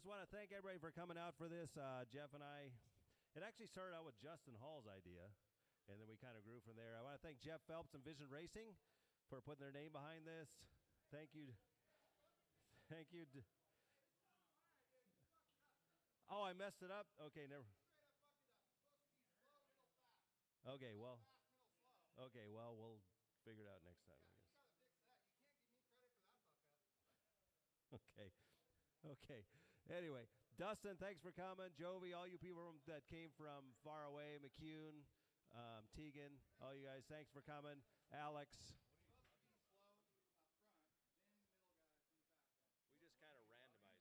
want to thank everybody for coming out for this. Jeff and I, it actually started out with Justin Hall's idea, and then we kind of grew from there. I want to thank Jeff Phelps and Vision Racing for putting their name behind this. Thank you. Thank you. Oh, I messed it up? Okay, never. Okay, well, we'll figure it out next time, I guess. Okay. Okay. Anyway, Dustin, thanks for coming. Jovi, all you people that came from far away, McCune, Tegan, all you guys, thanks for coming. Alex. We just kind of randomize it.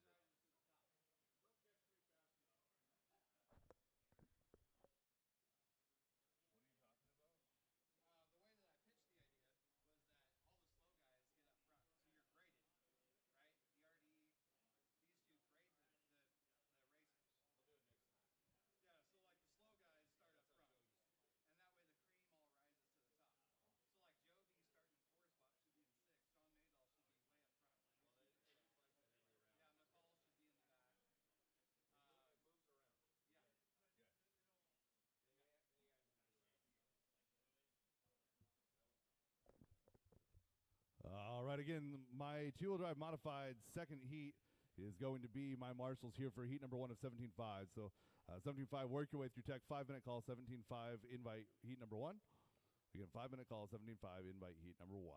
All right, again, my two-wheel drive modified second heat is going to be my marshals here for heat number 1 of 17.5. So 17.5, work your way through tech. 5-minute call, 17.5, invite heat number 1. Again, 5-minute call, 17.5, invite heat number 1.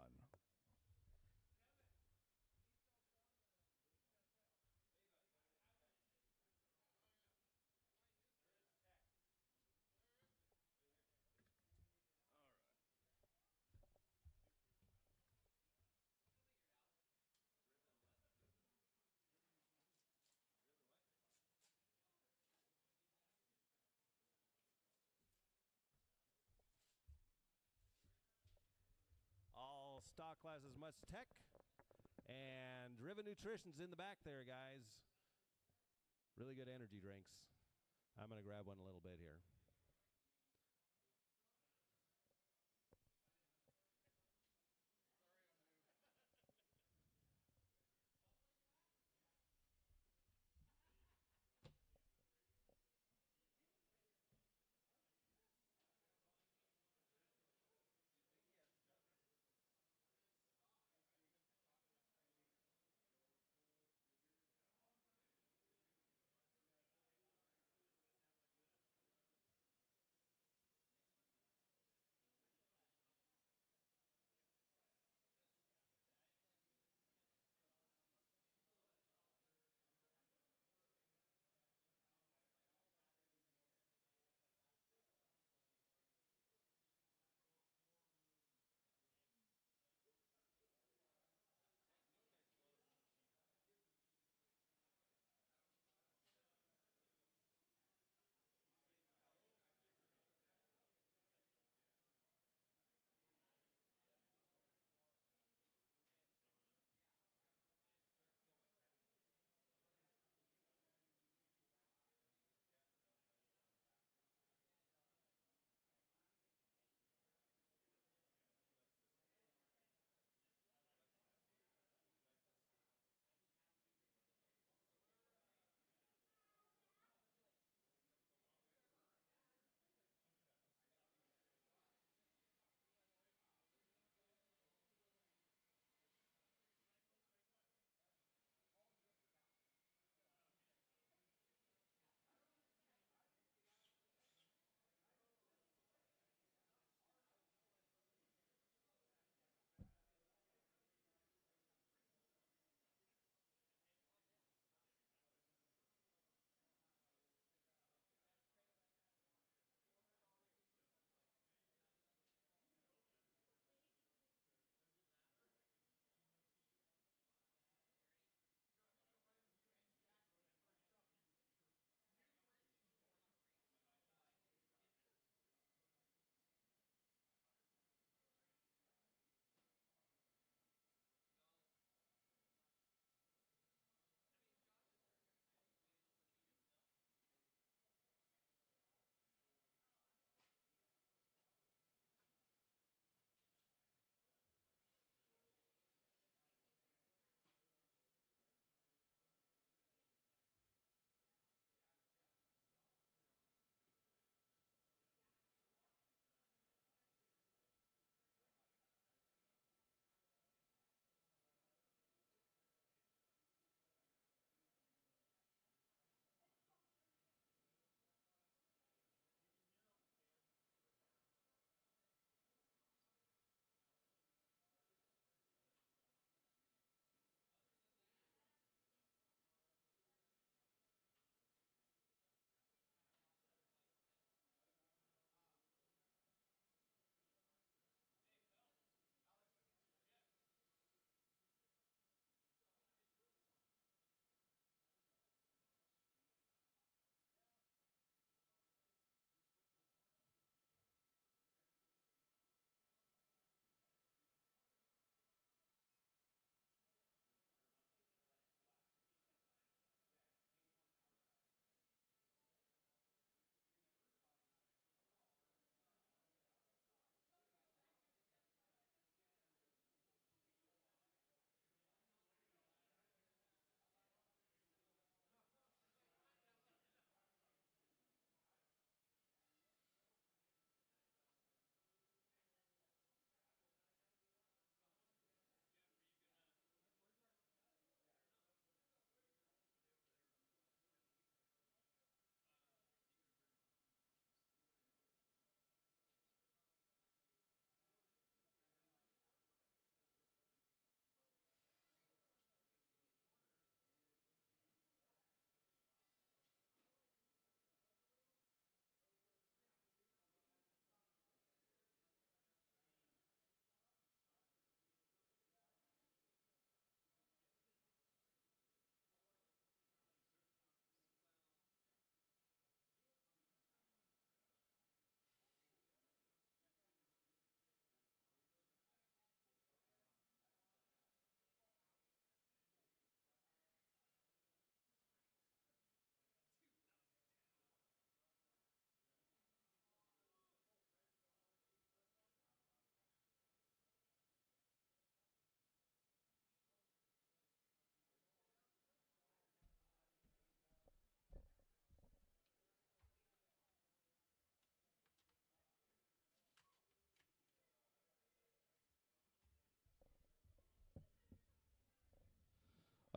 All stock classes must tech. And Driven Nutrition's in the back there, guys. Really good energy drinks. I'm going to grab one a little bit here.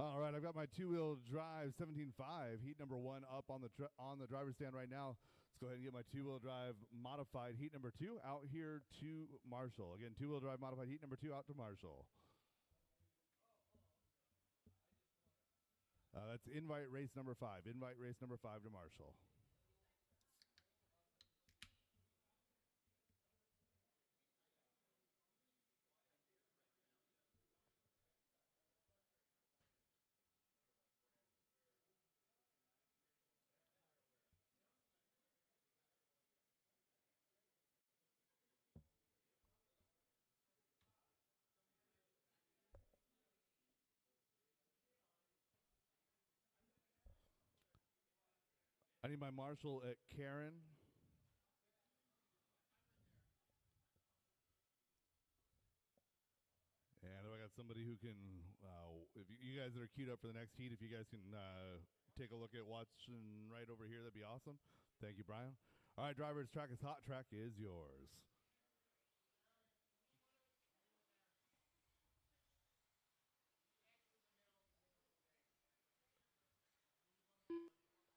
All right, I've got my two-wheel drive 17.5 heat number 1 up on the driver's stand right now. Let's go ahead and get my two-wheel drive modified heat number 2 out here to Marshall. Again, two-wheel drive modified heat number 2 out to Marshall. That's invite race number 5. Invite race number 5 to Marshall. I need my Marshall at Karen. And I got somebody who can, if you guys that are queued up for the next heat, if you guys can take a look at watching right over here, that'd be awesome. Thank you, Brian. All right, drivers, track is hot. Track is yours.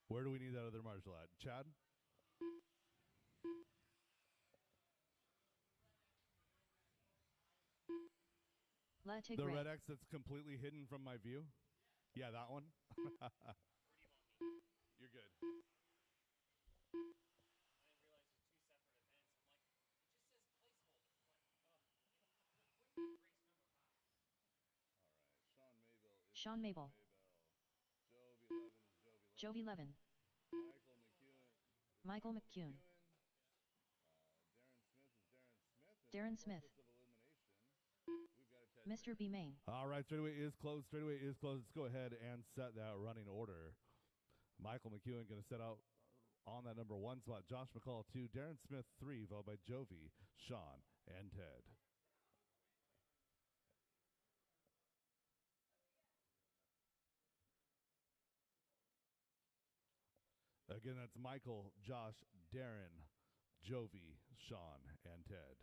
Where do we need that other Marshall at? Chad? Latte The gray. red X that's completely hidden from my view? Yeah, that one. You're good. Sean Mabel. Jovi Levin. Michael McCune. Darren Smith. Mr. B. Main. All right, straightaway is closed. Straightaway is closed. Let's go ahead and set that running order. Michael McEwen going to set out on that number 1 spot. Josh McCall 2, Darren Smith 3, followed by Jovi, Sean, and Ted. Again, that's Michael, Josh, Darren, Jovi, Sean, and Ted.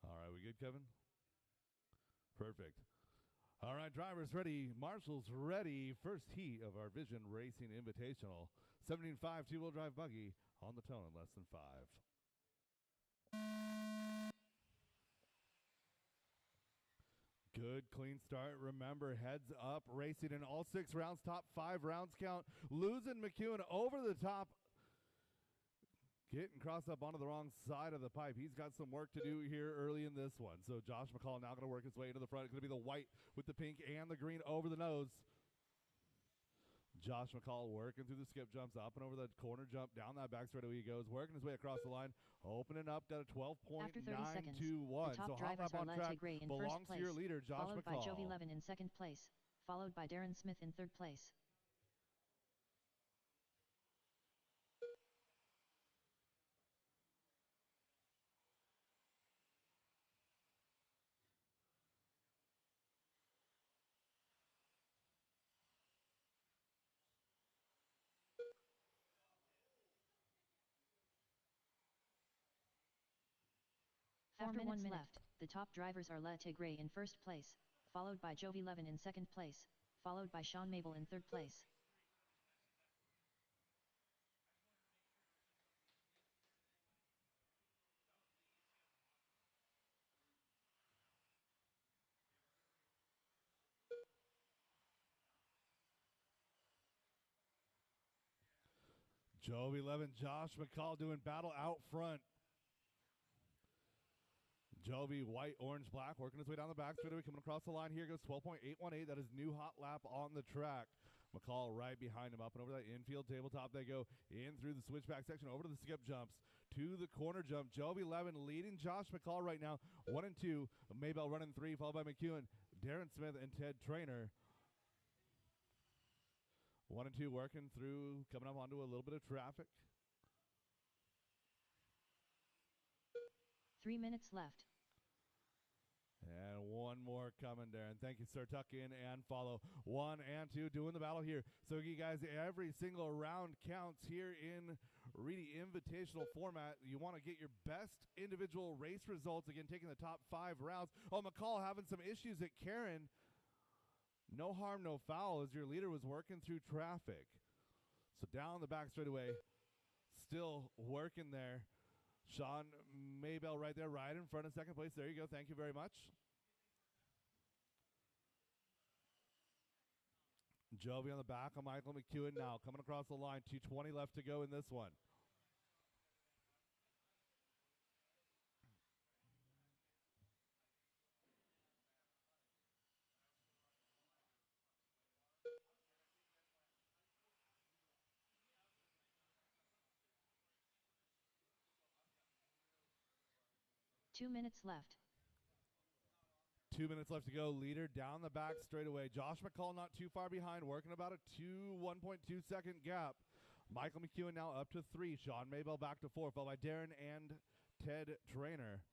All right, we good, Kevin? Perfect. All right, drivers ready. Marshall's ready. First heat of our Vision Racing Invitational. 17.5 two-wheel drive buggy on the tone in less than 5. Good, clean start. Remember, heads up, racing in all 6 rounds, top 5 rounds count. Losing McEwen over the top. Getting crossed up onto the wrong side of the pipe. He's got some work to do here early in this one. So Josh McCall now going to work his way into the front. It's going to be the white with the pink and the green over the nose. Josh McCall working through the skip jumps, up and over the corner jump, down that back straightaway he goes, working his way across the line, opening up to 12.921. So hot lap on track belongs to your leader, Josh followed McCall. By Jovi Levin in 2nd place, followed by Darren Smith in 3rd place. After 4 minutes left, the top drivers are Latte Gray in 1st place, followed by Jovi Levin in 2nd place, followed by Sean Mabel in 3rd place. Jovi Levin, Josh McCall doing battle out front. Jovi, white, orange, black, working his way down the back straightaway, coming across the line here, goes 12.818. That is new hot lap on the track. McCall right behind him, up and over that infield tabletop. They go in through the switchback section, over to the skip jumps, to the corner jump. Jovi Levin leading Josh McCall right now, 1 and 2. Maybell running 3, followed by McEwen, Darren Smith, and Ted Trainer. 1 and 2 working through, coming up onto a little bit of traffic. 3 minutes left. And 1 one more coming, Darren. Thank you, sir. Tuck in and follow. 1 and 2 doing the battle here. So you guys, every single round counts here in Reedy Invitational format. You want to get your best individual race results. Again, taking the top 5 rounds. Oh, McCall having some issues at Karen. No harm, no foul as your leader was working through traffic. So down the back straightaway, still working there. Sean Maybell right there, right in front of second place. There you go. Thank you very much. Jovi on the back of Michael McEwen now. Coming across the line. 2:20 left to go in this one. Two minutes left. 2 minutes left to go. Leader down the back straightaway. Josh McCall not too far behind, working about a 1.2 second gap. Michael McEwen now up to 3. Sean Maybell back to 4, followed by Darren and Ted Trainer.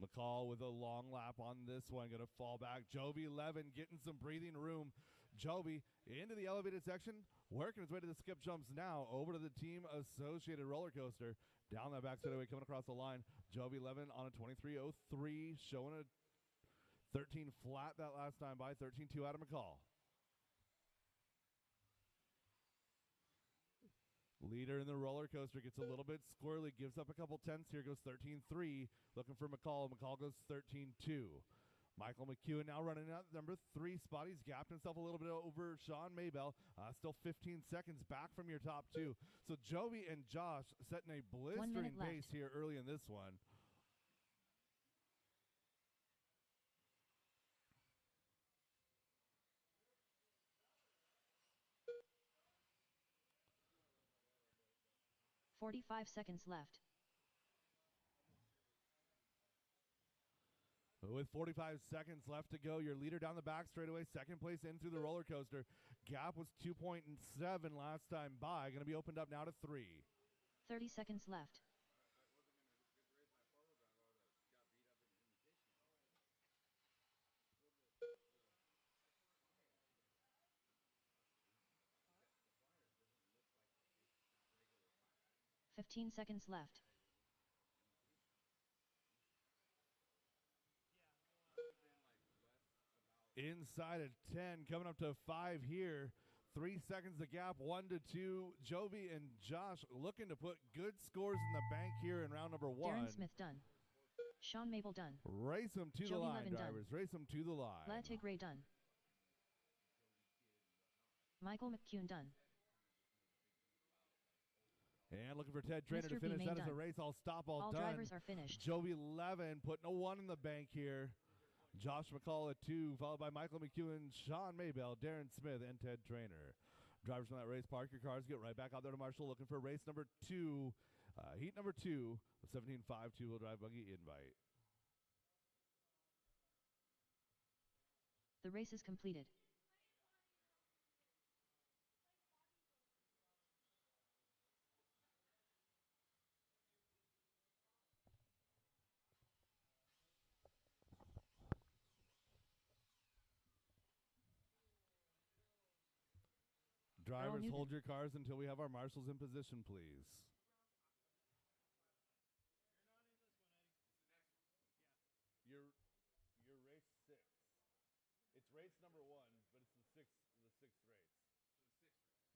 McCall with a long lap on this one, going to fall back. Jovi Levin getting some breathing room. Jovi into the elevated section, working his way to the skip jumps now, over to the Team Associated roller coaster. Down that back straightaway, coming across the line. Jovi Levin on a 23.03, showing a 13 flat that last time by 13.2 out of McCall. Leader in the roller coaster gets a little bit squirrely, gives up a couple tenths here, goes 13.3, looking for McCall. McCall goes 13.2. Michael McEwen now running out number 3 spot. He's gapped himself a little bit over Sean Maybell. Still 15 seconds back from your top 2. So Jovi and Josh setting a blistering pace here early in this one. "45 seconds left. With 45 seconds left to go, your leader down the back straightaway, second place in through the roller coaster. Gap was 2.7 last time by. Going to be opened up now to 3. 30 seconds left. "15 seconds left. Inside of 10, coming up to 5 here. 3 seconds the gap, 1 to 2. Jovi and Josh looking to put good scores in the bank here in round number 1. Darren Smith done. Sean Maybell done. Race them to the Jovi line, Levin drivers. done. Race them to the line. La Tigre done. Michael McEwen done. And looking for Ted Trainer Mr. to finish. B. That is done. a race all stop, all All done. drivers are finished. Jovi Levin putting a 1 in the bank here. Josh McCall at 2, followed by Michael McEwen, Sean Maybell, Darren Smith, and Ted Trainer. Drivers from that race, park your cars, get right back out there to Marshall looking for race number 2, heat number 2, 17.5 two-wheel drive buggy invite. The race is completed. Drivers, Newton. hold your cars until we have our marshals in position, please. You're race 6. It's race number 1, but it's the sixth race.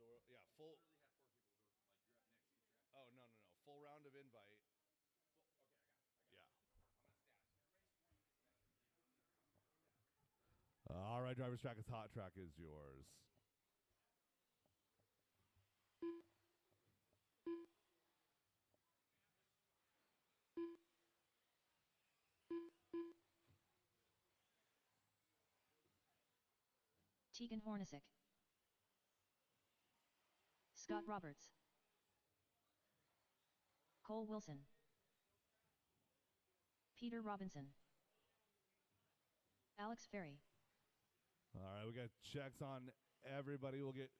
So yeah, full. Oh no, full round of invite. Yeah. All right, drivers track is hot. Track is yours. Tegan Hornacek. Scott Roberts. Cole Wilson. Peter Robinson. Alex Ferry. All right, we got checks on everybody. We'll get.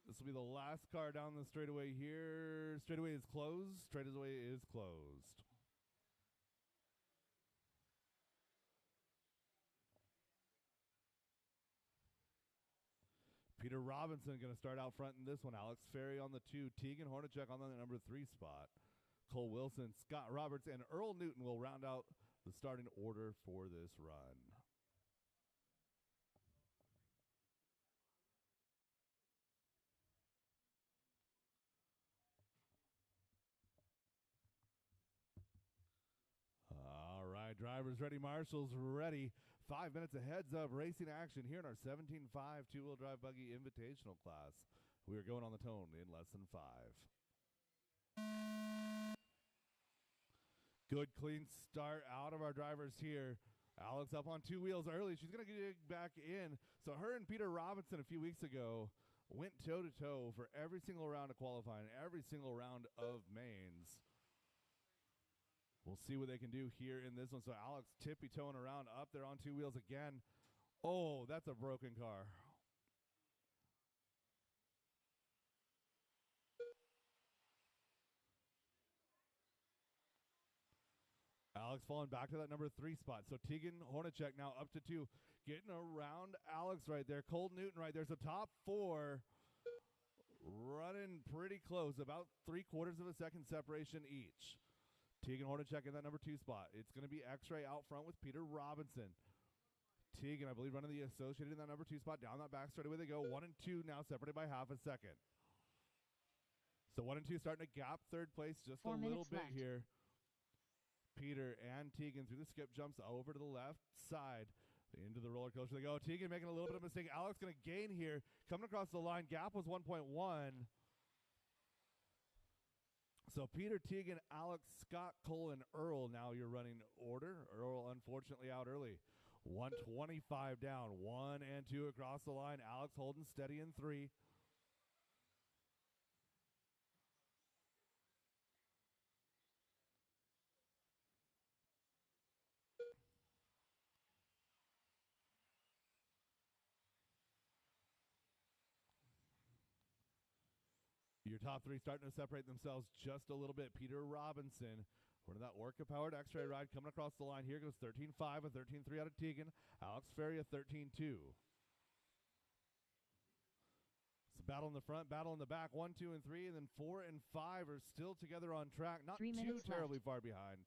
This will be the last car down the straightaway here. Straightaway is closed. Straightaway is closed. Peter Robinson going to start out front in this one. Alex Ferry on the 2. Tegan Hornacek on the number 3 spot. Cole Wilson, Scott Roberts, and Earl Newton will round out the starting order for this run. All right, drivers ready, marshals ready. 5 minutes of heads-up racing action here in our 17.5 two-wheel drive buggy invitational class. We are going on the tone in less than 5. Good, clean start out of our drivers here. Alex up on 2 wheels early. She's going to get back in. So her and Peter Robinson a few weeks ago went toe-to-toe for every single round of qualifying, every single round of mains. We'll see what they can do here in this one. So Alex tippy-toeing around up there on 2 wheels again. Oh, that's a broken car. Alex falling back to that number 3 spot. So Tegan Hornacek now up to 2. Getting around Alex right there. Cole Newton right there. So top 4 running pretty close. About 3/4 of a second separation each. Tegan Hornacek in that number 2 spot. It's going to be X-Ray out front with Peter Robinson. Tegan, I believe, running the Associated in that number 2 spot. Down that back straight away they go. 1 and 2 now separated by half a second. So 1 and 2 starting to gap third place just a little bit left. here. Peter and Tegan through the skip jumps over to the left side. Into the roller coaster they go. Tegan making a little bit of a mistake. Alex going to gain here. Coming across the line. Gap was 1.1. So Peter, Tegan, Alex, Scott, Cole, and Earl now your running order. Earl unfortunately out early. 125 down. 1 and 2 across the line. Alex holding steady in 3. Your top 3 starting to separate themselves just a little bit. Peter Robinson, running that Orca-powered X-Ray ride, coming across the line. Here goes 13.5, a 13.3 out of Tegan. Alex Ferry, a 13.2. So battle in the front, battle in the back. 1, 2, and 3, and then 4 and 5 are still together on track. Not 3 too minutes terribly left. far behind.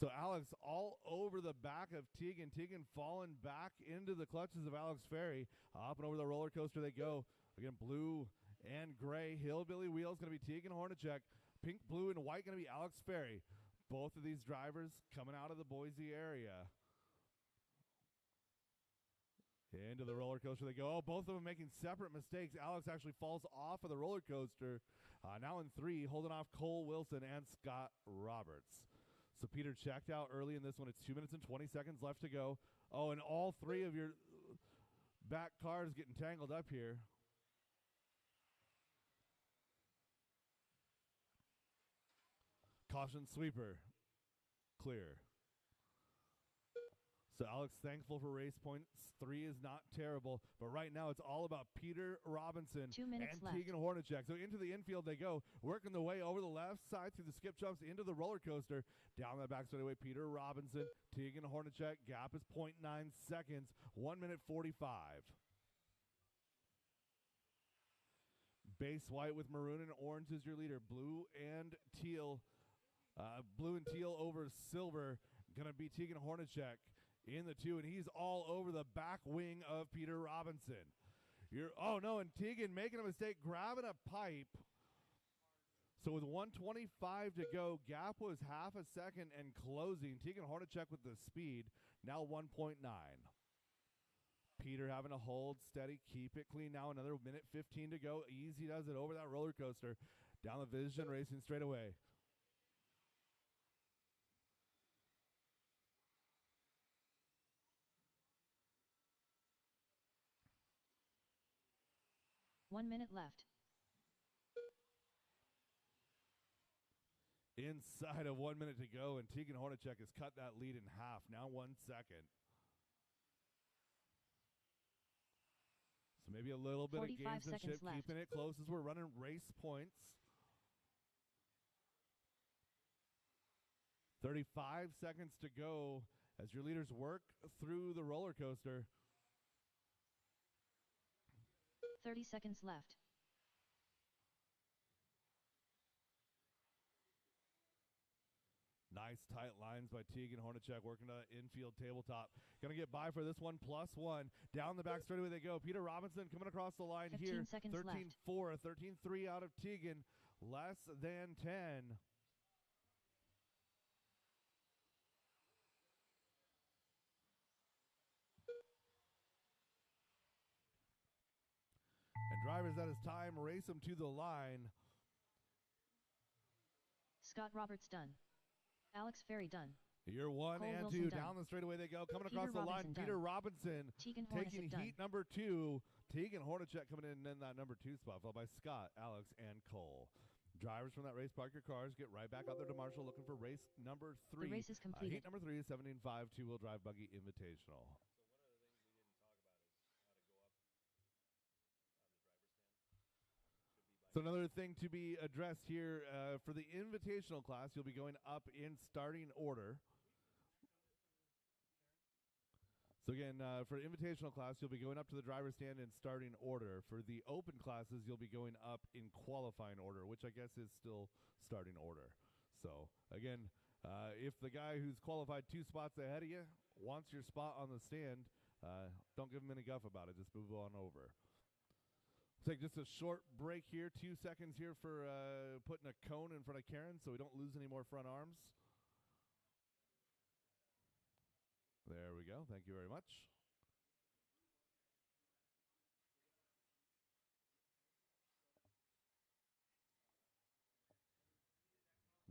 So Alex all over the back of Tegan. Tegan falling back into the clutches of Alex Ferry. Up and over the roller coaster they go. Again, blue and gray. Hillbilly wheels going to be Tegan Hornacek. Pink, blue, and white going to be Alex Ferry. Both of these drivers coming out of the Boise area. Into the roller coaster they go. Oh, both of them making separate mistakes. Alex actually falls off of the roller coaster. Now in 3, holding off Cole Wilson and Scott Roberts. So Peter checked out early in this one. It's 2 minutes and 20 seconds left to go. Oh, and all 3 of your back cars getting tangled up here. Caution sweeper. Clear. So Alex thankful for race points. 3 is not terrible, but right now it's all about Peter Robinson 2 minutes and left. Tegan Hornacek. So into the infield they go, working the way over the left side through the skip jumps into the roller coaster. Down that back straightaway, Peter Robinson, Tegan Hornacek. Gap is 0.9 seconds, 1 minute 45. Base white with maroon and orange is your leader. Blue and teal over silver. Gonna be Tegan Hornacek in the 2, and he's all over the back wing of Peter Robinson. And Tegan making a mistake, grabbing a pipe. So with 125 to go, gap was half a second and closing. Tegan Hornacek with the speed, now 1.9. Peter having to hold steady, keep it clean. Now another minute 15 to go. Easy does it over that roller coaster. Down the Vision Racing straightaway. One minute left. Inside of 1 minute to go, and Tegan Hornacek has cut that lead in half. Now 1 second. So maybe a little bit of 45 gamesmanship, seconds left. keeping it close as we're running race points. 35 seconds to go as your leaders work through the roller coaster. 30 seconds left. Nice tight lines by Tegan Hornacek working to infield tabletop. Going to get by for this one, +1. Down the back straightaway they go. Peter Robinson coming across the line 15 here. seconds 13-4, 13-3 out of Tegan. Less than 10. And drivers, that is time. Race them to the line. Scott Roberts done. Alex Ferry done. You're 1 Cole and Wilson 2. done. Down the straightaway they go. Coming Peter across the line, Robinson Peter done. Robinson Tegan taking Hornacek heat done. number 2. Tegan Hornacek coming in that number 2 spot, followed by Scott, Alex, and Cole. Drivers from that race, park your cars, get right back out there to Marshall looking for race number 3. The race is completed. Heat number 3 is 17.5 two-wheel drive buggy invitational. So another thing to be addressed here for the invitational class, you'll be going up in starting order. So again, for invitational class, you'll be going up to the driver's stand in starting order. For the open classes, you'll be going up in qualifying order, which I guess is still starting order. So again, if the guy who's qualified 2 spots ahead of you wants your spot on the stand, don't give him any guff about it. Just move on over. Take just a short break here, 2 seconds here for putting a cone in front of Karen so we don't lose any more front arms. There we go. Thank you very much.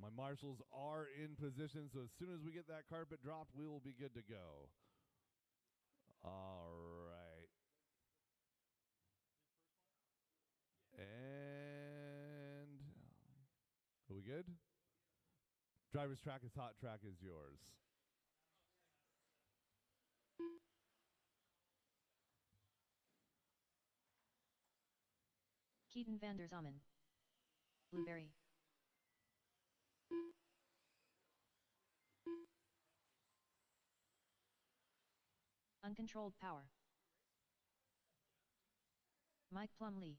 My marshals are in position, so as soon as we get that carpet dropped, we will be good to go. All right. And are we good? Driver's track is hot, track is yours. Keaton van der Zamen. Blueberry. Uncontrolled power. Mike Plumlee.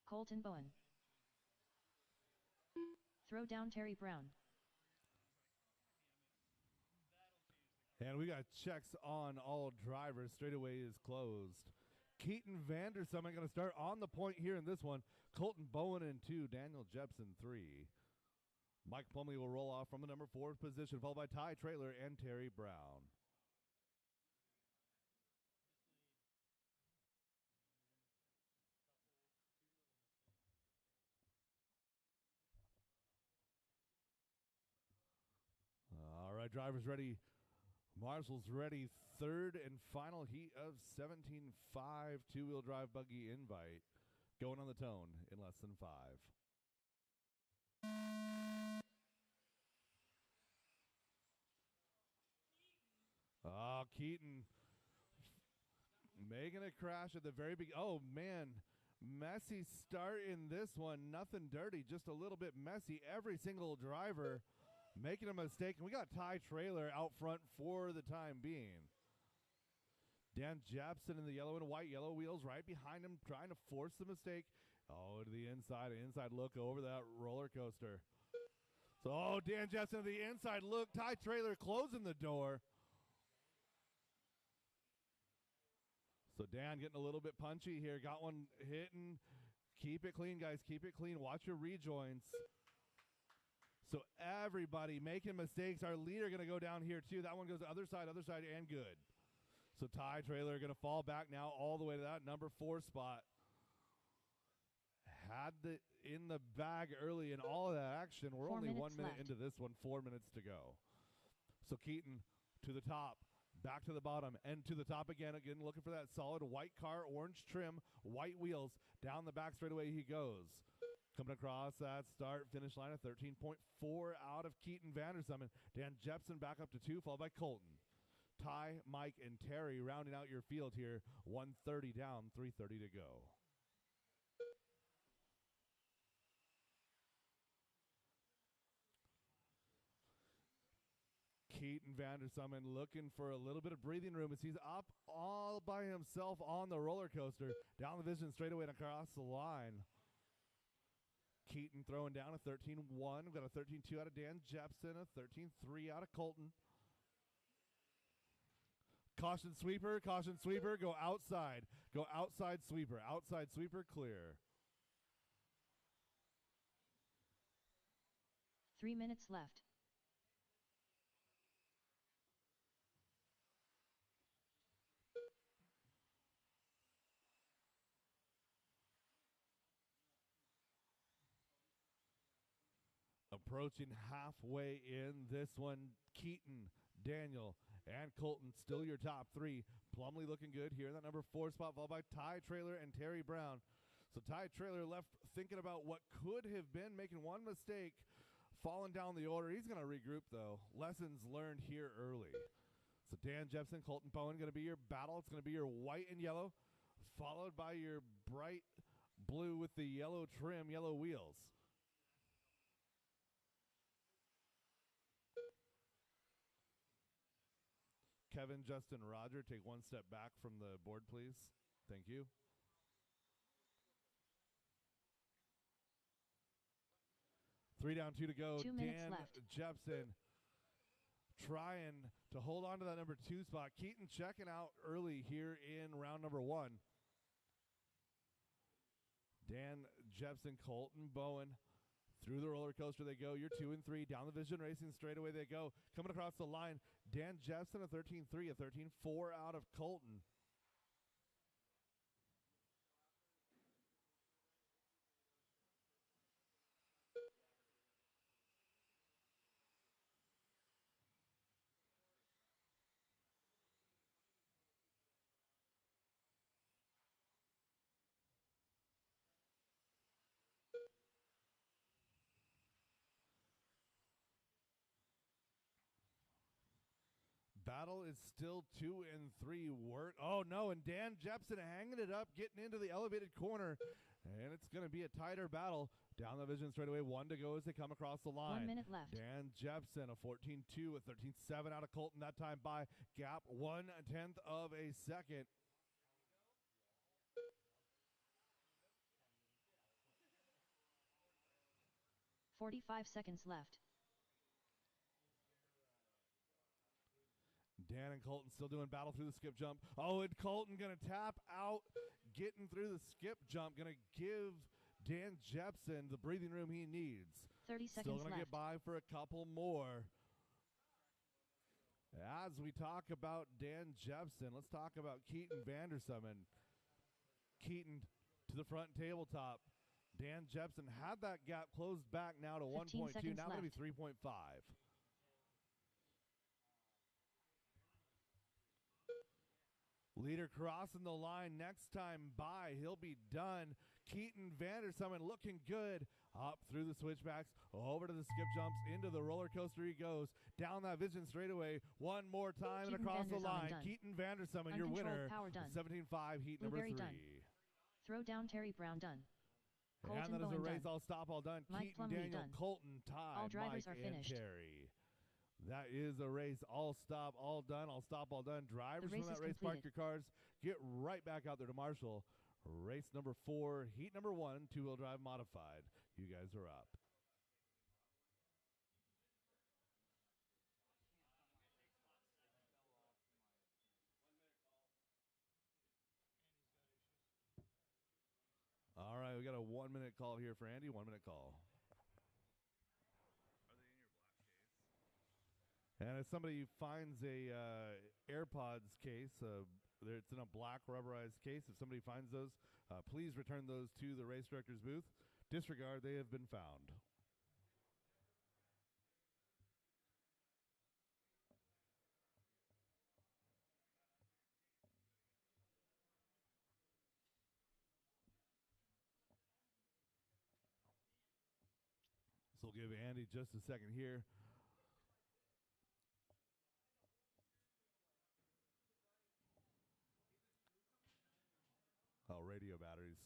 Colton Bowen. Throw down Terry Brown. And we got checks on all drivers. Straightaway is closed. Keaton Vandersummon going to start on the point here in this one. Colton Bowen in 2, Daniel Jepson 3. Mike Plumlee will roll off from the number 4 position, followed by Ty Traylor and Terry Brown. All right, drivers ready. Marshall's ready. 3rd and final heat of 17.5 two-wheel drive buggy invite. Going on the tone in less than 5. Oh, Keaton making a crash at the very beginning. Oh, man. Messy start in this one. Nothing dirty, just a little bit messy. Every single driver making a mistake. And we got Ty Traylor out front for the time being. Dan Jepson in the yellow and white, yellow wheels right behind him, trying to force the mistake. Oh, to the inside, an inside look over that roller coaster. So, oh, Dan Jepson to the inside look. Ty Traylor closing the door. So Dan getting a little bit punchy here. Got one hitting. Keep it clean, guys. Keep it clean. Watch your rejoins. So everybody making mistakes. Our leader going to go down here too. That one goes the other side, and good. So Ty Traylor going to fall back now all the way to that number 4 spot. Had the in the bag early in all of that action. We're only 1 minute left. into this one, 4 minutes to go. So Keaton to the top, back to the bottom, and to the top again. Again, looking for that solid white car, orange trim, white wheels. Down the back straightaway he goes. Coming across that start finish line of 13.4 out of Keaton Vandersummon. Dan Jepson back up to 2, followed by Colton. Ty, Mike, and Terry rounding out your field here. 130 down, 3:30 to go. Keaton Vandersummen looking for a little bit of breathing room as he's up all by himself on the roller coaster. Down the vision straightaway and across the line. Keaton throwing down a 13-1. We've got a 13-2 out of Dan Jepson, a 13-3 out of Colton. Caution sweeper, go outside. Go outside sweeper, clear. 3 minutes left. Approaching halfway in this one, Keaton, Daniel, and Colton still your top three. Plumley looking good here in that number 4 spot, followed by Ty Trailer and Terry Brown. So Ty Trailer left thinking about what could have been, making one mistake, falling down the order. He's going to regroup, though. Lessons learned here early. So Dan Jepson, Colton Bowen going to be your battle. It's going to be your white and yellow, followed by your bright blue with the yellow trim, yellow wheels. Kevin, Justin, Roger, take one step back from the board, please. Thank you. Three down, 2 to go. 2 minutes Dan left. Jepson trying to hold on to that number 2 spot. Keaton checking out early here in round number 1. Dan Jepson, Colton Bowen. Through the roller coaster they go. You're 2 and 3. Down the Vision Racing straightaway they go. Coming across the line, Dan Jepson, a 13-3, a 13-4 out of Colton. Battle is still 2 and 3. Oh no, and Dan Jepson hanging it up, getting into the elevated corner, and it's going to be a tighter battle. Down the vision straightaway, 1 to go as they come across the line. 1 minute left. Dan Jepson, a 14-2, a 13-7 out of Colton that time by gap 1/10 of a second. "45 seconds left. Dan and Colton still doing battle through the skip jump. Oh, and Colton going to tap out, getting through the skip jump. Going to give Dan Jepson the breathing room he needs. 30 seconds Still going to left. get by for a couple more. As we talk about Dan Jepson, let's talk about Keaton Vandersummen. Keaton to the front tabletop. Dan Jepson had that gap closed back now to 1.2. Now going to be 3.5. Leader crossing the line next time by. He'll be done. Keaton Vandersummen looking good. Up through the switchbacks, over to the skip jumps, into the roller coaster he goes. Down that vision straightaway. One more time and across the line. Done. Keaton Vandersummen, your winner. Power done. 17-5 heat number 3. Done. Throw down Terry Brown done. Colton And that is a race done. all stop, all done. Mike Keaton, Plumlee Daniel, done. Colton, Ty, All drivers Mike, are and finished. Terry. That is a race all stop, all done, all stop, all done. Drivers race from that is race, park completed. your cars. Get right back out there to Marshall. Race number 4, heat number 1, two-wheel drive modified. You guys are up. All right, we got a 1-minute call here for Andy. 1-minute call. And if somebody finds a AirPods case, it's in a black rubberized case. If somebody finds those, please return those to the race director's booth. Disregard, they have been found. So we'll give Andy just a second here. Oh, radio batteries.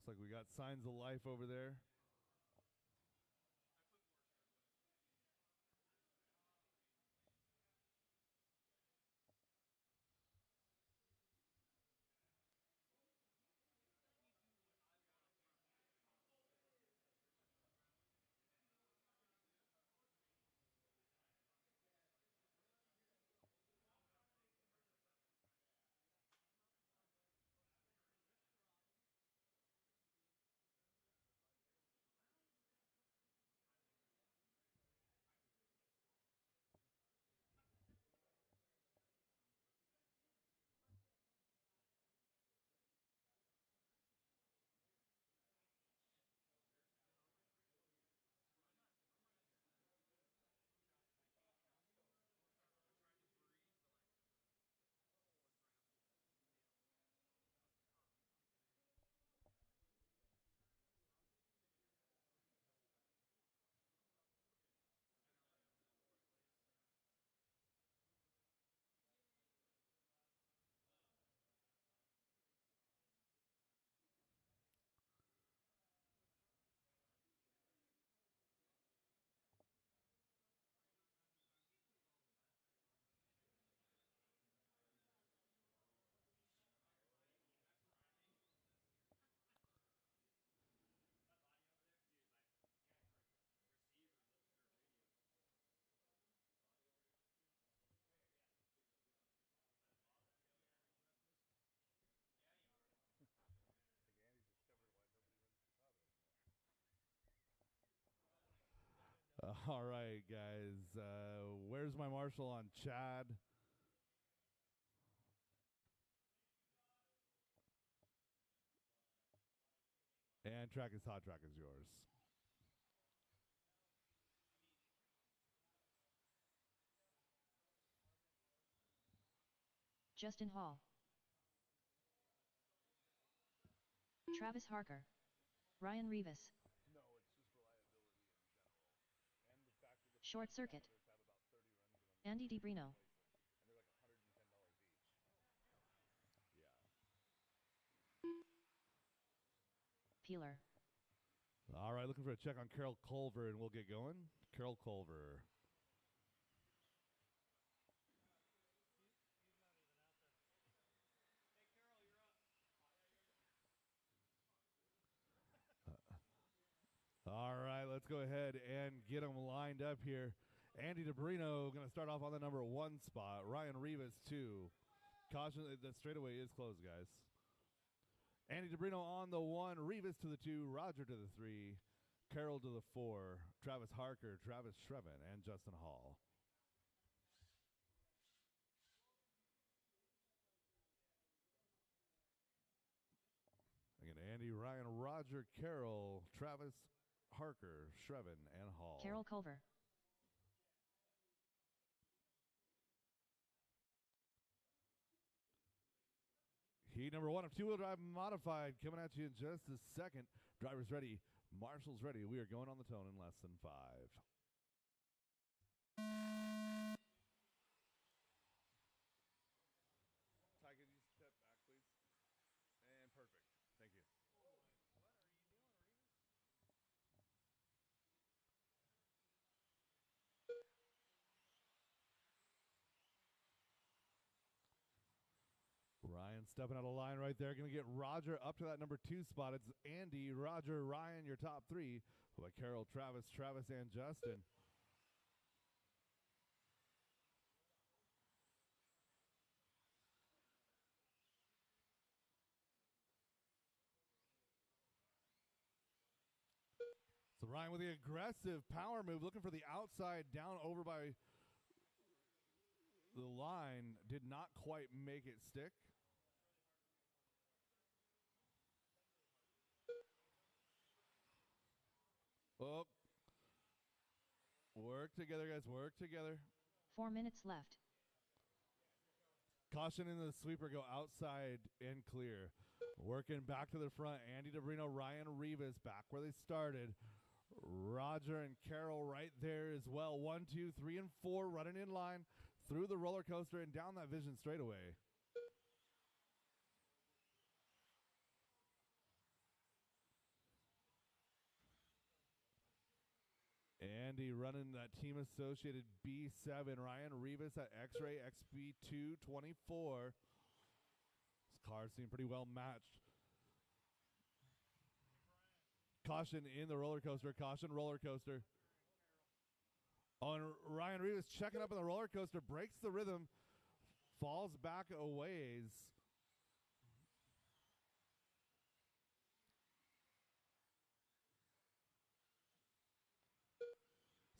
Looks like we got signs of life over there. All right, guys. Where's my marshal on Chad? And track is hot. Track is yours. Justin Hall. Travis Harker. Ryan Rivas. No, it's just reliability in general. And the fact that Short Circuit. have about 30 runs Andy DiBrino. and they're like $110 each. Yeah. Peeler. All right, looking for a check on Carol Culver, and we'll get going. Carol Culver. All right, let's go ahead and get them lined up here. Andy DiBrino going to start off on the number 1 spot. Ryan Rivas, 2. Caution, the straightaway is closed, guys. Andy DiBrino on the 1, Rivas to the 2, Roger to the 3, Carroll to the 4, Travis Harker, Travis Shrevin, and Justin Hall. Again, Andy, Ryan, Roger, Carroll, Travis, Harker, Shrevin, and Hall. Carol Culver. Heat number 1 of two-wheel drive modified coming at you in just a second. Drivers ready, marshals ready. We are going on the tone in less than 5. Ty, could you step back, please? And perfect. Thank you. Ryan stepping out of line right there. Going to get Roger up to that number 2 spot. It's Andy, Roger, Ryan, your top 3. By Carroll, Travis, and Justin. So Ryan with the aggressive power move, looking for the outside down over by the line. Did not quite make it stick. Oh. Work together, guys. Work together. 4 minutes left. Caution in the sweeper. Go outside and clear. Working back to the front. Andy DiBrino, Ryan Rivas back where they started. Roger and Carroll right there as well. 1, 2, 3, and 4 running in line through the roller coaster and down that vision straightaway. Andy running that team associated B7. Ryan Rivas at X-Ray XB2 24. This car seemed pretty well matched. Caution in the roller coaster. Caution roller coaster. Oh, and Ryan Rivas checking up on the roller coaster, breaks the rhythm, falls back a ways.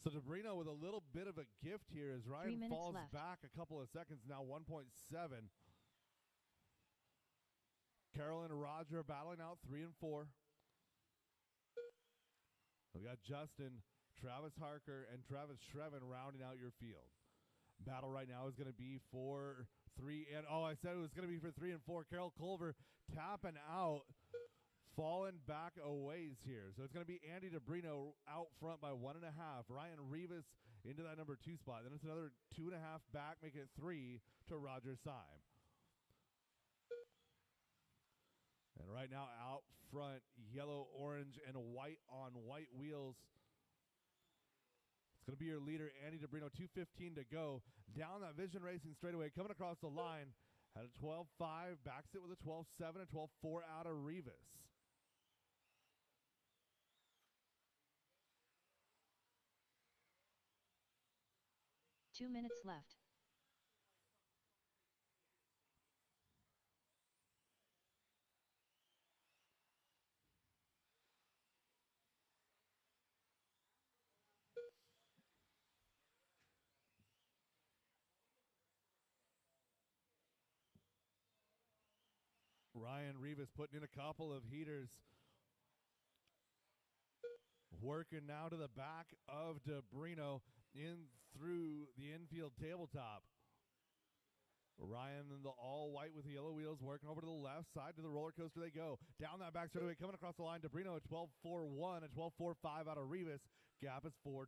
So DeBrino with a little bit of a gift here as Ryan falls back a couple of seconds now, 1.7. Carol and Roger battling out 3 and 4. We got Justin, Travis Harker, and Travis Shrevin rounding out your field. Battle right now is going to be for 3 and I said it was going to be for 3 and 4. Carol Culver tapping out, falling back a ways here. So it's going to be Andy DeBrino out front by 1.5. Ryan Rivas into that number 2 spot. Then it's another 2.5 back, making it 3 to Roger Syme. And right now out front, yellow, orange, and white on white wheels. It's going to be your leader, Andy DeBrino, 2:15 to go. Down that Vision Racing straightaway, coming across the line at a 12.5, backs it with a 12.7, and 12.4 out of Rivas. Two minutes left. Ryan Rivas putting in a couple of heaters. Working now to the back of DeBrino in through the infield tabletop. Ryan in the all white with the yellow wheels working over to the left side to the roller coaster they go. Down that back straightaway, coming across the line. DeBrino at 12.41 and 12.45 out of Rivas. Gap is 0.4.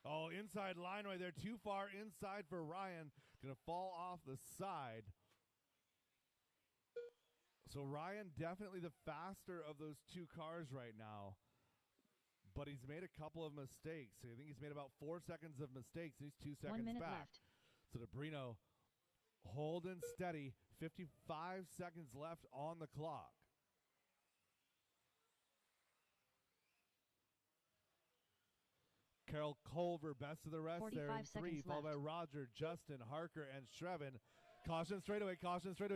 Oh, inside line right there. Too far inside for Ryan. Going to fall off the side. So Ryan definitely the faster of those two cars right now. But he's made a couple of mistakes. I think he's made about 4 seconds of mistakes. And he's 2 seconds 1 minute back. left. So DeBrino holding steady. 55 seconds left on the clock. Carol Culver, best of the rest there in 3, followed by Roger, Justin, Harker, and Shrevin. Caution straightaway,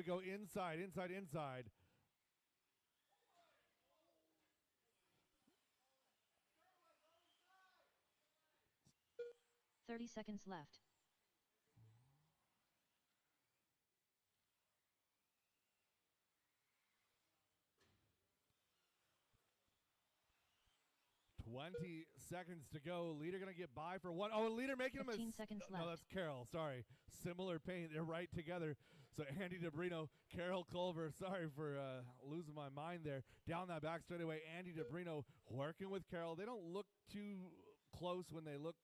go inside, inside, inside. "30 seconds left. "20 seconds to go. Leader going to get by for 1. Oh, leader making him 15 seconds left. No, that's Carol. Sorry. Similar paint. They're right together. So Andy DeBrino, Carol Culver. Sorry for losing my mind there. Down that back straightaway, Andy DeBrino working with Carol. They don't look too close when they look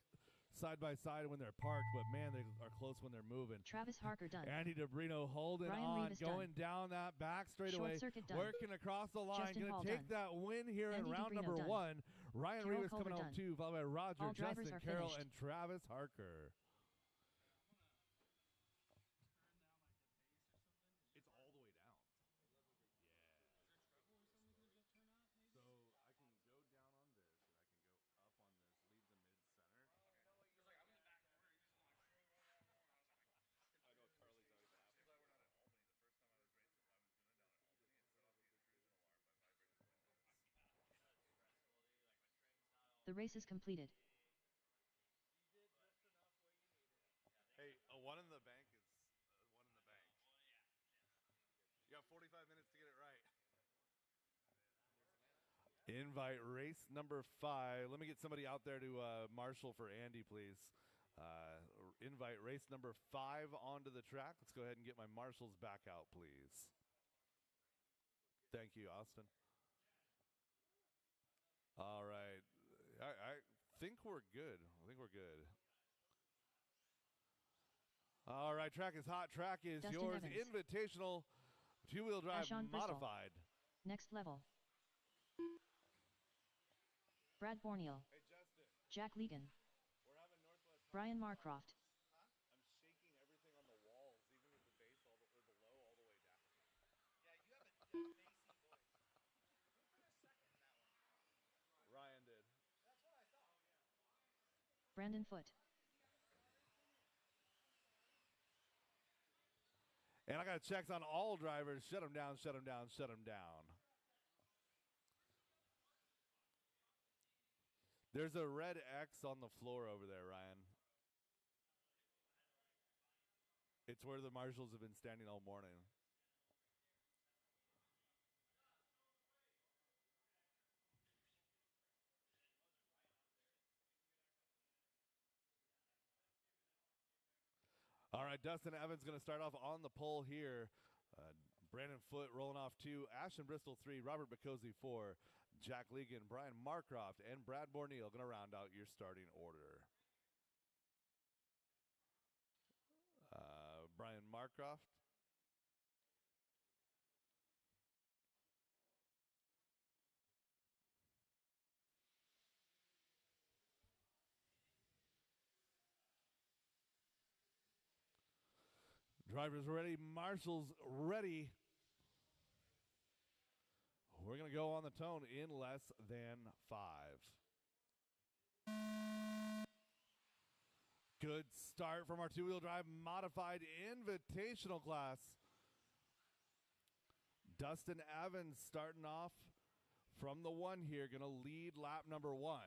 side by side when they're parked, but man, they are close when they're moving. Travis Harker done. Andy DeBrino holding Ryan on, Rivas going done. down that back straightaway, Short circuit done. working across the line, Justin going Hall to take done. that win here in Andy round DeBrino number done. 1. Ryan Carol Rivas Culver coming home done. 2, followed by Roger, All drivers Justin, are Carol, finished. and Travis Harker. It's all the way down. So I can go down on this, and I can go up on this, leave the mid-center. The race is completed. Hey, a 1 in the bank is 1 in the bank. You got 45 minutes to get it right. Invite race number 5. Let me get somebody out there to marshal for Andy, please. Invite race number 5 onto the track. Let's go ahead and get my marshals back out, please. Thank you, Austin. All right. I think we're good. All right, track is hot. Track is Dustin yours. Evans. Invitational two-wheel drive Ashon Bristol. modified. Next level. Brad Borneal. Hey, Justin. Jack Legan. Brian Marcroft. Ryan did. Brandon Foote. And I got checks on all drivers. Shut them down, shut them down, shut them down. There's a red X on the floor over there, Ryan. It's where the marshals have been standing all morning. All right, Dustin Evans going to start off on the pole here. Brandon Foote rolling off 2, Ashton Bristol 3, Robert Bacozzi 4, Jack Legan, Brian Marcroft, and Brad Borneal going to round out your starting order. Brian Marcroft. Drivers ready, marshals ready. We're going to go on the tone in less than 5. Good start from our two-wheel drive modified invitational class. Dustin Evans starting off from the 1 here, going to lead lap number 1.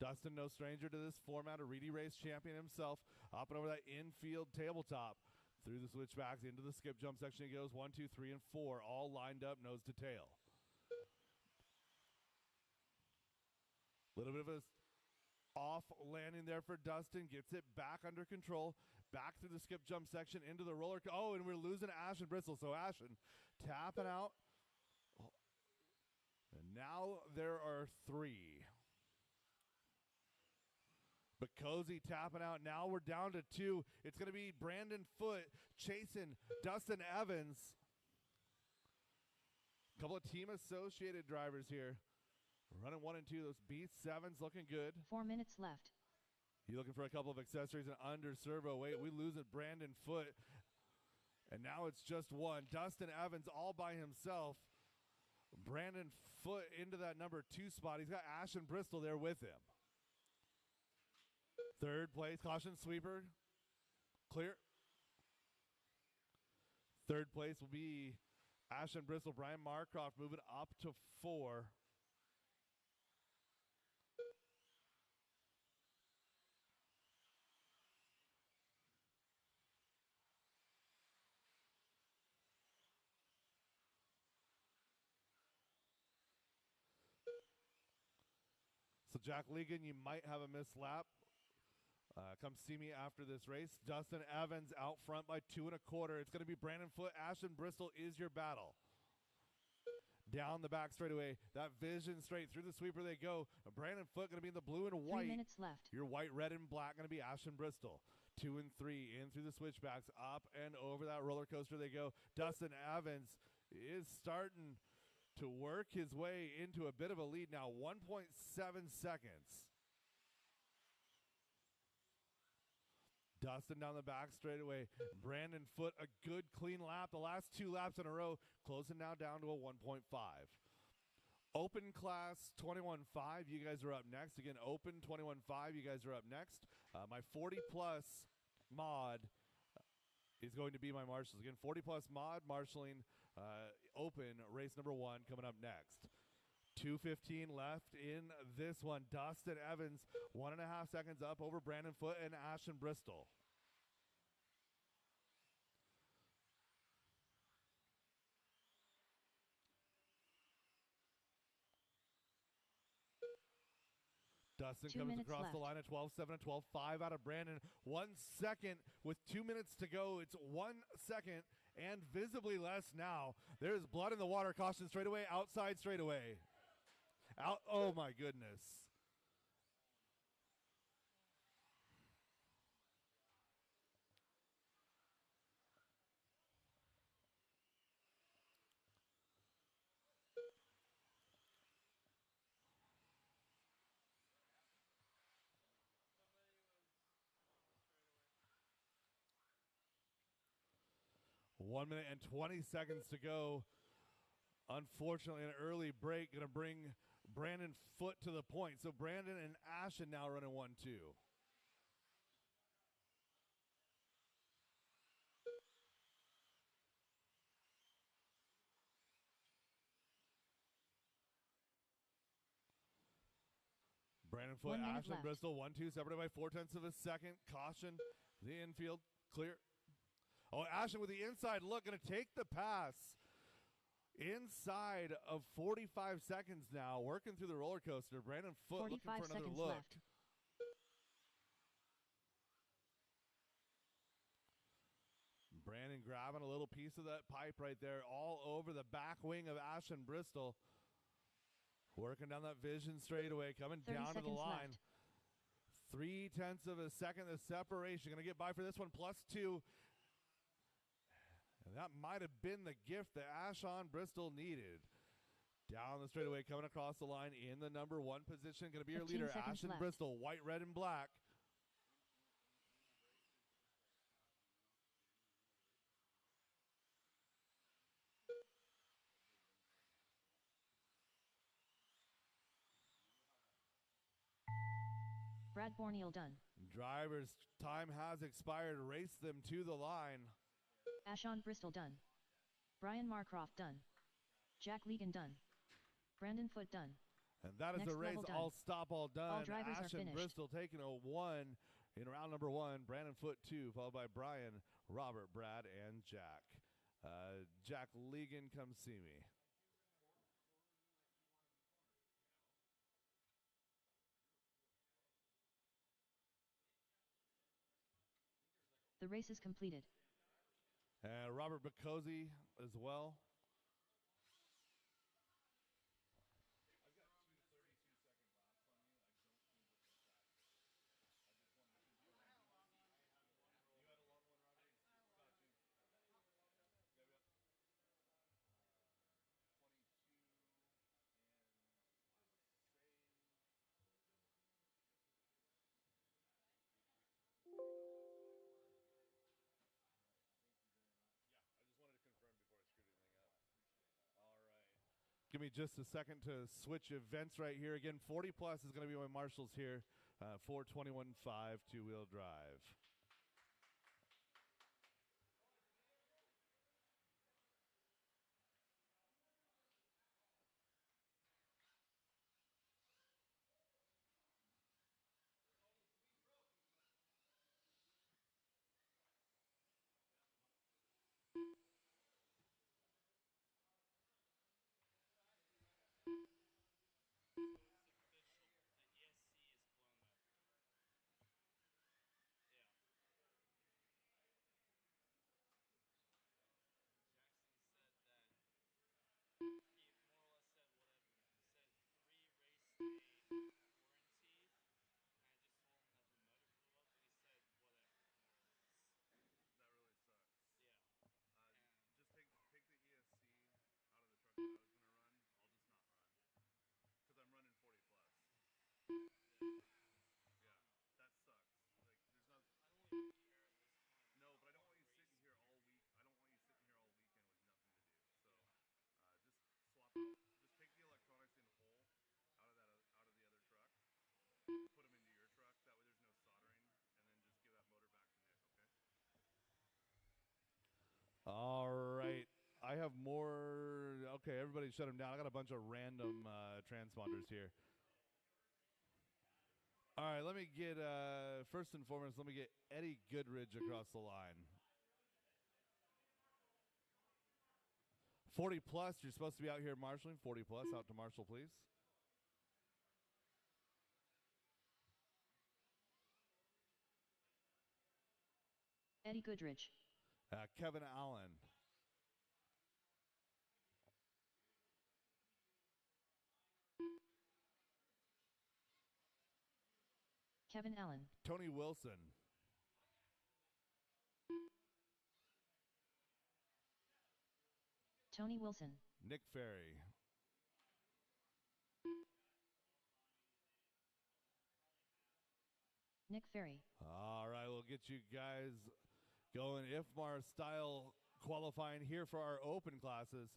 Dustin, no stranger to this format, a Reedy Race champion himself, up and over that infield tabletop. Through the switchbacks, into the skip jump section he goes. 1, 2, 3, and 4, all lined up nose to tail. Little bit of a off landing there for Dustin. Gets it back under control. Back through the skip jump section into the roller. Oh, and we're losing Ashton Bristol. So Ashton tapping out. And now there are 3. Bacozzi tapping out. Now we're down to 2. It's going to be Brandon Foote chasing Dustin Evans. A couple of team associated drivers here. Running 1 and 2. Those B7s looking good. 4 minutes left. You looking for a couple of accessories and under servo weight. We lose it, Brandon Foote. And now it's just 1. Dustin Evans all by himself. Brandon Foote into that number 2 spot. He's got Ashton Bristol there with him. 3rd place, caution sweeper, clear. 3rd place will be Ashton Bristol. Brian Marcroft moving up to 4. So Jack Legan, you might have a missed lap. Come see me after this race. Dustin Evans out front by 2 1/4. It's going to be Brandon Foote. Ashton Bristol is your battle. Down the back straightaway. That vision straight through the sweeper they go. Brandon Foote going to be in the blue and white. 3 minutes left. Your white, red, and black going to be Ashton Bristol. 2 and 3 in through the switchbacks. Up and over that roller coaster they go. Dustin Evans is starting to work his way into a bit of a lead now. 1.7 seconds. Dustin down the back straightaway. Brandon Foote, a good clean lap. The last 2 laps in a row, closing now down to a 1.5. Open class 21.5, you guys are up next. Again, open 21.5, you guys are up next. My 40-plus mod is going to be my marshals. Again, 40-plus mod marshaling open race number 1 coming up next. 2:15 left in this one. Dustin Evans, 1.5 seconds up over Brandon Foote and Ashton Bristol. Dustin comes across the line at 12.7 and 12.5 out of Brandon. 1 second with 2 minutes to go. It's 1 second and visibly less now. There's blood in the water. Caution straightaway, outside straightaway. Out. Oh my goodness. 1 minute and 20 seconds to go. Unfortunately, an early break going to bring Brandon Foote to the point. So Brandon and Ashton now running 1-2. Brandon Foote, 1 minute Ashton left. Bristol, 1-2, separated by 0.4 of a second. Caution, the infield, clear. Oh, Ashton with the inside look, going to take the pass. Inside of 45 seconds now, working through the roller coaster. Brandon Foote looking for another look. Left. Brandon grabbing a little piece of that pipe right there, all over the back wing of Ashton Bristol. Working down that vision straightaway, coming down to the line. Left. 0.3 of a second, the separation. Going to get by for this one, +2. And that might have been the gift that Ashton Bristol needed. Down the straightaway, coming across the line in the number 1 position. Going to be your leader, Ashton left. Bristol, white, red, and black. Brad Borneal done. Driver's time has expired. Race them to the line. Ashton Bristol done. Brian Marcroft done. Jack Legan done. Brandon Foote done. And that is Next the race, level done. all stop, all done. All drivers are Ashton finished. Bristol taking a 1 in round number 1. Brandon Foote 2, followed by Brian, Robert, Brad, and Jack. Jack Legan, come see me. The race is completed. And Robert Bacozzi as well. Give me just a second to switch events right here. Again, 40 plus is going to be my marshals here for 21.5 two-wheel drive. All right. I have more. Okay, everybody shut them down. I got a bunch of random transponders here. All right, let me get, first and foremost, let me get Eddie Goodridge across the line. 40 plus, you're supposed to be out here marshaling. 40 plus, out to marshal, please. Eddie Goodridge. Kevin Allen. Kevin Allen. Tony Wilson. Tony Wilson. Nick Ferry. Nick Ferry. All right, we'll get you guys going. IFMAR style qualifying here for our open classes.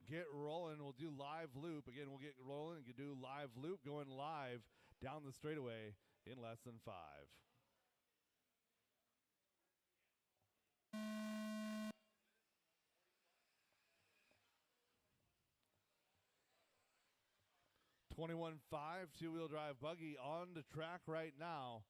Get rolling. We'll do live loop. Again, we'll get rolling and do live loop going live down the straightaway in less than 5. .21.5 two-wheel drive buggy on the track right now.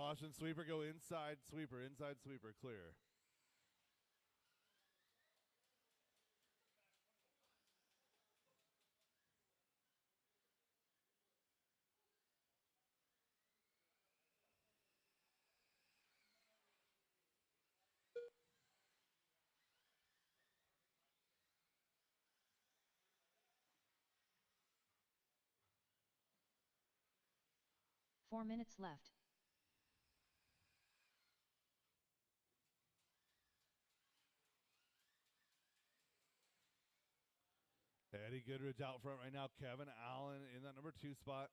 Caution sweeper, go inside sweeper, clear. Four minutes left. Eddie Goodrich out front right now. Kevin Allen in that number 2 spot.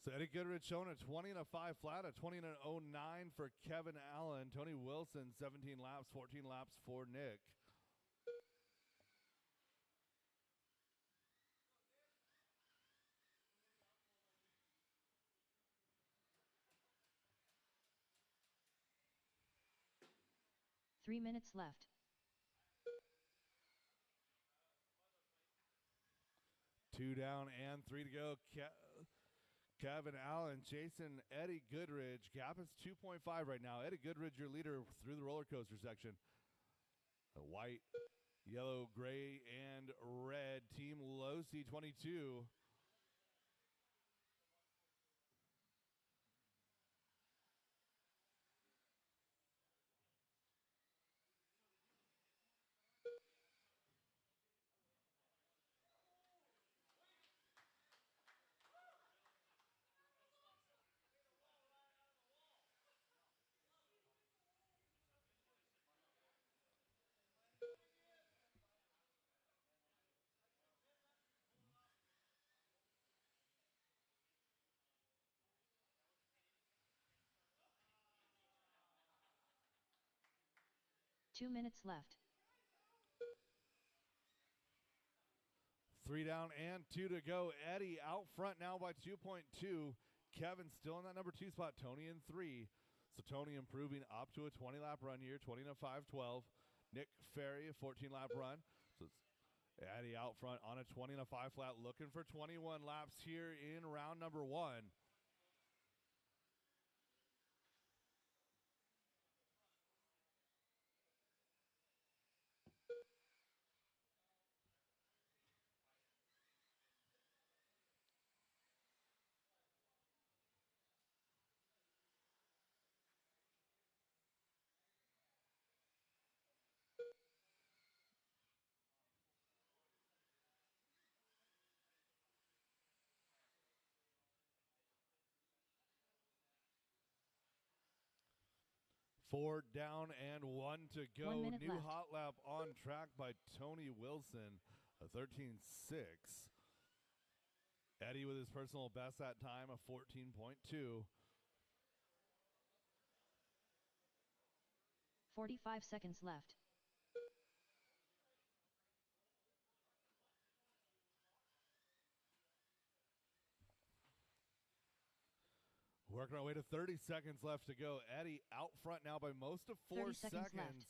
So Eddie Goodrich showing a 20 and a 5 flat, a 20 and an 09 for Kevin Allen. Tony Wilson, 17 laps, 14 laps for Nick. Three minutes left. Two down and 3 to go. Kevin Allen chasing Eddie Goodrich. Gap is 2.5 right now. Eddie Goodrich, your leader through the roller coaster section. The white, yellow, gray, and red. Team Losi 22. Two minutes left. 3 down and 2 to go. Eddie out front now by 2.2. Kevin still in that number 2 spot. Tony in 3. So Tony improving up to a 20-lap run here, 20 and a 5:12. Nick Ferry, a 14-lap run. So it's Eddie out front on a 20 and a 5 flat, looking for 21 laps here in round number 1. Four down and 1 to go. 1 minute New left. hot lap on track by Tony Wilson, a 13.6. Eddie with his personal best that time, a 14.2. 45 seconds left. Working our way to 30 seconds left to go. Eddie out front now by most of 4 30 seconds left. seconds.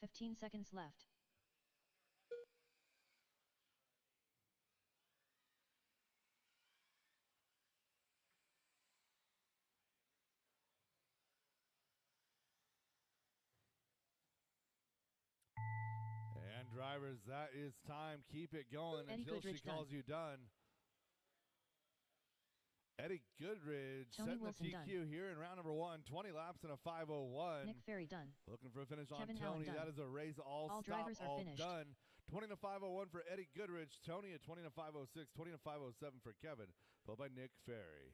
$15 seconds left. drivers, that is time. Keep it going Eddie until Goodrich she calls you done. Eddie Goodrich Tony setting Wilson the TQ here in round number 1. 20 laps and a 5:01. Nick Ferry done. Looking for a finish Kevin on Tony. Allen done. That is a race all stop, drivers are all finished. done. 20 to 5:01 for Eddie Goodrich. Tony at 20 to 5:06. 20 to 5:07 for Kevin, followed by Nick Ferry.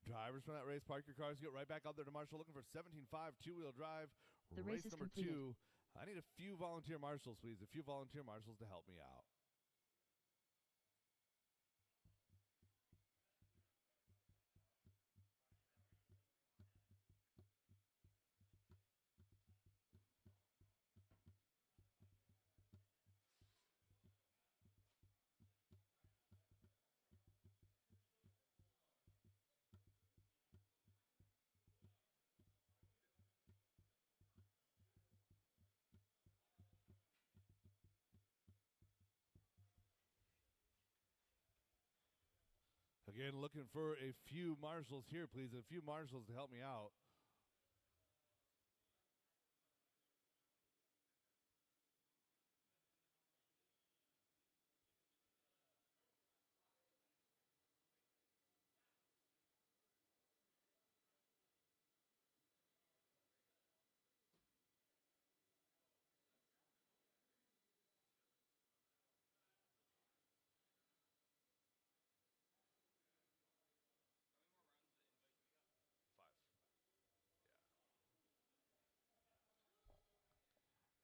Drivers from that race, park your cars, get right back out there to Marshall. Looking for 17.5 two-wheel drive. The race is number completed. 2. I need a few volunteer marshals, please. A few volunteer marshals to help me out. Again, looking for a few marshals here, please. A few marshals to help me out.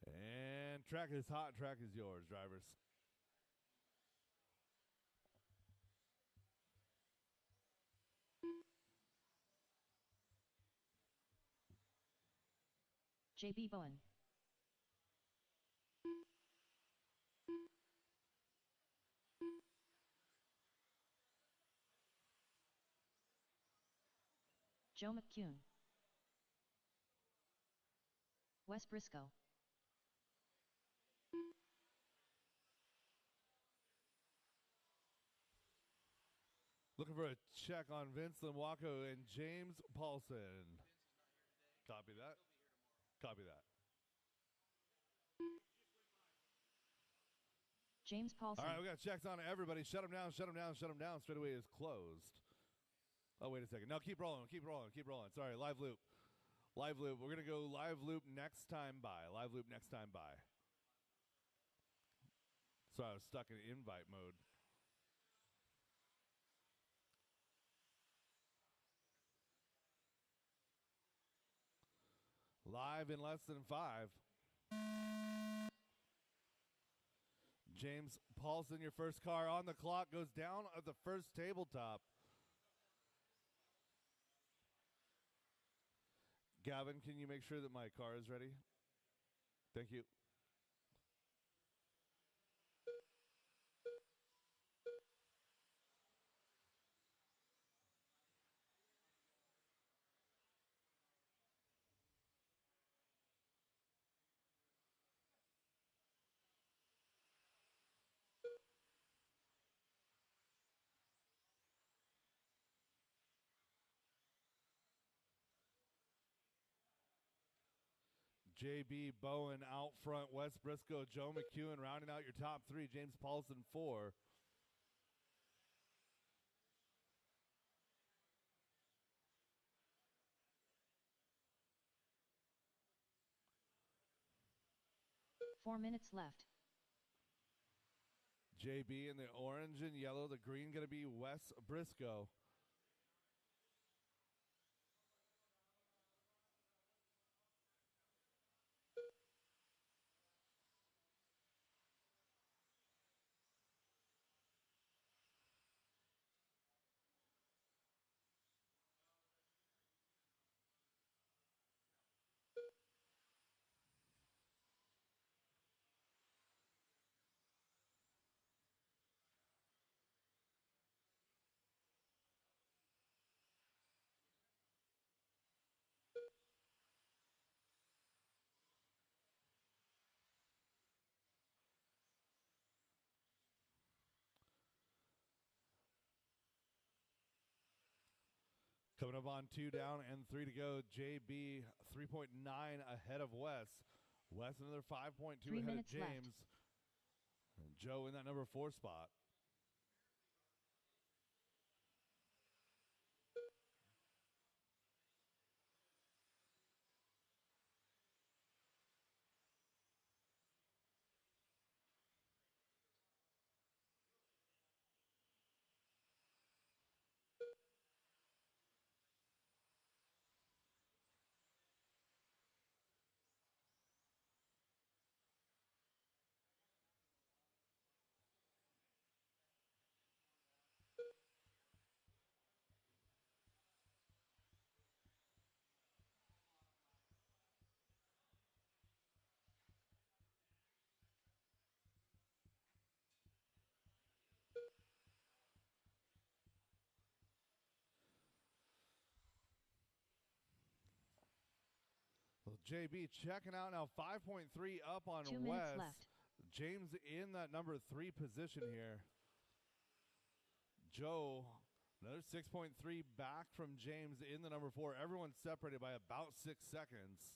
And track is hot. Track is yours, drivers. JB Bowen. Joe McCune. Wes Briscoe. Looking for a check on Vince Limwako and James Paulson. Copy that. Copy that. James Paulson. All right, we got checks on everybody. Shut them down, shut them down, shut them down. Straightaway is closed. Oh, wait a second. No, keep rolling, keep rolling, keep rolling. Sorry, live loop. Live loop. We're going to go live loop next time by. Live loop next time by. Sorry, I was stuck in invite mode. Live in less than 5. James Paulson, your first car on the clock, goes down at the first tabletop. Gavin, can you make sure that my car is ready? Thank you. JB Bowen out front, Wes Briscoe, Joe McEwen rounding out your top 3, James Paulson 4. Four minutes left. JB in the orange and yellow, the green going to be Wes Briscoe. Coming up on 2 down and 3 to go. JB 3.9 ahead of Wes. Wes another 5.2 3 ahead of minutes James. left. And Joe in that number 4 spot. Well, JB checking out now, 5.3 up on 2 minutes Wes. left. James in that number 3 position here. Joe, another 6.3 back from James in the number 4. Everyone's separated by about 6 seconds.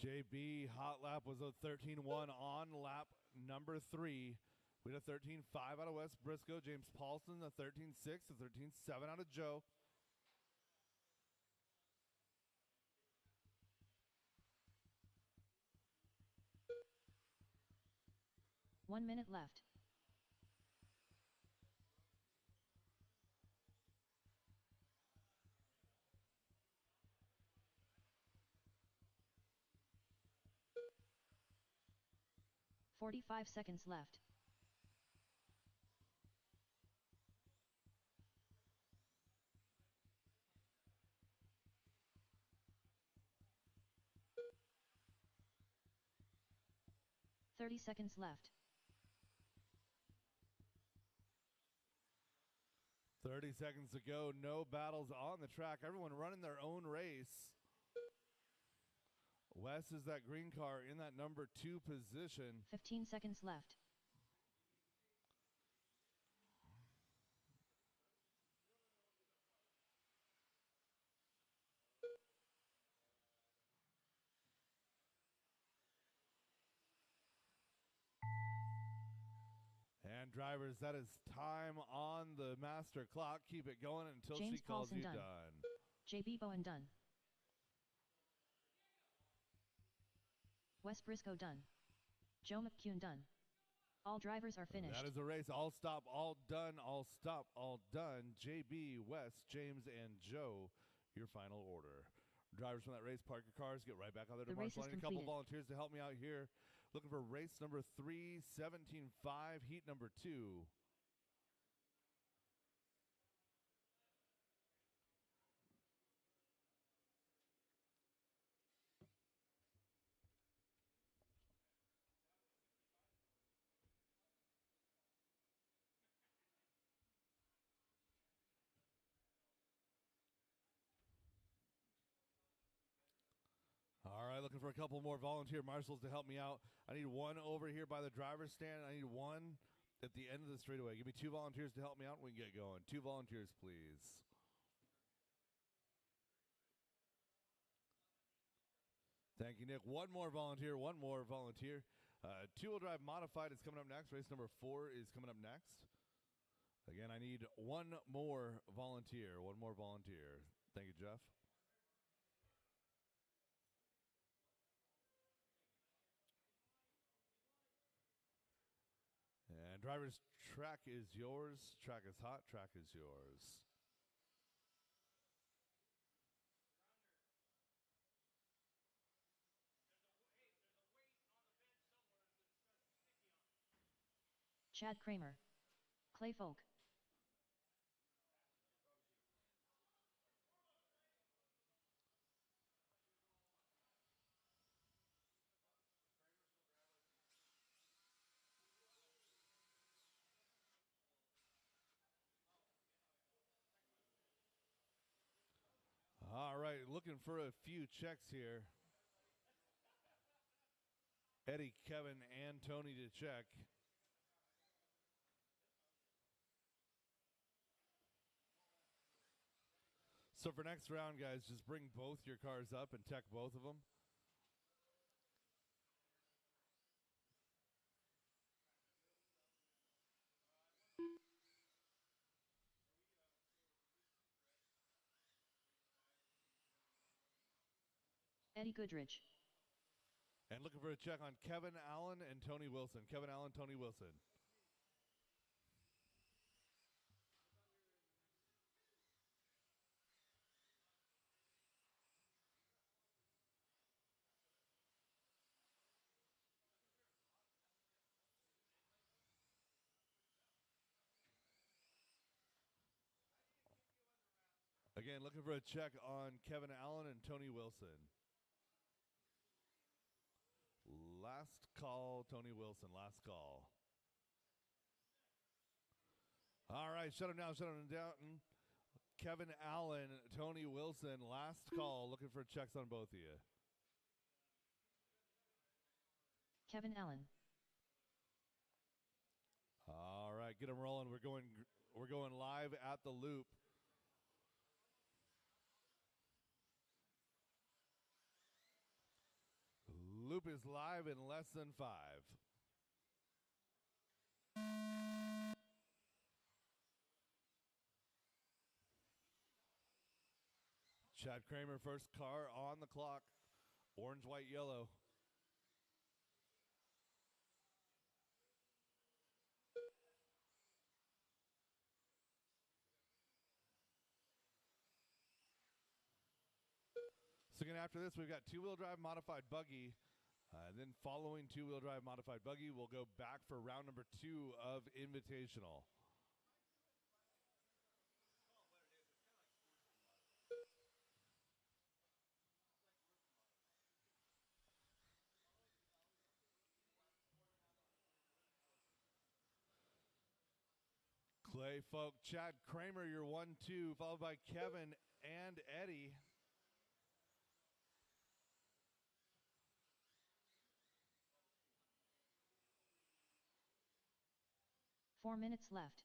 JB hot lap was a 13-1 on lap number 3. We had a 13-5 out of Wes Briscoe. James Paulson, a 13-6, a 13-7 out of Joe. One minute left. "45 seconds left. "30 seconds left. 30 seconds to go. No battles on the track. Everyone running their own race. Wes is that green car in that number 2 position. 15 seconds left. And drivers, that is time on the master clock. Keep it going until James she calls Paulson you done. done. JB Bowen done. Wes Briscoe done. Joe McCune done. All drivers are finished. That is a race. All stop, all done, all stop, all done. JB, Wes, James, and Joe, your final order. Drivers from that race, park your cars, get right back out there to The race marshal. is I need a couple completed. volunteers to help me out here. Looking for race number 3, 17.5, heat number 2. All right, looking for a couple more volunteer marshals to help me out. I need one over here by the driver's stand. I need one at the end of the straightaway. Give me 2 volunteers to help me out and we can get going. 2 volunteers, please. Thank you, Nick. One more volunteer, one more volunteer. Two-wheel drive modified is coming up next. Race number 4 is coming up next. Again, I need one more volunteer. One more volunteer. Thank you, Jeff. And drivers, track is yours. Track is hot. Track is yours. Chad Kramer. Clay Folk. looking for a few checks here. Eddie, Kevin, and Tony to check. So for next round, guys, just bring both your cars up and check both of them. Eddie Goodrich. And looking for a check on Kevin Allen and Tony Wilson. Kevin Allen, Tony Wilson. Again, looking for a check on Kevin Allen and Tony Wilson. Last call, Tony Wilson. Last call. All right, shut him down, shut him down. Kevin Allen, Tony Wilson. Last call. Looking for checks on both of you. Kevin Allen. All right, get them rolling. We're going live at the loop. Loop is live in less than 5. Chad Kramer, first car on the clock. Orange, white, yellow. So again, after this, we've got two-wheel drive modified buggy. And then following two-wheel drive modified buggy, we'll go back for round number 2 of Invitational. Clay Folk, Chad Kramer, your 1-2, followed by Kevin and Eddie. Four minutes left.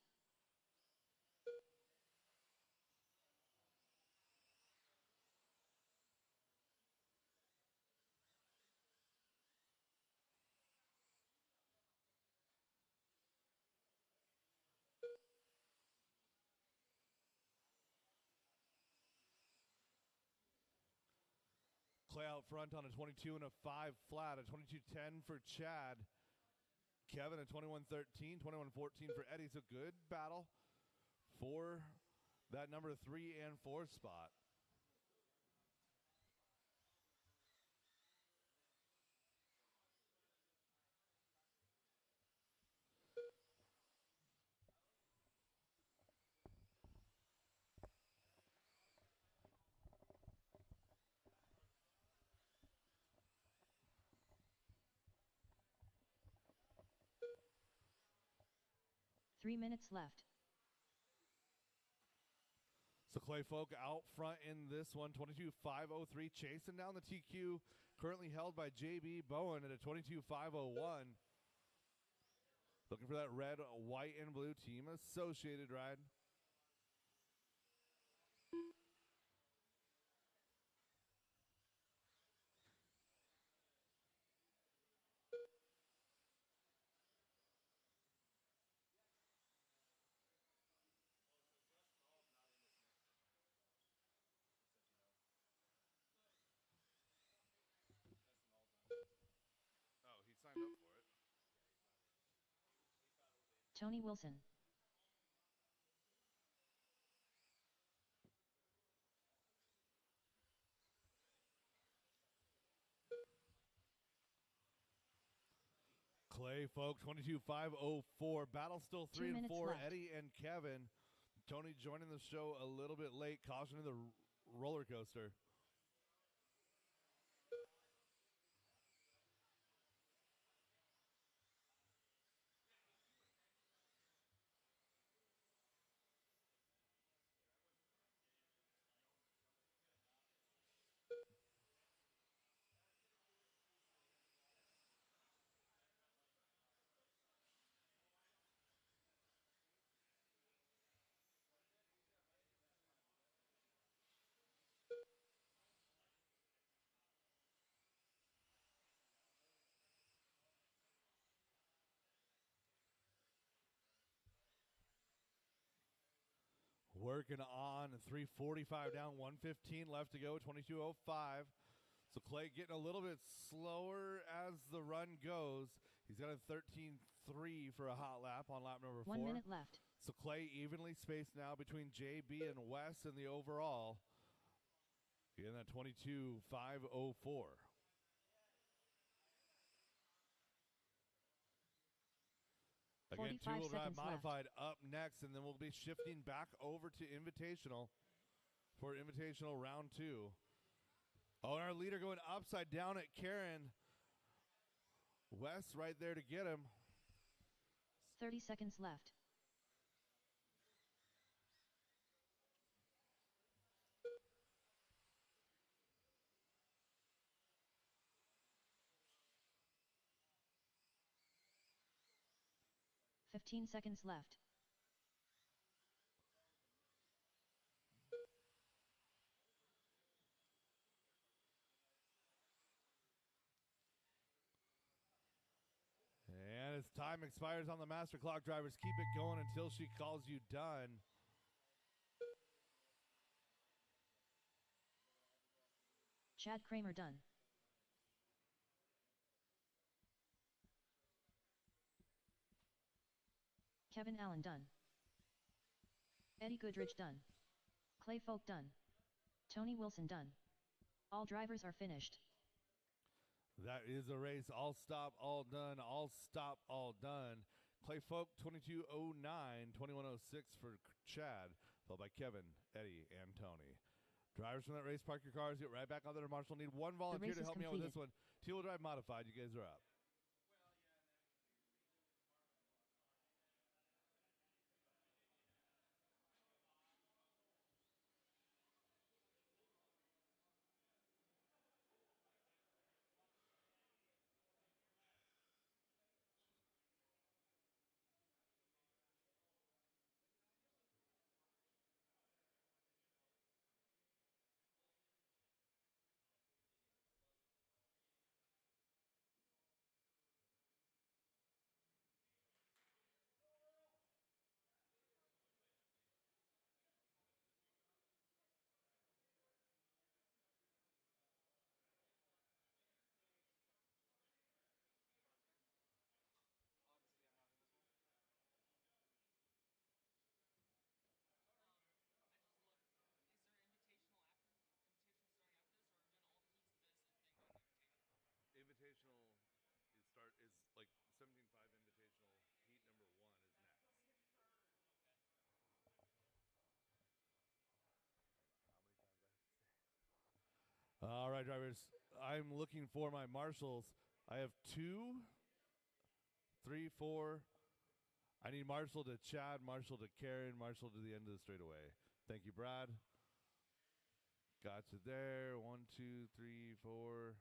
Clay out front on a 22 and a 5 flat, a 22.10 for Chad. Kevin a 21-13, 21-14 for Eddie. So good battle for that number 3 and 4 spot. Three minutes left. So Clay Folk out front in this one, 22.503, chasing down the TQ, currently held by JB Bowen at a 22.501. Looking for that red, white, and blue team associated ride. Oh, he signed up for it. Tony Wilson. Clay Folk, 22.504. Battle still 3 and 4. Left. Eddie and Kevin. Tony joining the show a little bit late, cautioning the roller coaster. working on 3:45 down, 1:15 left to go, 22:05. So Clay getting a little bit slower as the run goes. He's got a 13.3 for a hot lap on lap number 4. 1 minute left. So Clay evenly spaced now between JB and Wes in the overall. Getting that 22.504. Again, 45 two-wheel drive seconds modified up next, and then we'll be shifting back over to Invitational for Invitational round 2. Oh, and our leader going upside down at Karen. Wes right there to get him. 30 seconds left. Fifteen seconds left. And as time expires on the master clock, drivers keep it going until she calls you done. Chad Kramer done. Kevin Allen done. Eddie Goodrich done. Clay Folk done. Tony Wilson done. All drivers are finished. That is a race. All stop, all done. All stop, all done. Clay Folk 22:09, 21:06 for Chad, followed by Kevin, Eddie, and Tony. Drivers from that race, park your cars. Get right back out there to Marshall. Need one volunteer to help me out with this one. Two-wheel drive modified. You guys are up. Invitational is like 17.5 Invitational. Heat number 1 is next. All right, drivers. I'm looking for my marshals. I have 2, 3, 4. I need Marshall to Chad, Marshall to Karen, Marshall to the end of the straightaway. Thank you, Brad. Got you there. 1, 2, 3, 4.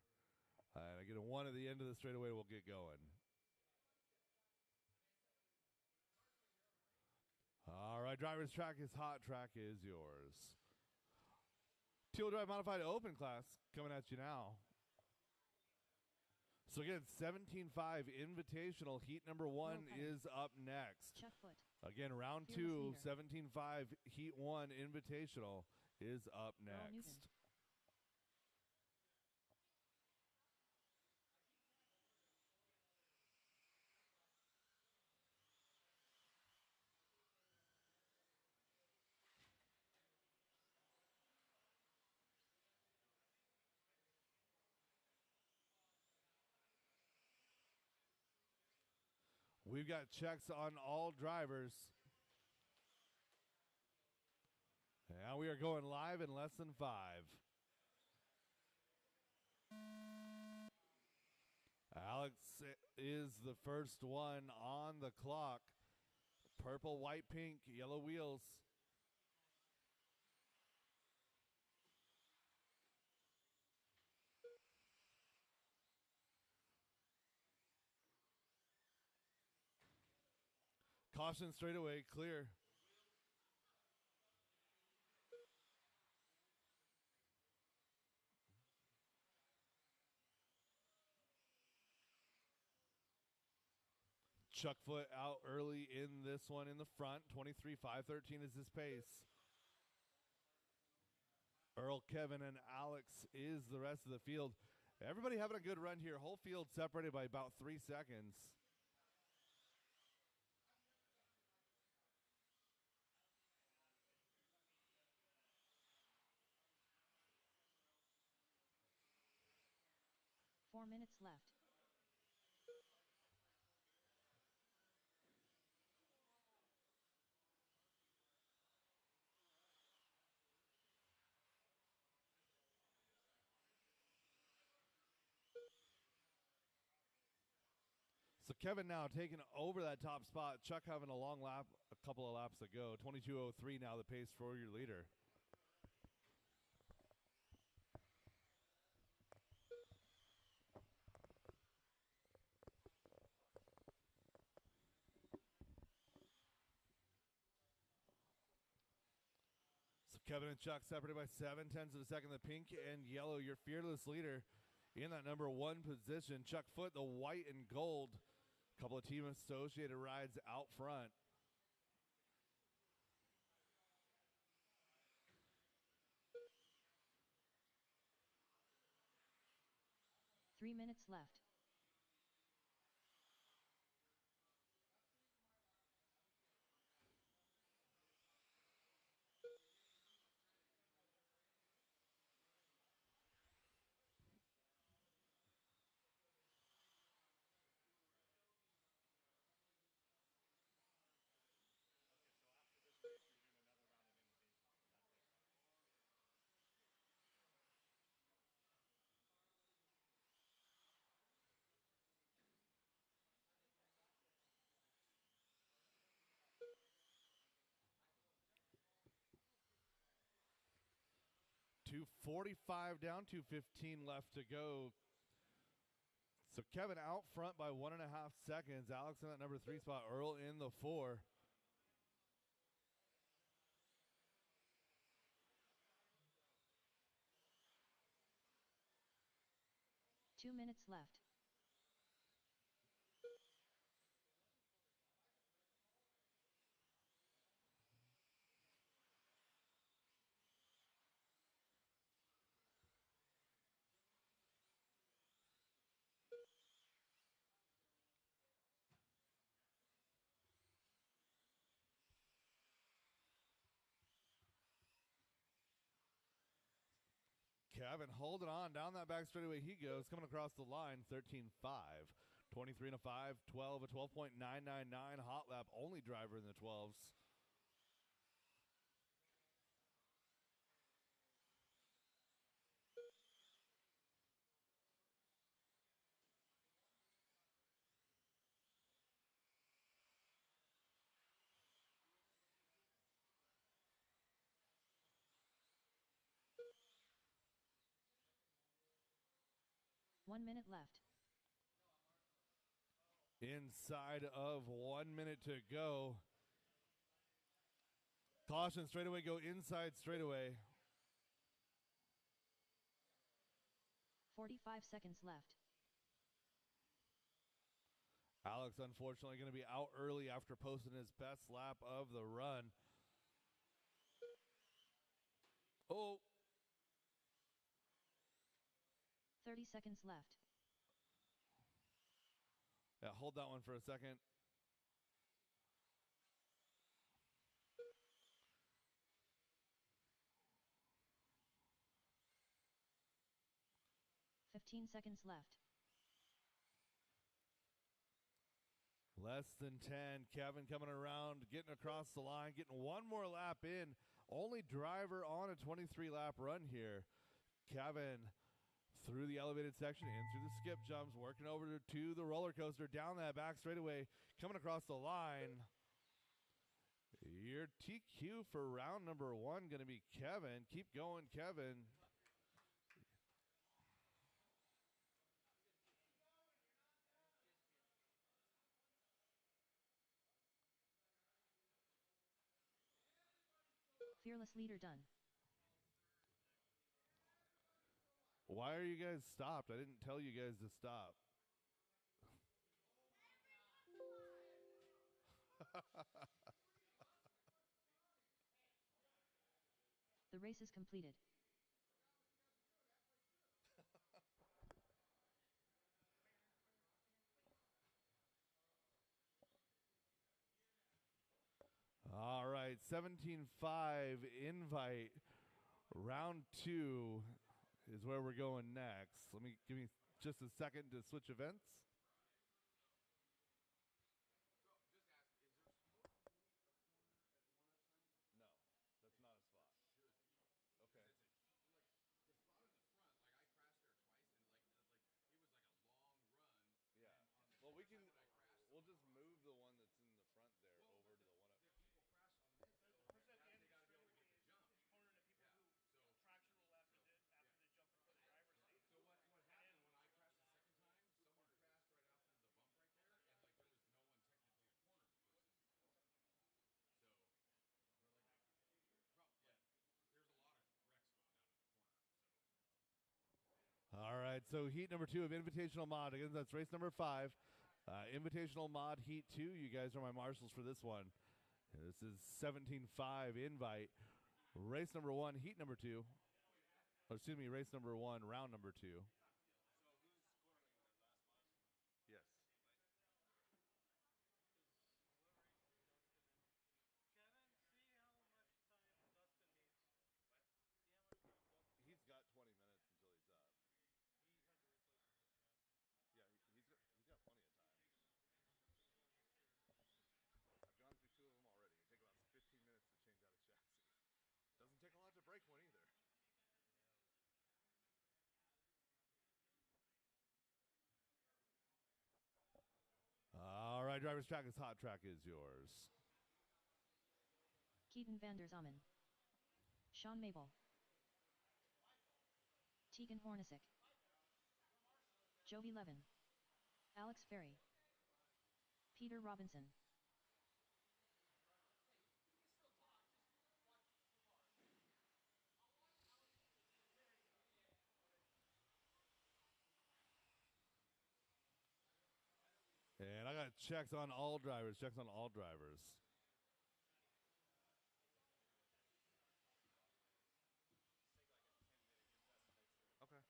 And I get a 1 at the end of the straightaway. We'll get going. All right, drivers, track is hot. Track is yours. Two-wheel drive modified open class coming at you now. So again, 17.5 Invitational. Heat number 1 is up next. Chuck Foot. Again, round 2, 17.5 Heat 1 Invitational is up next. We've got checks on all drivers. Now we are going live in less than 5. Alex is the first one on the clock. Purple, white, pink, yellow wheels. Caution straightaway, clear. Chuck Foot out early in this one in the front. 23.513 is his pace. Earl, Kevin, and Alex is the rest of the field. Everybody having a good run here. Whole field separated by about 3 seconds. Four minutes left. So Kevin now taking over that top spot. Chuck having a long lap, a couple of laps to go. 22:03 now the pace for your leader. So Kevin and Chuck separated by 7/10 of a second. The pink and yellow, your fearless leader in that number 1 position. Chuck Foot, the white and gold. Couple of team associated rides out front. Three minutes left. .245 down, 2:15 left to go. So Kevin out front by 1.5 seconds. Alex in that number 3 spot. Earl in the 4. 2 minutes left. Kevin holding on down that back straightaway. He goes coming across the line. 13.5, 23 and a 5, 12, a 12.999 hot lap. Only driver in the 12s. One minute left. Inside of 1 minute to go. Caution, straightaway, go inside straightaway. 45 seconds left. Alex, unfortunately, going to be out early after posting his best lap of the run. Oh. 30 seconds left. Yeah, hold that one for a second. $15 seconds left. Less than 10. Kevin coming around, getting across the line, getting one more lap in. Only driver on a 23-lap run here. Kevin through the elevated section, in through the skip jumps, working over to the roller coaster, down that back straightaway, coming across the line. Your TQ for round number 1 going to be Kevin. Keep going, Kevin. Fearless leader done. Why are you guys stopped? I didn't tell you guys to stop. The race is completed. 17.5 invite. Round 2 is where we're going next. Give me just a second to switch events. We'll just move the one that's in the front there over to the one up. All right, so heat number 2 of Invitational Mod. Again, that's race number 5. Invitational Mod Heat 2. You guys are my marshals for this one. This is 17.5 invite. Race number 1, heat number 2. Or excuse me, race number 1, round number 2. Yes. He's got 20 minutes until he's up. Yeah, he's got plenty of time. I've gone through 2 of them already. It takes about 15 minutes to change out a chassis. Doesn't take a lot to break one either. All right, driver's track is hot. Track is yours. Keaton van der Zamen. Sean Mabel. Tegan Hornacek. Jovi Levin. Alex Ferry. Peter Robinson. And I got checks on all drivers. Checks on all drivers. Okay.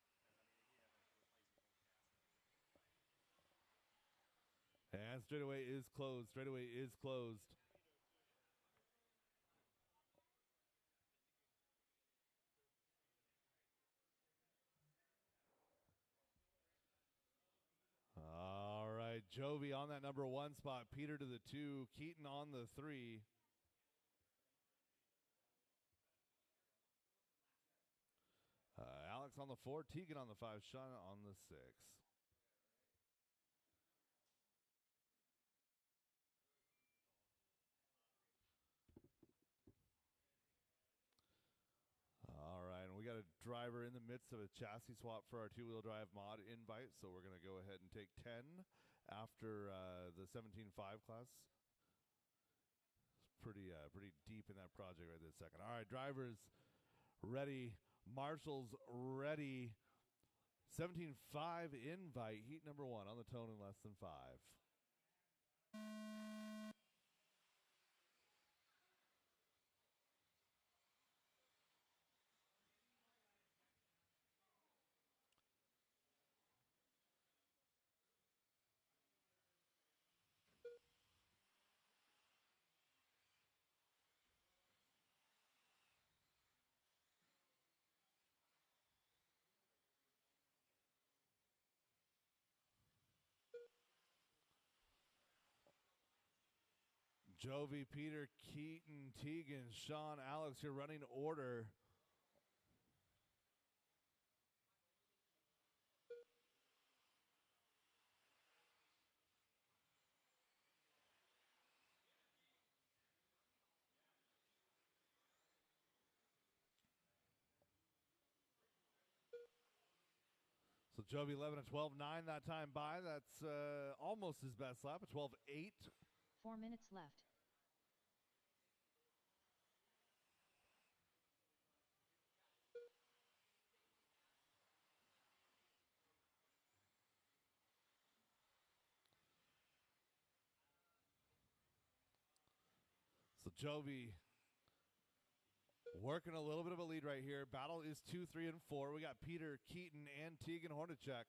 And straightaway is closed. Straightaway is closed. All right, Jovi on that number 1 spot. Peter to the 2. Keaton on the 3. Alex on the 4. Tegan on the 5. Sean on the 6. All right, and we got a driver in the midst of a chassis swap for our 2-wheel drive mod invite, so we're going to go ahead and take 10 after the 17.5 class. It's pretty deep in that project right this second. All right, drivers ready, marshals ready. 17.5 invite, heat number 1 on the tone in less than 5. Jovi, Peter, Keaton, Tegan, Sean, Alex, your running order. So Jovi 11 at 12.9 that time by. That's almost his best lap, a 12.8. 4 minutes left. So Jovi working a little bit of a lead right here. Battle is 2, 3, and 4. We got Peter, Keaton, and Tegan Hornacek.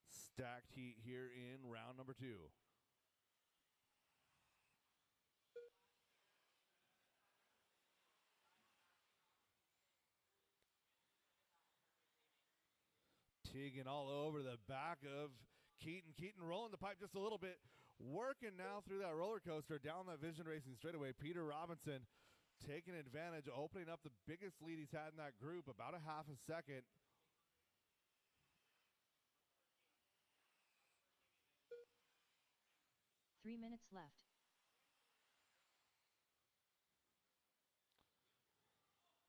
Stacked heat here in round number 2. Teagan all over the back of Keaton. Keaton rolling the pipe just a little bit. Working now through that roller coaster down that Vision Racing straightaway. Peter Robinson taking advantage, opening up the biggest lead he's had in that group, about a half a second. Three minutes left.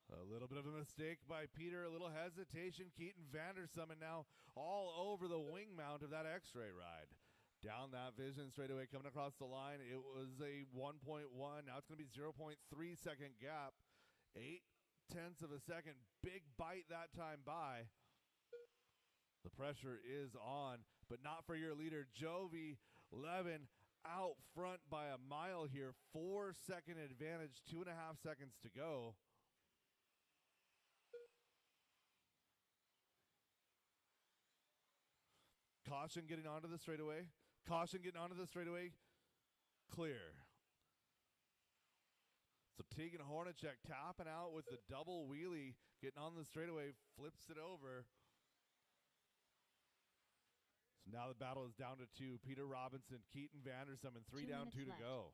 A little bit of a mistake by Peter, a little hesitation. Keaton Vandersummen now all over the wing mount of that X-ray ride. Down that Vision straightaway, coming across the line. It was a 1.1. Now it's going to be 0.3 second gap. 0.8 of a second. Big bite that time by. The pressure is on, but not for your leader, Jovi Levin, out front by a mile here. 4-second advantage, 2.5 seconds to go. Caution getting onto the straightaway. Caution getting onto the straightaway. Clear. So Teagan Hornacek tapping out with the double wheelie, getting on the straightaway, flips it over. So now the battle is down to 2. Peter Robinson, Keaton Vandersummen, 3 down, 2 to go.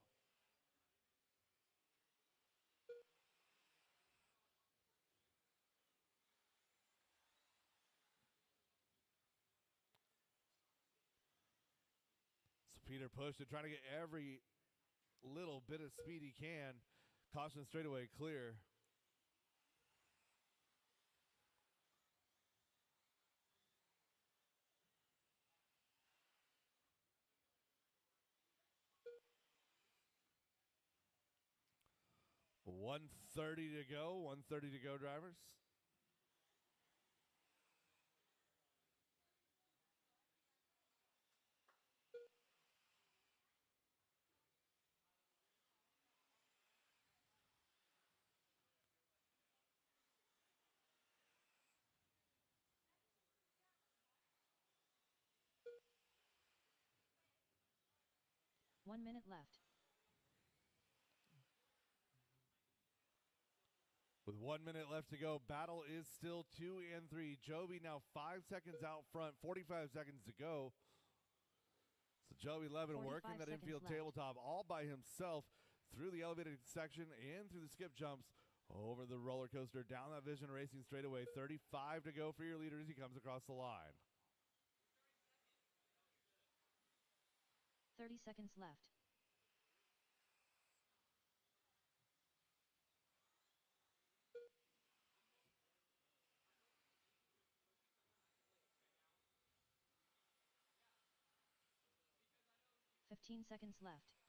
Peter pushed it, trying to get every little bit of speed he can. Caution straightaway clear. .130 to go. 130 to go, drivers. One minute left. With 1 minute left to go, battle is still 2 and 3. Jovi now 5 seconds out front, 45 seconds to go. So Jovi Levin working that infield tabletop all by himself through the elevated section and through the skip jumps over the roller coaster down that Vision Racing straightaway. 35 to go for your leader as he comes across the line. 30 seconds left. Seconds left.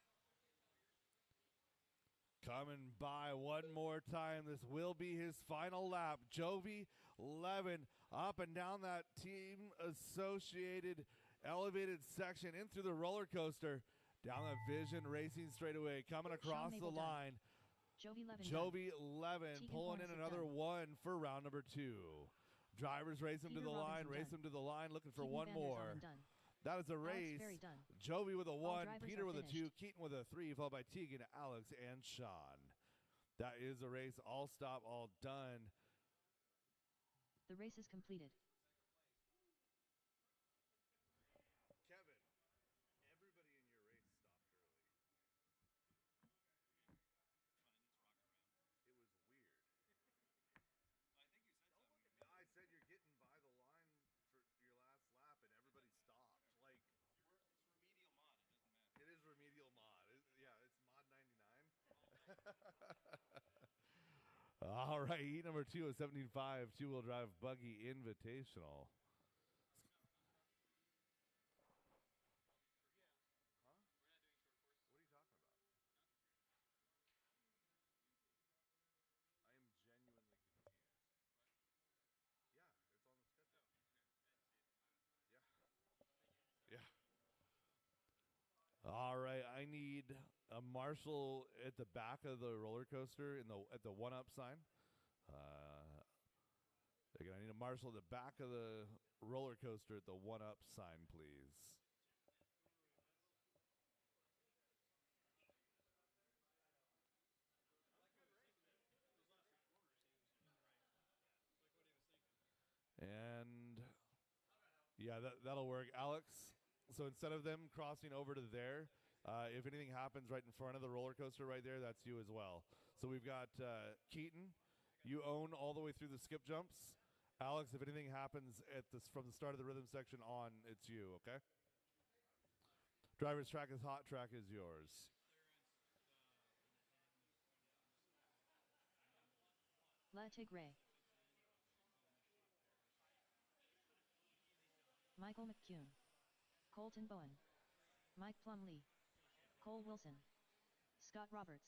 Coming by one more time. This will be his final lap. Jovi Levin up and down that team associated elevated section in through the roller coaster. Down that Vision Racing straightaway. Coming across the line. Jovi Levin pulling in another one for round number 2. Drivers race him to the line. Race him to the line. Looking for one more. That is a race. Jovi with a 1, Peter with a 2, Keaton with a 3, followed by Teagan, Alex, and Sean. That is a race. All stop, all done. The race is completed. Kevin, everybody in your race stopped early. It was weird. I said you're getting by the line for your last lap, and everybody stopped. Like, it is remedial mod. Yeah, it's mod 99. All right, heat number 2 is 17.5 two-wheel drive buggy invitational. All right, I need a marshal at the back of the roller coaster at the one-up sign. Again, I need a marshal at the back of the roller coaster at the one-up sign, please. And Yeah, that'll work. Alex, so instead of them crossing over to there, if anything happens right in front of the roller coaster right there, that's you as well. So we've got Keaton. You own all the way through the skip jumps. Alex, if anything happens from the start of the rhythm section on, it's you, okay? Driver's track is hot, track is yours. La Tigre. Michael McCune. Colton Bowen. Mike Plumlee. Cole Wilson. Scott Roberts.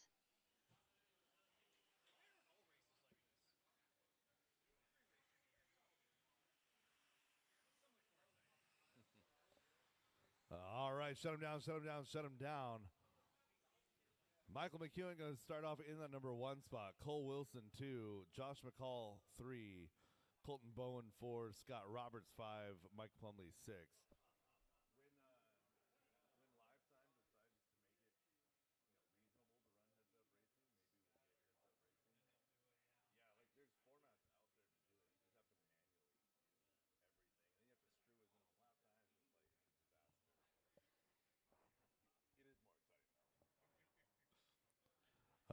All right, shut him down, shut him down, shut him down. Michael McEwen going to start off in that number 1 spot. Cole Wilson 2, Josh McCall 3, Colton Bowen 4, Scott Roberts 5, Mike Plumlee 6.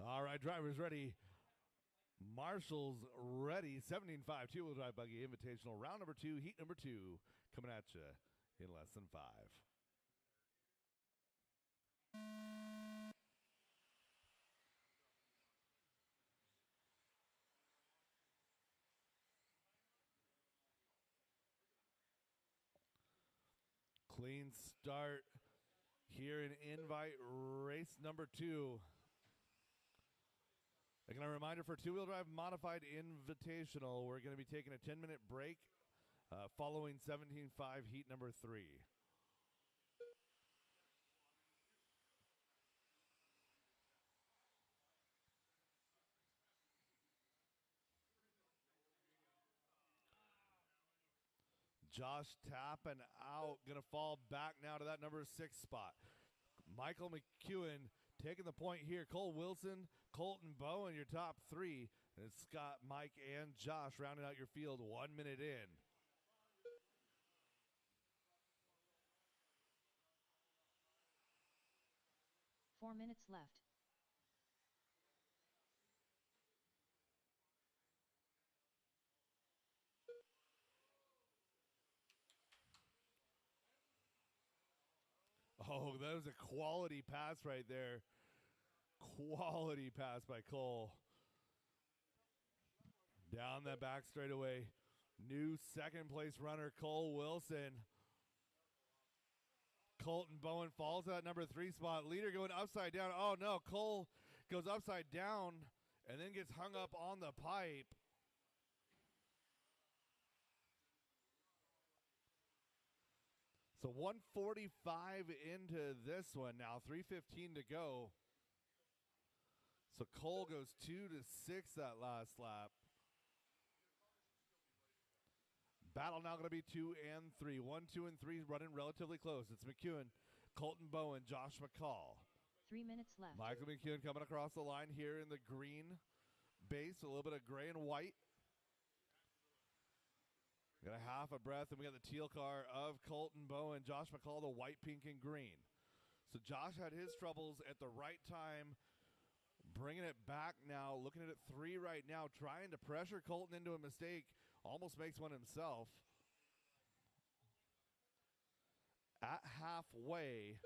All right, drivers ready. Marshall's ready. 17.5 two-wheel drive buggy invitational. Round number 2, heat number 2, coming at you in less than 5. Clean start here in invite race number 2. Again, a reminder for two-wheel drive modified invitational, we're going to be taking a 10-minute break following 17.5 heat number 3. Josh tapping out, going to fall back now to that number 6 spot. Michael McEwen taking the point here. Cole Wilson, Colton Bowen, your top 3. And it's Scott, Mike, and Josh rounding out your field 1 minute in. Four minutes left. Oh, that was a quality pass right there. Quality pass by Cole. Down that back straightaway. New second place runner, Cole Wilson. Colton Bowen falls to that number 3 spot. Leader going upside down. Oh no, Cole goes upside down and then gets hung up on the pipe. So 145 into this one now, 3:15 to go. So Cole goes 2 to 6 that last lap. Battle now going to be 2 and 3. 1, 2, and 3 running relatively close. It's McEwen, Colton Bowen, Josh McCall. 3 minutes left. Michael McEwen coming across the line here in the green base, a little bit of gray and white. Got a half a breath, and we got the teal car of Colton Bowen, Josh McCall, the white, pink, and green. So Josh had his troubles at the right time, bringing it back now, looking at it 3 right now, trying to pressure Colton into a mistake, almost makes one himself. At halfway.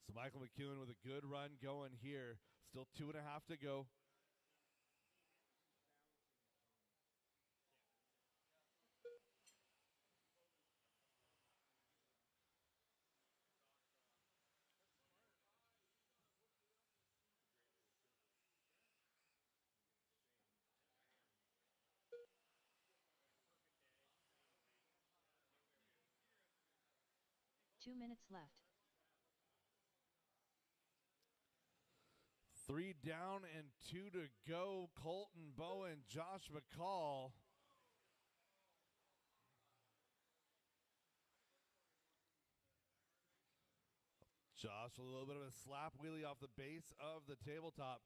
So Michael McEwen with a good run going here. Still 2.5 to go. Two minutes left. 3 down and 2 to go. Colton Bowen, Josh McCall. Josh, a little bit of a slap wheelie off the base of the tabletop.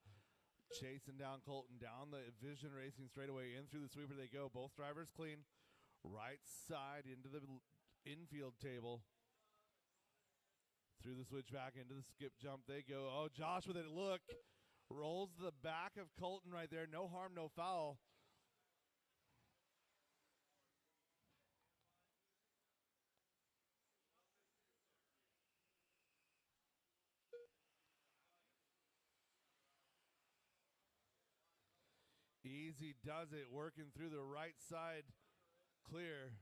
Chasing down Colton, down the Vision Racing straightaway, in through the sweeper they go. Both drivers clean. Right side into the infield table. Through the switchback into the skip jump they go. Oh, Josh with it, look. Rolls the back of Colton right there. No harm, no foul. Easy does it, working through the right side. Clear.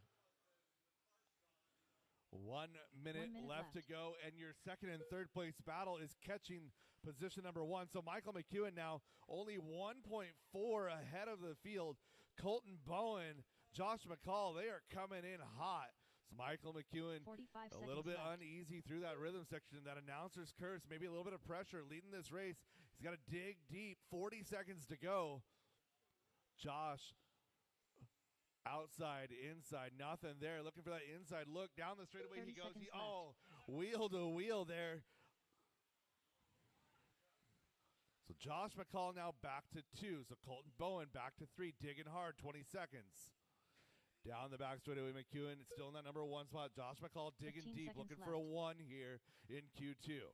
1 minute, left to go, and your second and third place battle is catching position number 1. So Michael McEwen now only 1.4 ahead of the field. Colton Bowen, Josh McCall, they are coming in hot. So Michael McEwen a little bit uneasy through that rhythm section. That announcer's curse, maybe a little bit of pressure leading this race. He's got to dig deep, 40 seconds to go. Josh outside, inside, nothing there. Looking for that inside look. Down the straightaway he goes. Wheel to wheel there. So Josh McCall now back to 2. So Colton Bowen back to 3. Digging hard, 20 seconds. Down the back straightaway, McEwen still in that number 1 spot. Josh McCall digging deep, looking for a 1 here in Q2.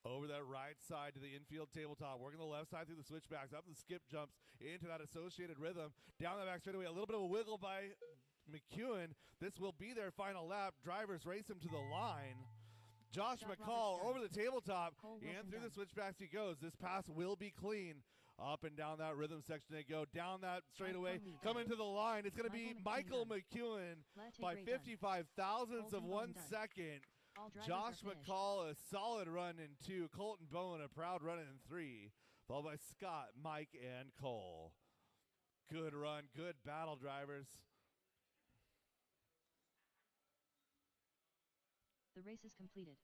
Over that right side to the infield tabletop, working the left side through the switchbacks, up the skip jumps into that associated rhythm. Down the back straightaway, a little bit of a wiggle by McEwen. This will be their final lap. Drivers race him to the line. Josh McCall over the tabletop and through the switchbacks he goes. This pass will be clean. Up and down that rhythm section they go. Down that straightaway, coming to the line. It's going to be Michael McEwen by 55 thousandths of 1 second. Josh McCall, a solid run in 2. Colton Bowen, a proud run in 3. Followed by Scott, Mike, and Cole. Good run, good battle, drivers. The race is completed.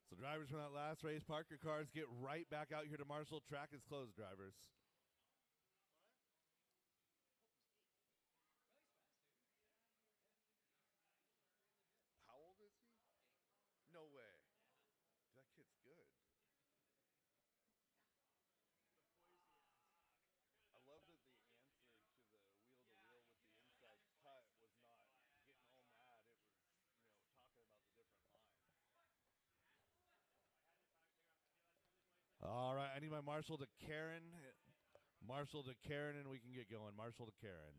So drivers from that last race, park your cars, get right back out here to Marshall. Track is closed, drivers. How old is he? No way. That kid's good. I love that the answer to the wheel-to-wheel with the inside cut was not getting all mad. It was, talking about the different line. All right, I need my Marshall to Karen. Marshall to Karen, and we can get going. Marshall to Karen.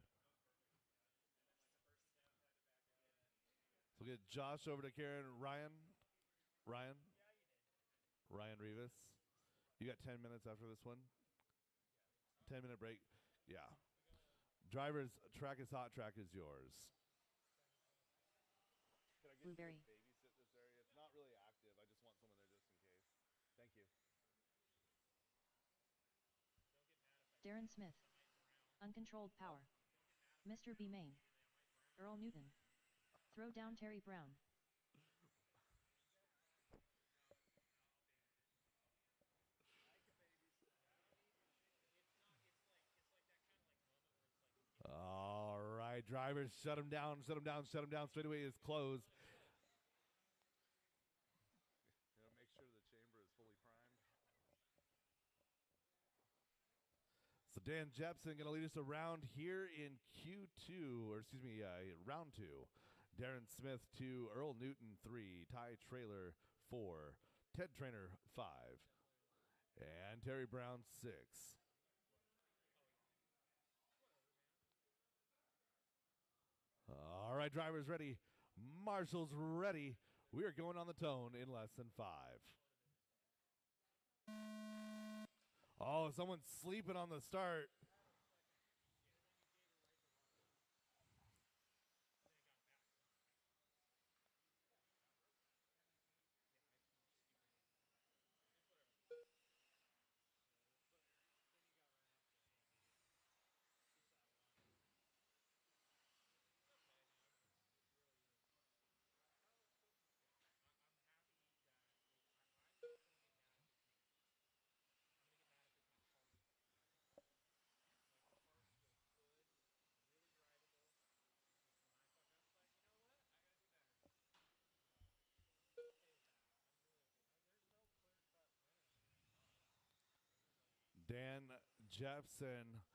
So we'll get Josh over to Karen. Ryan Rivas. You got 10 minutes after this one? 10-minute break. Yeah. Drivers, track is hot, track is yours. Can I get Blueberry. you to babysit this area? It's not really active. I just want someone there just in case. Thank you. Darren Smith. Uncontrolled power. Mr. B. Main. Earl Newton. Throw down Terry Brown. All right, drivers, shut them down. Straightaway is closed. Make sure the chamber is fully primed. So Dan Jepson going to lead us around here in Q2, or excuse me, round 2. Darren Smith 2, Earl Newton 3, Ty Trailer 4, Ted Trainer 5, and Terry Brown 6. All right, drivers ready. Marshall's ready. We are going on the tone in less than 5. Oh, someone's sleeping on the start. Dan Jepson,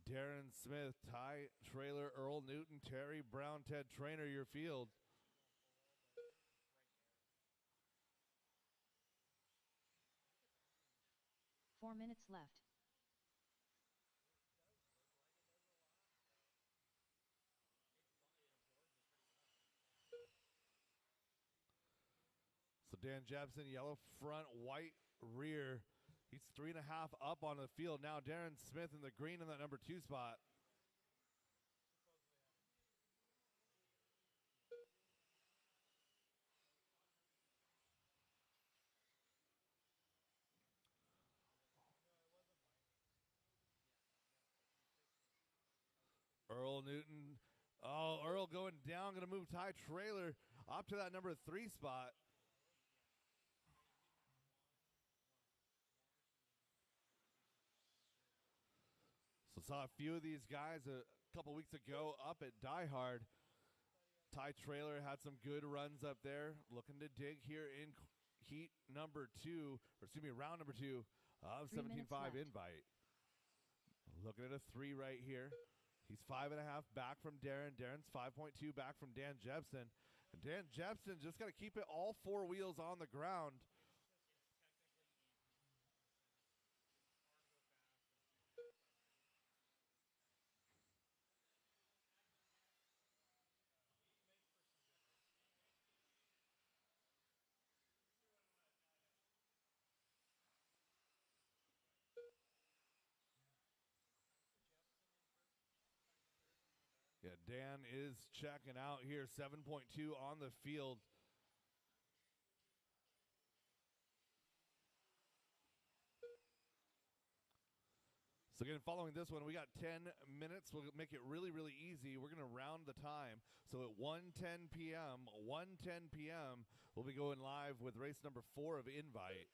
Darren Smith, Ty Trailer, Earl Newton, Terry Brown, Ted Trainer, your field. Four minutes left. So Dan Jepson, yellow front, white rear. He's 3.5 up on the field. Now Darren Smith in the green in that number 2 spot. Earl Newton. Oh, Earl going down, going to move Ty Trailer up to that number 3 spot. So saw a few of these guys a couple weeks ago up at Die Hard. Ty Trailer had some good runs up there, looking to dig here in heat number 2, or excuse me, round number 2 of 17.5 invite. Looking at a 3 right here. He's 5.5 back from Darren. Darren's 5.2 back from Dan Jepson. And Dan Jepson just got to keep it all 4 wheels on the ground. Yeah, Dan is checking out here, 7.2 on the field. So again, following this one, we got 10 minutes. We'll make it really, really easy. We're going to round the time. So at 1:10 p.m., we'll be going live with race number 4 of Invite,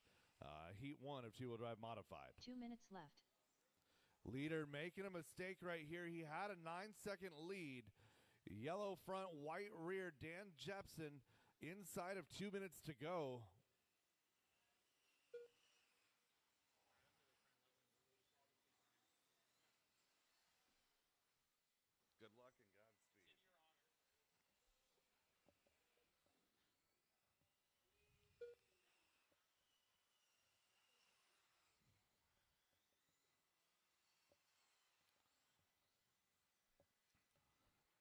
Heat 1 of two-wheel drive modified. 2 minutes left. Leader making a mistake right here. He had a 9-second lead. Yellow front, white rear, Dan Jepson inside of 2 minutes to go. Good luck and Godspeed.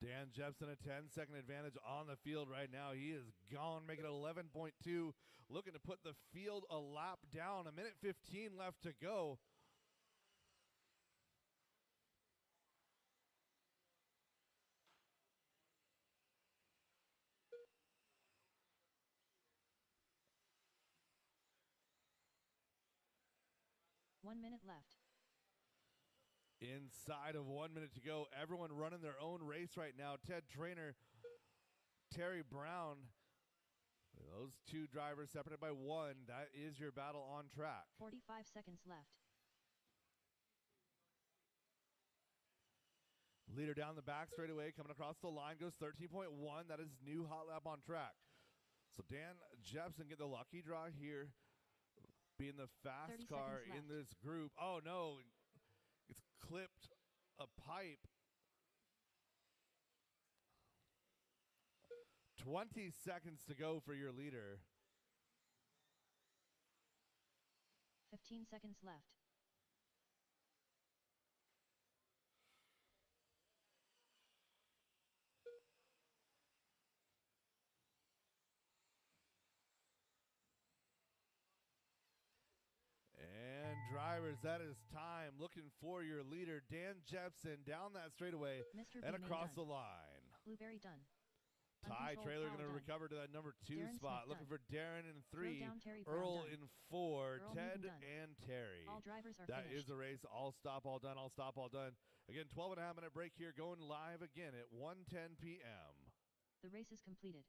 Dan Jepson, a 10-second advantage on the field right now. He is gone, making it 11.2. Looking to put the field a lap down. 1:15 left to go. One minute left. Inside of 1 minute to go. Everyone running their own race right now. Ted Trainer, Terry Brown. Those two drivers separated by 1. That is your battle on track. 45 seconds left. Leader down the back straightaway, coming across the line, goes 13.1. That is new hot lap on track. So Dan Jepson get the lucky draw here, being the fast car in this group. Oh no, it's clipped a pipe. 20 seconds to go for your leader. 15 seconds left. And drivers, that is time. Looking for your leader, Dan Jepson, down that straightaway Mr. and Beanie across done. the line. Blueberry done. Ty Uncontrolled Trailer foul going to done. recover to that number 2 Darren spot. Smith Looking done. for Darren in Throw 3, down Terry Brown Earl done. in 4, Earl Ted Newton done. and Terry. All drivers are That is finished. the race. All stop, all done, all stop, all done. Again, 12.5 minute break here, going live again at 1:10 p.m. The race is completed.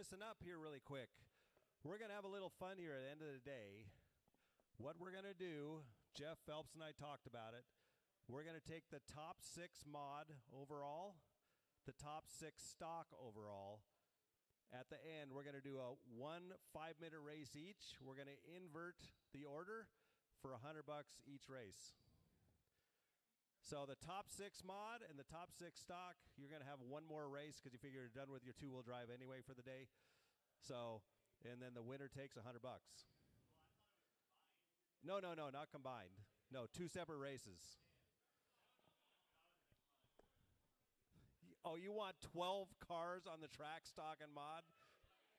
listen up here really quick. We're going to have a little fun here at the end of the day. What we're going to do, Jeff Phelps and I talked about it. We're going to take the top 6 mod overall, the top 6 stock overall. At the end, we're going to do a 1 5-minute race each. We're going to invert the order for $100 each race. So the top 6 mod and the top 6 stock, you're going to have one more race because you figure you're done with your 2-wheel drive anyway for the day. So, and then the winner takes $100. No, not combined. No, 2 separate races. Oh, you want 12 cars on the track, stock, and mod?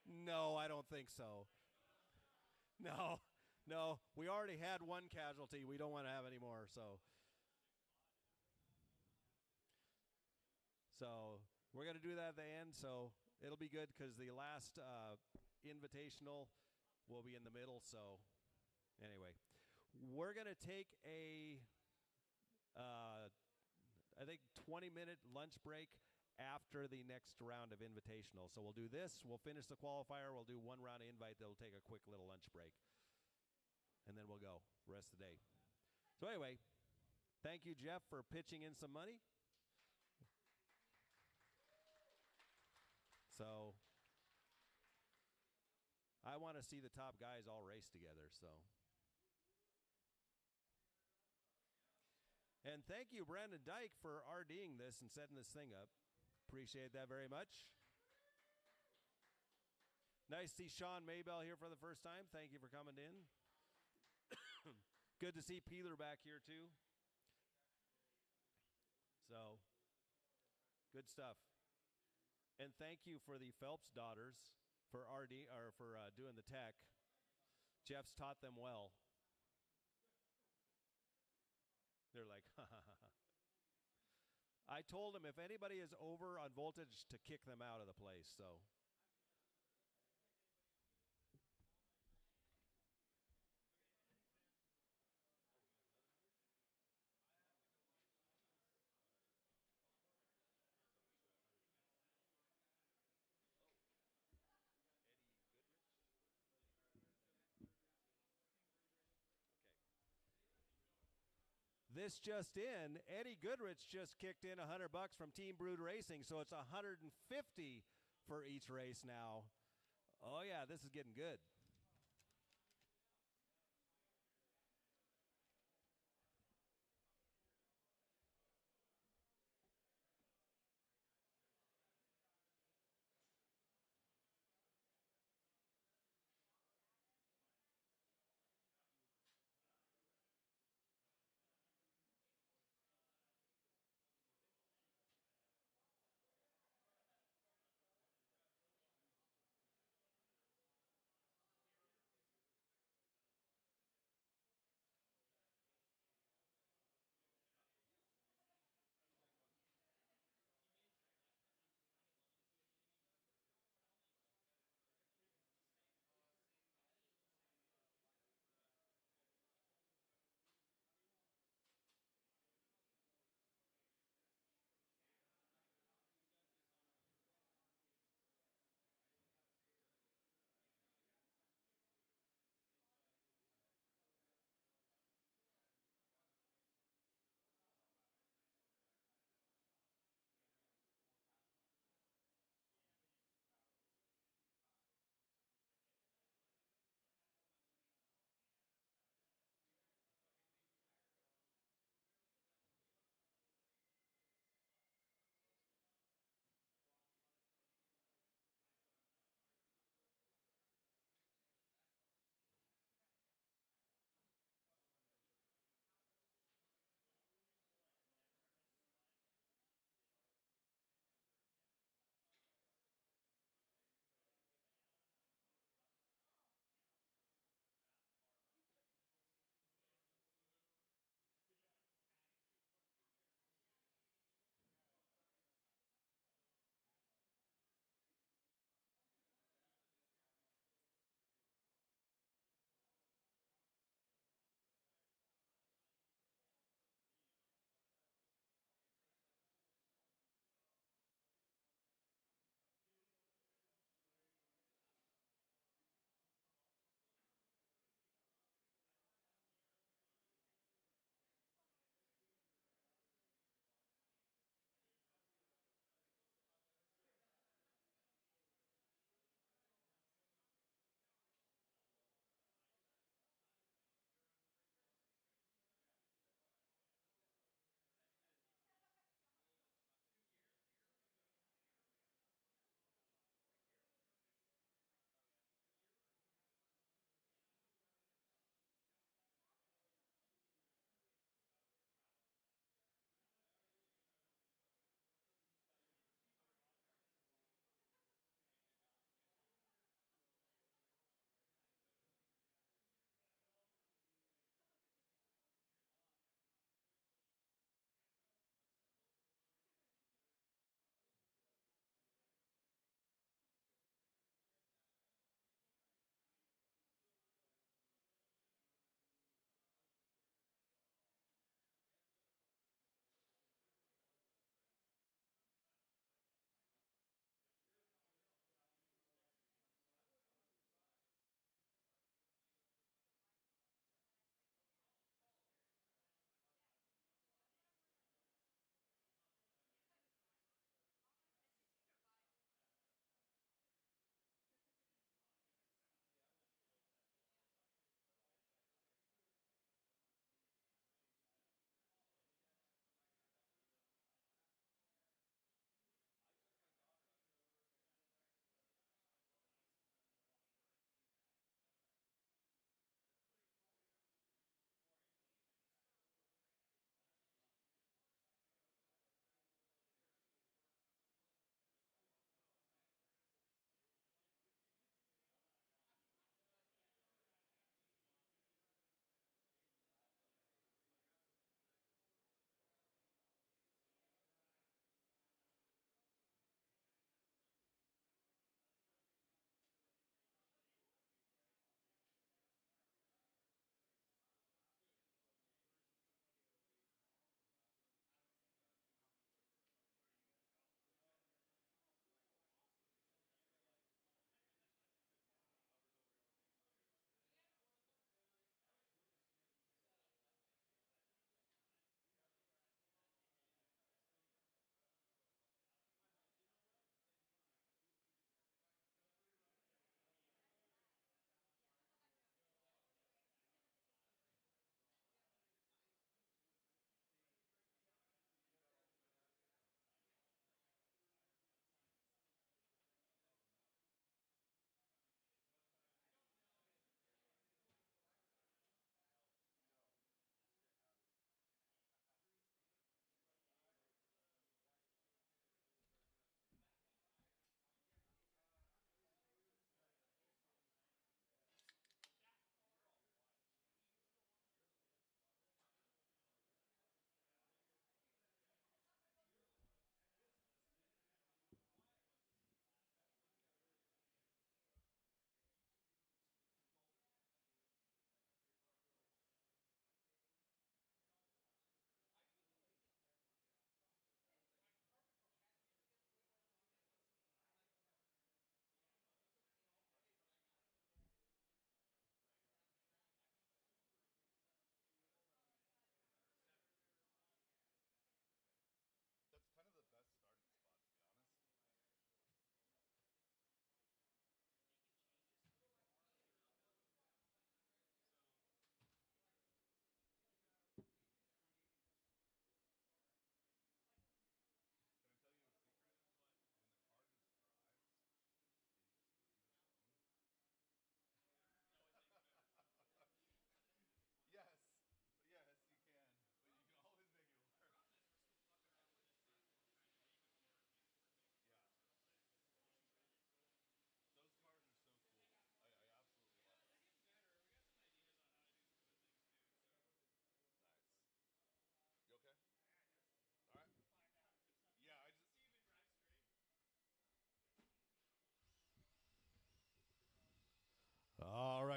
No, I don't think so. No. We already had one casualty. We don't want to have any more, so we're going to do that at the end, so it'll be good because the last invitational will be in the middle, so anyway. We're going to take a, I think, 20-minute lunch break after the next round of invitational. So we'll do this, we'll finish the qualifier, we'll do 1 round of invite, then we'll take a quick little lunch break. And then we'll go the rest of the day. So anyway, thank you, Jeff, for pitching in some money. So I want to see the top guys all race together, so. And thank you, Brandon Dyke, for RDing this and setting this thing up. Appreciate that very much. Nice to see Sean Maybell here for the first time. Thank you for coming in. Good to see Peeler back here, too. So, good stuff. And thank you for the Phelps daughters for doing the tech. Jeff's taught them well. They're like, ha ha ha. I told him if anybody is over on voltage to kick them out of the place, so. This just in, Eddie Goodrich just kicked in $100 from Team Brood Racing, so it's $150 for each race now. Oh yeah, this is getting good.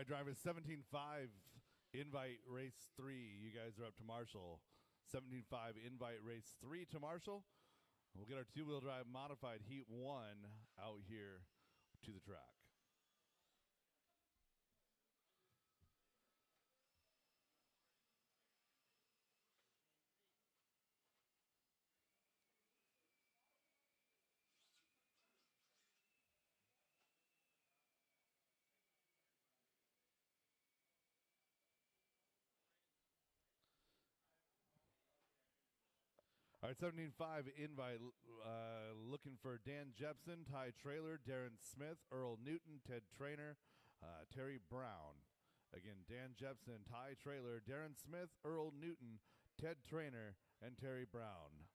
right, drivers, 17.5 invite race 3. You guys are up to Marshall. 17.5 invite race 3 to Marshall. We'll get our two-wheel drive modified heat 1 out here to the track. All right, 17.5 invite, looking for Dan Jepson, Ty Trailer, Darren Smith, Earl Newton, Ted Trainer, Terry Brown. Again, Dan Jepson, Ty Trailer, Darren Smith, Earl Newton, Ted Trainer, and Terry Brown.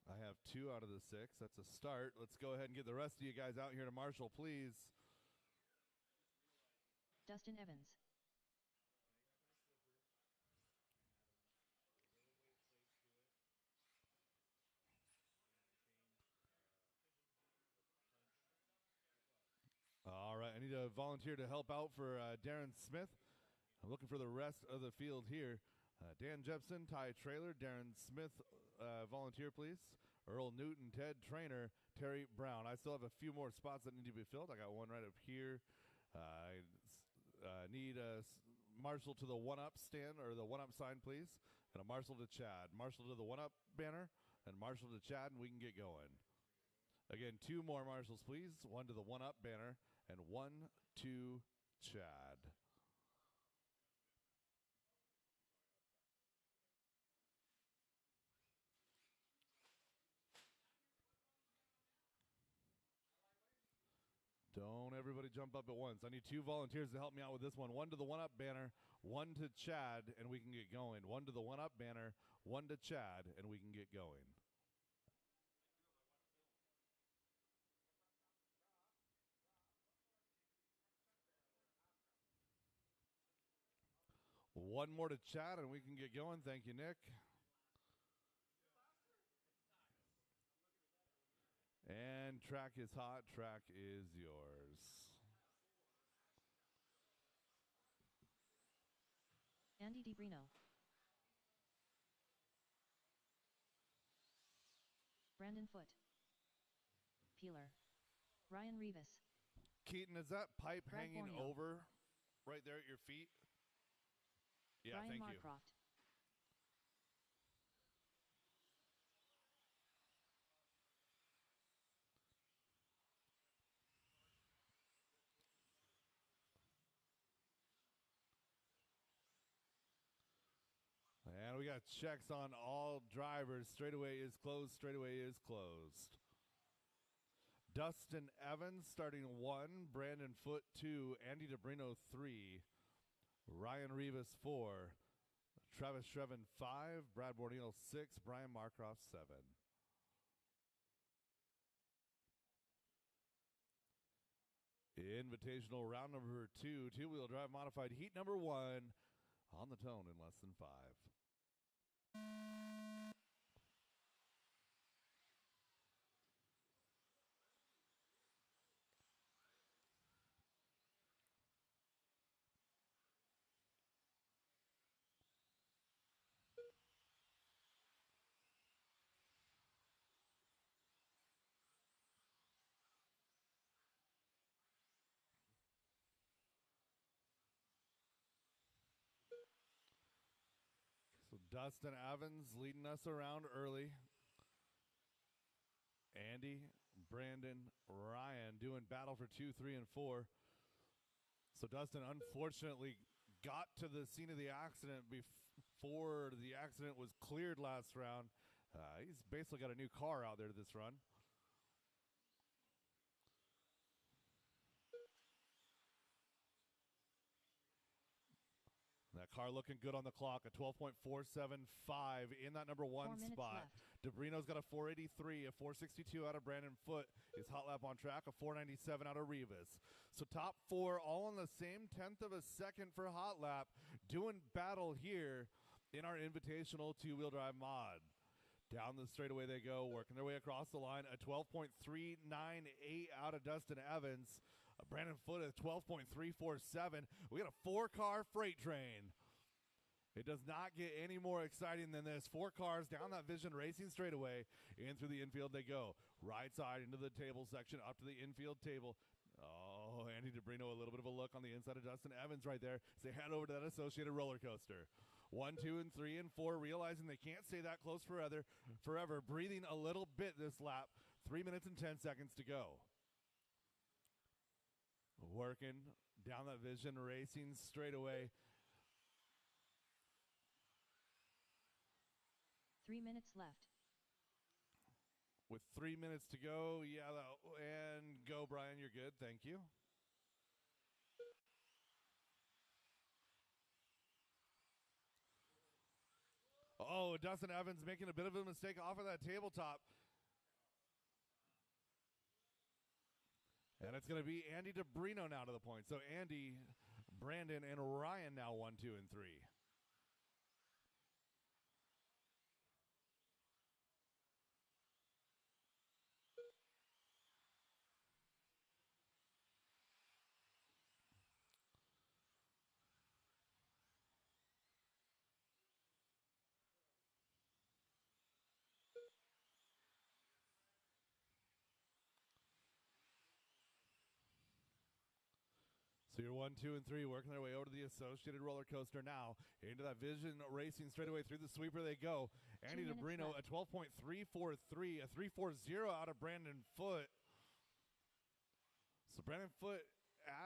I have 2 out of the 6. That's a start. Let's go ahead and get the rest of you guys out here to Marshall, please. Dustin Evans. All right, I need a volunteer to help out for Darren Smith. I'm looking for the rest of the field here. Dan Jepson, Ty Trailer, Darren Smith, volunteer please. Earl Newton, Ted Trainer, Terry Brown. I still have a few more spots that need to be filled. I got one right up here. I need a Marshall to the one-up stand, or the one-up sign, please. And a Marshall to Chad. Marshall to the one-up banner, and Marshall to Chad, and we can get going. Again, 2 more Marshalls, please. 1 to the one-up banner, and 1 to Chad. Don't everybody jump up at once. I need 2 volunteers to help me out with this one. 1 to the one-up banner, 1 to Chad, and we can get going. 1 to the one-up banner, 1 to Chad, and we can get going. One more to Chad, and we can get going. Thank you, Nick. And track is hot. Track is yours. Andy DiBrino. Brandon Foote. Peeler. Ryan Rivas. Keaton, is that pipe Brad hanging Borneo. over right there at your feet? Yeah, Brian thank Marcroft. you. And we got checks on all drivers. Straightaway is closed. Straightaway is closed. Dustin Evans starting 1, Brandon Foote 2, Andy DiBrino 3, Ryan Rivas 4, Travis Shreven 5, Brad Borneo 6, Brian Marcroft 7. Invitational round number 2, two-wheel drive modified heat number 1 on the tone in less than 5. So Dustin Evans leading us around early. Andy, Brandon, Ryan doing battle for 2, 3, and 4. So Dustin unfortunately got to the scene of the accident before the accident was cleared last round. He's basically got a new car out there this run. That car looking good on the clock, a 12.475 in that number 1 spot. DiBrino's got a 483, a 462 out of Brandon Foote. His hot lap on track, a 497 out of Rivas. So top 4 all in the same 10th of a second for hot lap, doing battle here in our invitational two-wheel drive mod. Down the straightaway they go, working their way across the line. A 12.398 out of Dustin Evans. Brandon Foote at 12.347. We got a 4-car freight train. It does not get any more exciting than this. 4 cars down that Vision Racing straightaway. In through the infield they go. Right side into the table section, up to the infield table. Oh, Andy DeBrino, a little bit of a look on the inside of Dustin Evans right there. So they head over to that Associated roller coaster. 1, 2, and 3, and 4, realizing they can't stay that close forever, breathing a little bit this lap. 3 minutes and 10 seconds to go. Working down that Vision Racing straightaway. 3 minutes left. With 3 minutes to go, and go, Brian, you're good, thank you. Oh, Dustin Evans making a bit of a mistake off of that tabletop. And it's going to be Andy DeBrino now to the point. So Andy, Brandon, and Ryan now 1, 2, and 3. So you're 1, 2, and 3 working their way over to the Associated roller coaster now. Into that Vision Racing straightaway through the sweeper they go. Andy DeBrino, a 12.343, a 3.40 out of Brandon Foote. So Brandon Foote,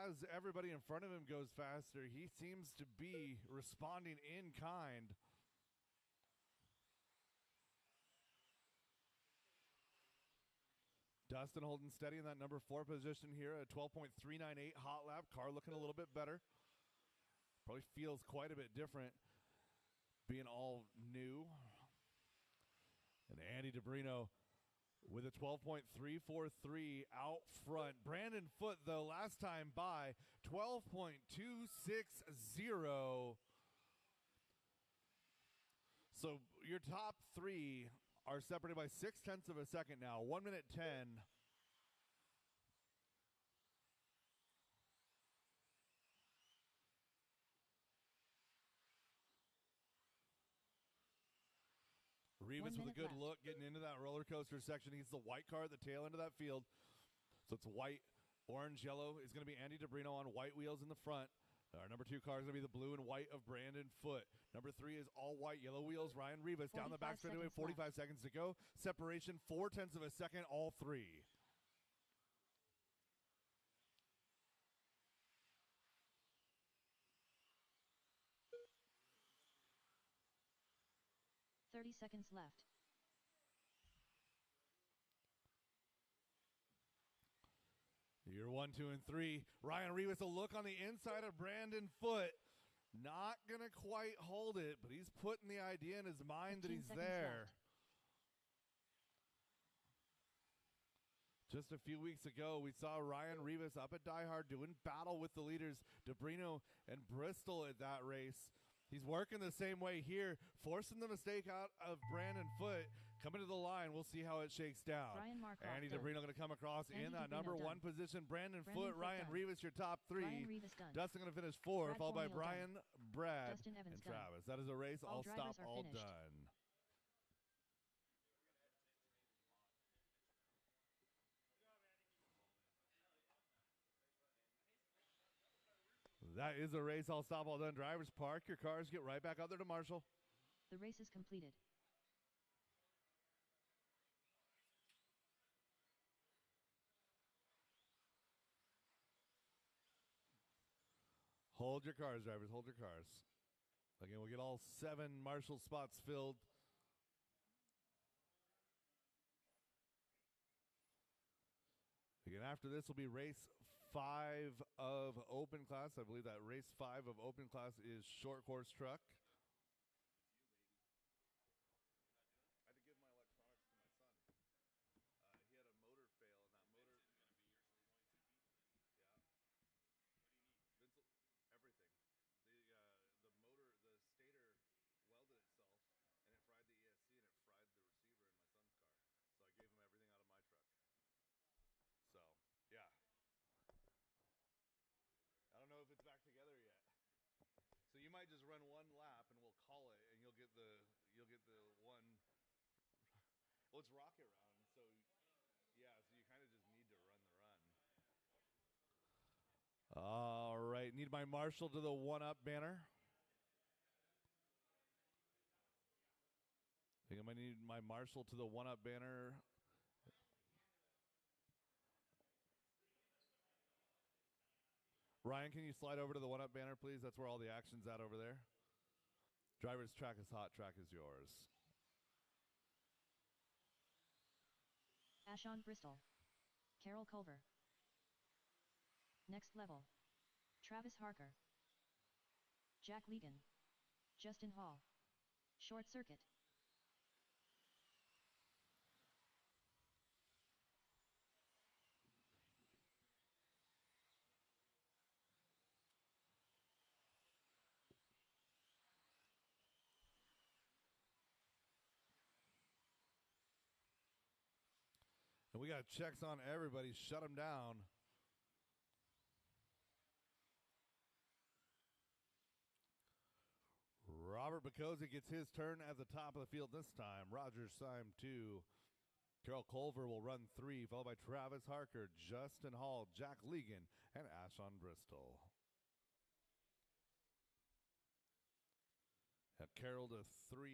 as everybody in front of him goes faster, he seems to be responding in kind. Dustin holding steady in that number 4 position here at 12.398 hot lap. Car looking a little bit better. Probably feels quite a bit different being all new. And Andy DeBrino with a 12.343 out front. Brandon Foote, though, last time by 12.260. So your top 3 are separated by 0.6 of a second now. 1 minute 10. Rivas with a good look getting into that roller coaster section. He's the white car at the tail end of that field. So it's white, orange, yellow is going to be Andy DeBrino on white wheels in the front. Our number 2 car is going to be the blue and white of Brandon Foote. Number 3 is all white, yellow wheels, Ryan Rivas. Down the back straightaway, 45 seconds to go. Separation, 0.4 of a second, all 3. Seconds left. You're 1, 2, and 3. Ryan Rivas, a look on the inside of Brandon Foote. Not going to quite hold it, but he's putting the idea in his mind that he's there. Just a few weeks ago, we saw Ryan Rivas up at Die Hard doing battle with the leaders, DeBrino and Bristol at that race. He's working the same way here, forcing the mistake out of Brandon Foote. Coming to the line, we'll see how it shakes down. Andy DeBrino going to come across in that number 1 position. Brandon Foote, Ryan Rivas, your top 3. Dustin going to finish 4, followed by Brian, Brad, and Travis. That is a race. All stop, all done. That is a race. All stop, all done. Drivers, park your cars. Get right back out there to Marshall. The race is completed. Hold your cars, drivers. Hold your cars. Again, we'll get all 7 Marshall spots filled. Again, after this will be race 5 of open class. I believe that race 5 of open class is short course truck. I had to give my electronics to my son. He had a motor fail, and that motor. Yeah. Vince, everything. The motor, the stator welded itself, and it fried the ESC, and it fried the receiver. just run one lap and we'll call it, and you'll get the one. Well, it's rocket round, so yeah, so you kind of just need to run the run. All right, need my marshal to the 1-up banner. I think I might need my marshal to the 1-up banner. Ryan, can you slide over to the 1-up banner, please? That's where all the action's at over there. Driver's track is hot, track is yours. Ashon Bristol. Carol Culver. Next level. Travis Harker. Jack Legan. Justin Hall. Short circuit. And we got checks on everybody. Shut them down. Robert Bacozzi gets his turn at the top of the field this time. Roger Syme 2. Carol Culver will run 3, followed by Travis Harker, Justin Hall, Jack Legan, and Ashon Bristol. Carol to 3,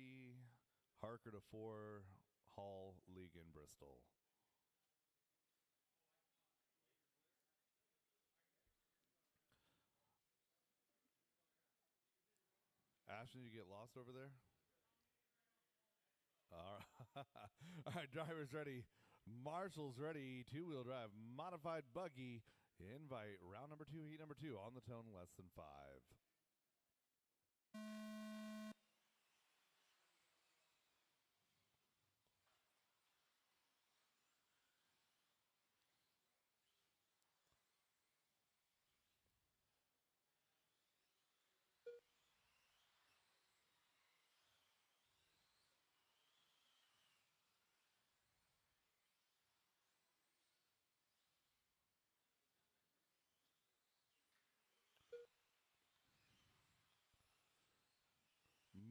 Harker to 4, Hall, Legan, Bristol. Ashton, you get lost over there? All right. All right, drivers ready. Marshall's ready. Two-wheel drive, modified buggy. Invite round number 2, heat number 2 on the tone, less than 5.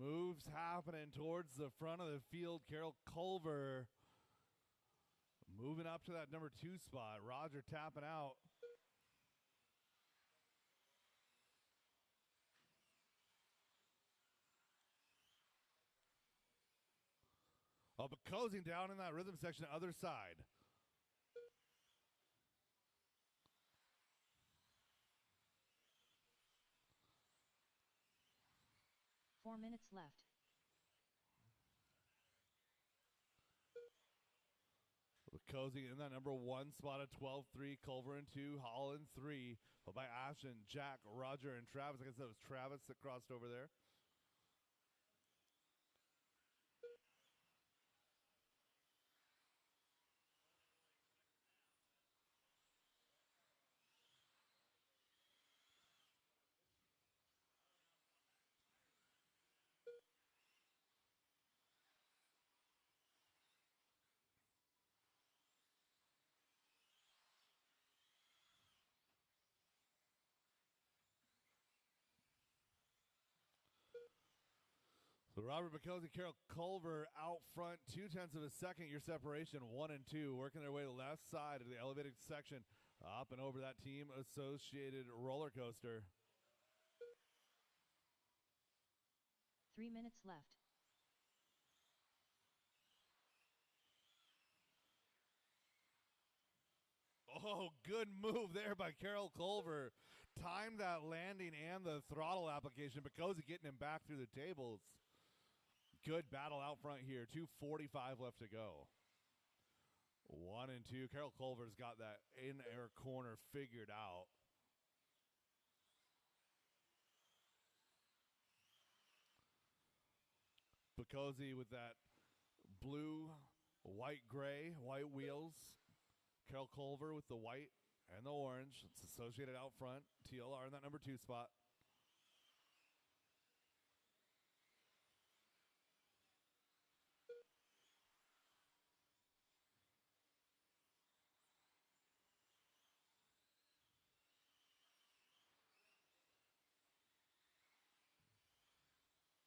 Moves happening towards the front of the field. Carol Culver moving up to that number 2 spot. Roger tapping out. Bacozzi down in that rhythm section, other side. Four minutes left. Bacozzi in that number 1 spot at 12-3. Culver in 2, Hall in 3. Followed by Ashton, Jack, Roger, and Travis. I guess that was Travis that crossed over there. So Robert Bacozzi, Carol Culver out front, 0.2 of a second. Your separation, 1 and 2, working their way to the left side of the elevated section, up and over that team associated roller coaster. 3 minutes left. Oh, good move there by Carol Culver. Timed that landing and the throttle application. Bacozzi getting him back through the tables. Good battle out front here. 2:45 left to go. 1 and 2. Carol Culver's got that in-air corner figured out. Bacozzi with that blue, white, gray, white wheels. Carol Culver with the white and the orange. It's associated out front. TLR in that number 2 spot.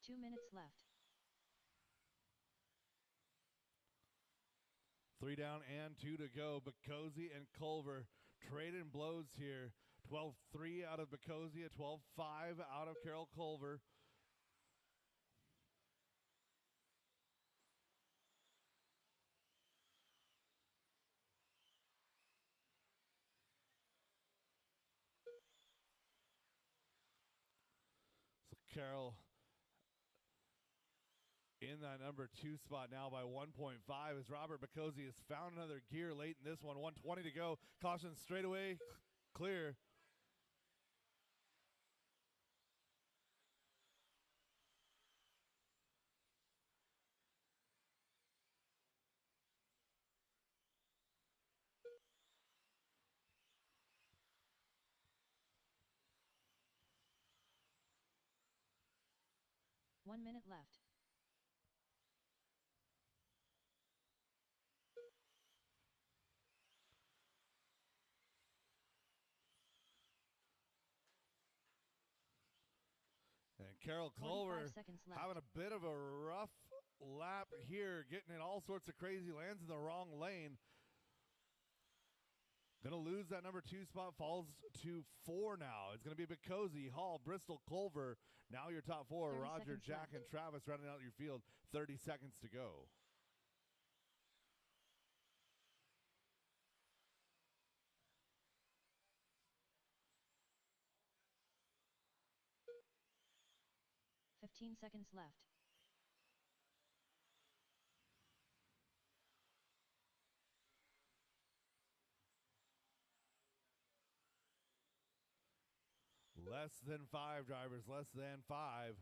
2 minutes left. 3 down and 2 to go. Boccozzi and Culver trading blows here. 12-3 out of Boccozzi, 12-5 out of Carroll Culver. So Carroll in that number 2 spot now by 1.5 as Robert Boccozzi has found another gear late in this one. 1:20 to go. Caution straightaway clear. One minute left. And Carroll 25 Culver seconds left. having a bit of a rough lap here, getting in all sorts of crazy lands in the wrong lane. Gonna lose that number 2 spot, falls to 4 now. It's gonna be Boccozzi, Hall, Bristol, Culver. Now your top 4, 30 Roger, seconds Jack, left. and Travis rounding out your field. 30 seconds to go. Fifteen seconds left. Less than 5 drivers, less than 5.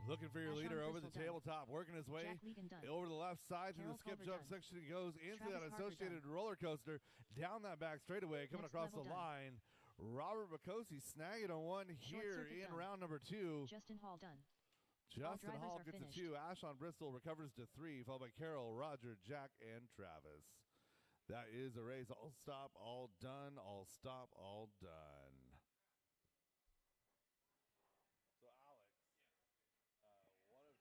Looking for your Ashon leader over the Bristol done. tabletop, working his way Jack Legan done. over the left side through the Carroll skip Culver jump done. section. He goes into Travis that Harper associated done. roller coaster, down that back straightaway, coming Next across the level done. line. Robert Boccozzi snagging on one here circuit in done. round number 2. Justin Hall done. Justin drivers Hall are gets finished. a 2. Ashon Bristol recovers to 3, followed by Carroll, Roger, Jack, and Travis. That is a race. All stop, all done. All stop, all done. So, Alex, one of 2 things here.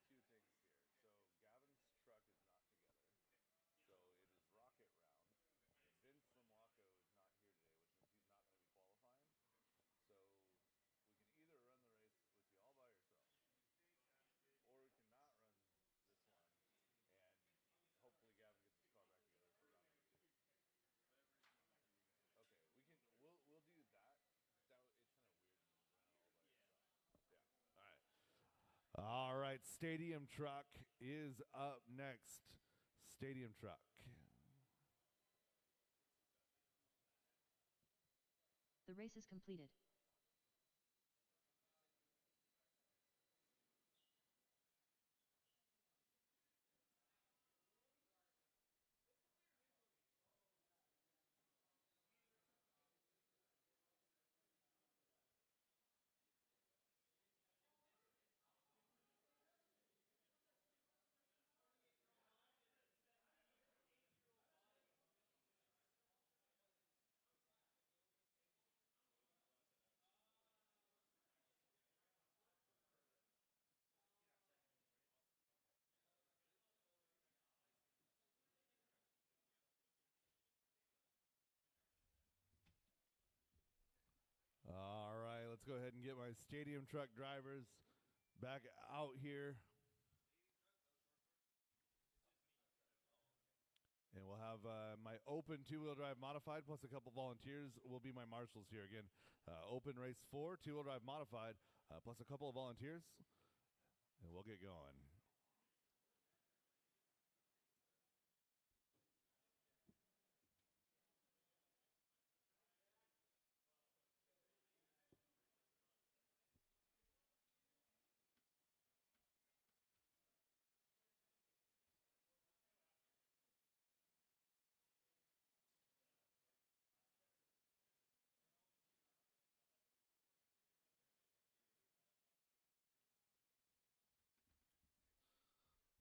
So, Gavin's truck is not together. So, it is rocket round. Vince Limwaco is not here today, which means he's not going to be qualifying. So, we can either run the race with you all by yourself, or we can not run this one, and hopefully Gavin gets his car back together for round number 2. Okay, we'll do that. It's kind of weird to run it all by yourself. Yeah. All right. All right. Stadium Truck is up next. Stadium Truck. The race is completed. All right, let's go ahead and get my Stadium Truck drivers back out here. And we'll have my open 2-wheel drive modified plus a couple volunteers will be my marshals here again. Open race 4, 2-wheel drive modified plus a couple of volunteers. And we'll get going.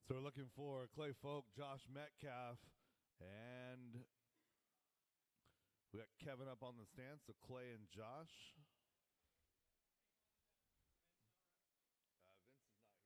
So we're looking for Clay Folk, Josh Metcalf, and we got Kevin up on the stand. So Clay and Josh. Vince is not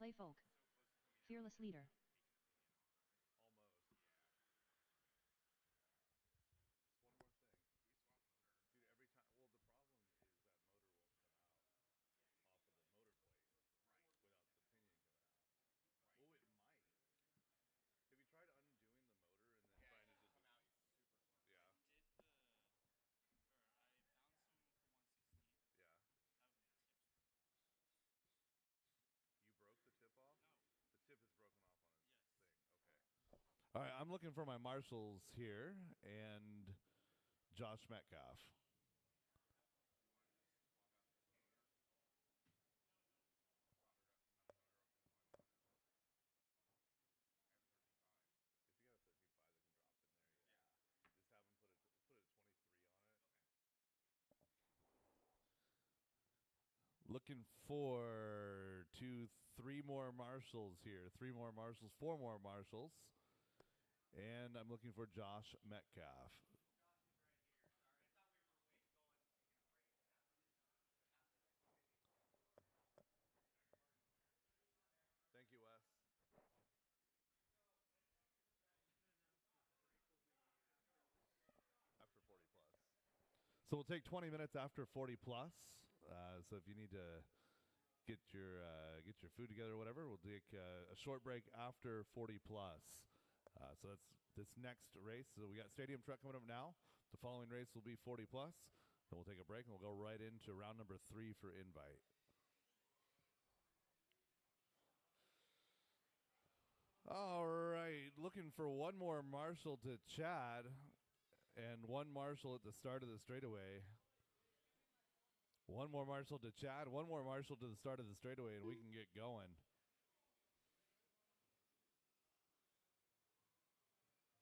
Clay Folk. Fearless leader. All right, I'm looking for my marshals here and Josh Metcalf. Looking for three more marshals here. Three more marshals, four more marshals. And I'm looking for Josh Metcalf. Thank you, Wes. After 40 plus. So we'll take 20 minutes after 40 plus. So if you need to get your food together or whatever, we'll take a short break after 40 plus. So that's this next race. So we got Stadium Truck coming up now. The following race will be 40 plus. Then we'll take a break and we'll go right into round number 3 for invite. All right, looking for one more marshal to Chad and one marshal at the start of the straightaway. One more marshal to Chad, one more marshal to the start of the straightaway, and we can get going.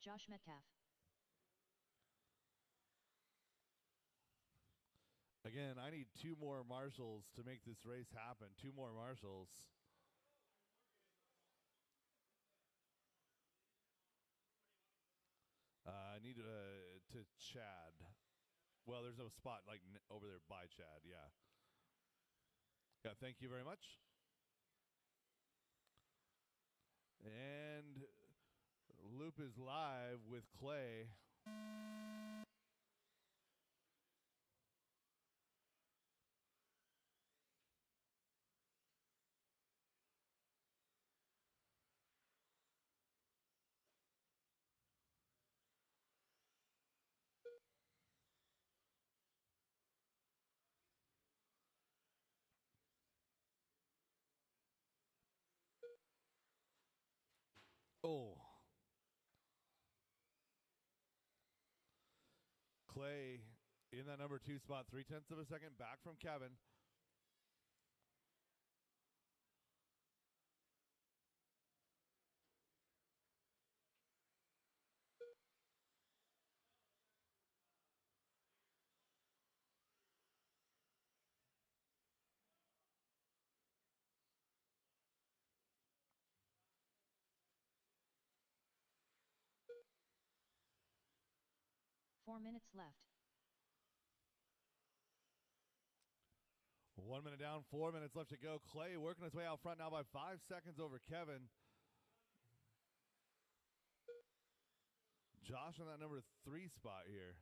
Josh Metcalf. Again, I need two more marshals to make this race happen. Two more marshals. I need to Chad. Well, there's no spot like over there by Chad. Yeah. Yeah, thank you very much. And Loop is live with Clay. Oh. Clay in that number 2 spot, 0.3 of a second back from Kevin. Four minutes left. 1 minute down, 4 minutes left to go. Clay working his way out front now by 5 seconds over Kevin. Josh on that number 3 spot here.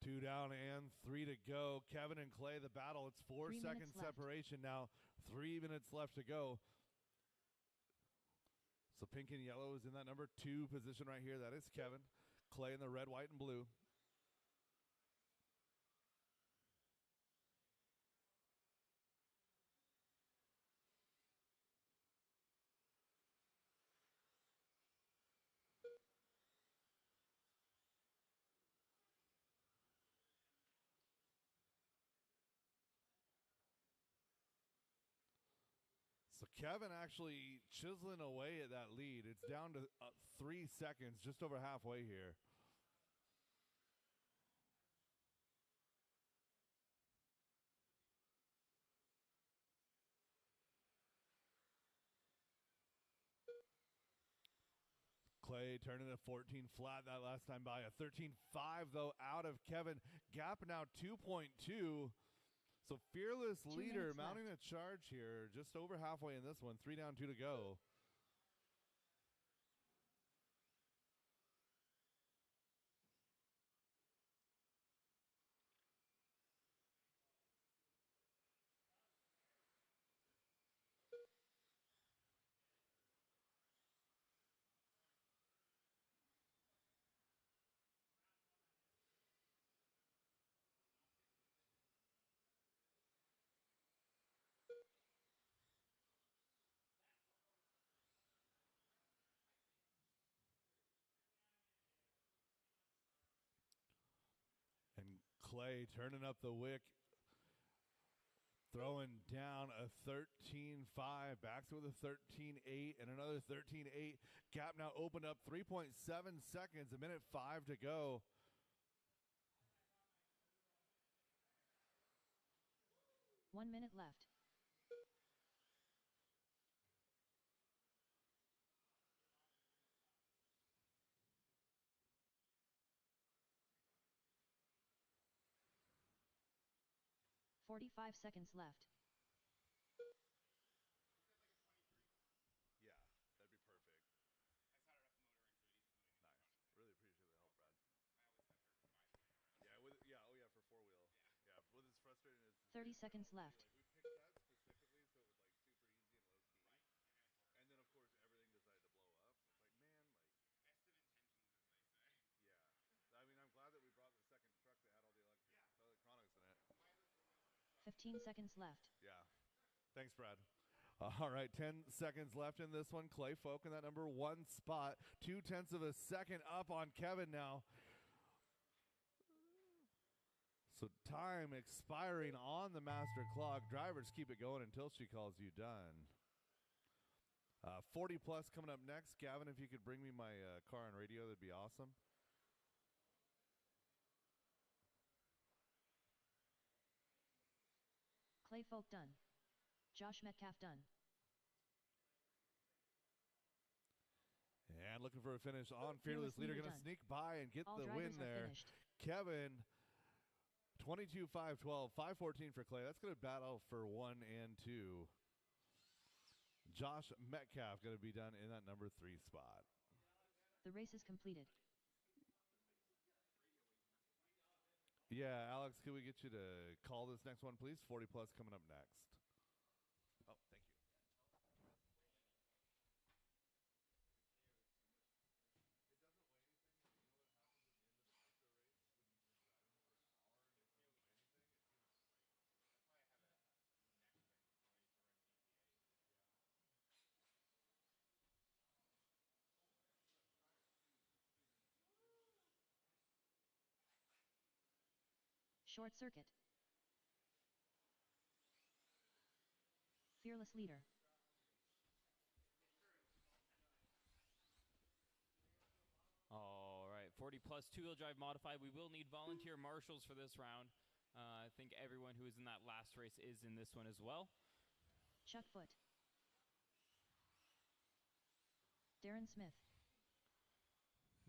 Two down and 3 to go. Kevin and Clay, the battle. It's 4 second separation now. 3 minutes left to go. So pink and yellow is in that number 2 position right here. That is Kevin. Clay in the red, white, and blue. Kevin actually chiseling away at that lead. It's down to 3 seconds, just over halfway here. Clay turning a 14 flat that last time by. A 13.5 though out of Kevin. Gap now 2.2. So Fearless leader mounting a charge here, just over halfway in this one. 3 down, 2 to go. Clay turning up the wick, throwing down a 13.5, backs with a 13.8 and another 13.8. Gap now opened up 3.7 seconds, a minute 5 to go. One minute left. $45 seconds left. Yeah, that'd be perfect. Nice. Really appreciate the help, Brad. Yeah, oh yeah, for 4-wheel. Yeah, with as frustrating as 30 seconds left. Like we picked that specifically so it was like super easy and low key. And then of course everything decided to blow up. It's like, man, like best of intentions, as they say. Yeah. I mean, I'm glad that we brought the second truck that had all the electronics in it. 15 seconds left. Yeah. Thanks, Brad. All right, 10 seconds left in this one. Clay Folk in that number 1 spot. 0.2 of a second up on Kevin now. So time expiring on the master clock. Drivers keep it going until she calls you done. 40 plus coming up next. Gavin, if you could bring me my car and radio, that'd be awesome. Clay Folk done. Josh Metcalf done. And looking for a finish on Fearless Leader. Going to sneak by and get the win there. Kevin, 22-5-12, 5-14 for Clay. That's going to battle for 1 and 2. Josh Metcalf going to be done in that number 3 spot. The race is completed. Yeah, Alex, could we get you to call this next one, please? 40 plus coming up next. Oh, thank you. Short circuit. Fearless Leader. All right, 40 plus 2-wheel drive modified. We will need volunteer marshals for this round. I think everyone who was in that last race is in this one as well. Chuck Foot. Darren Smith.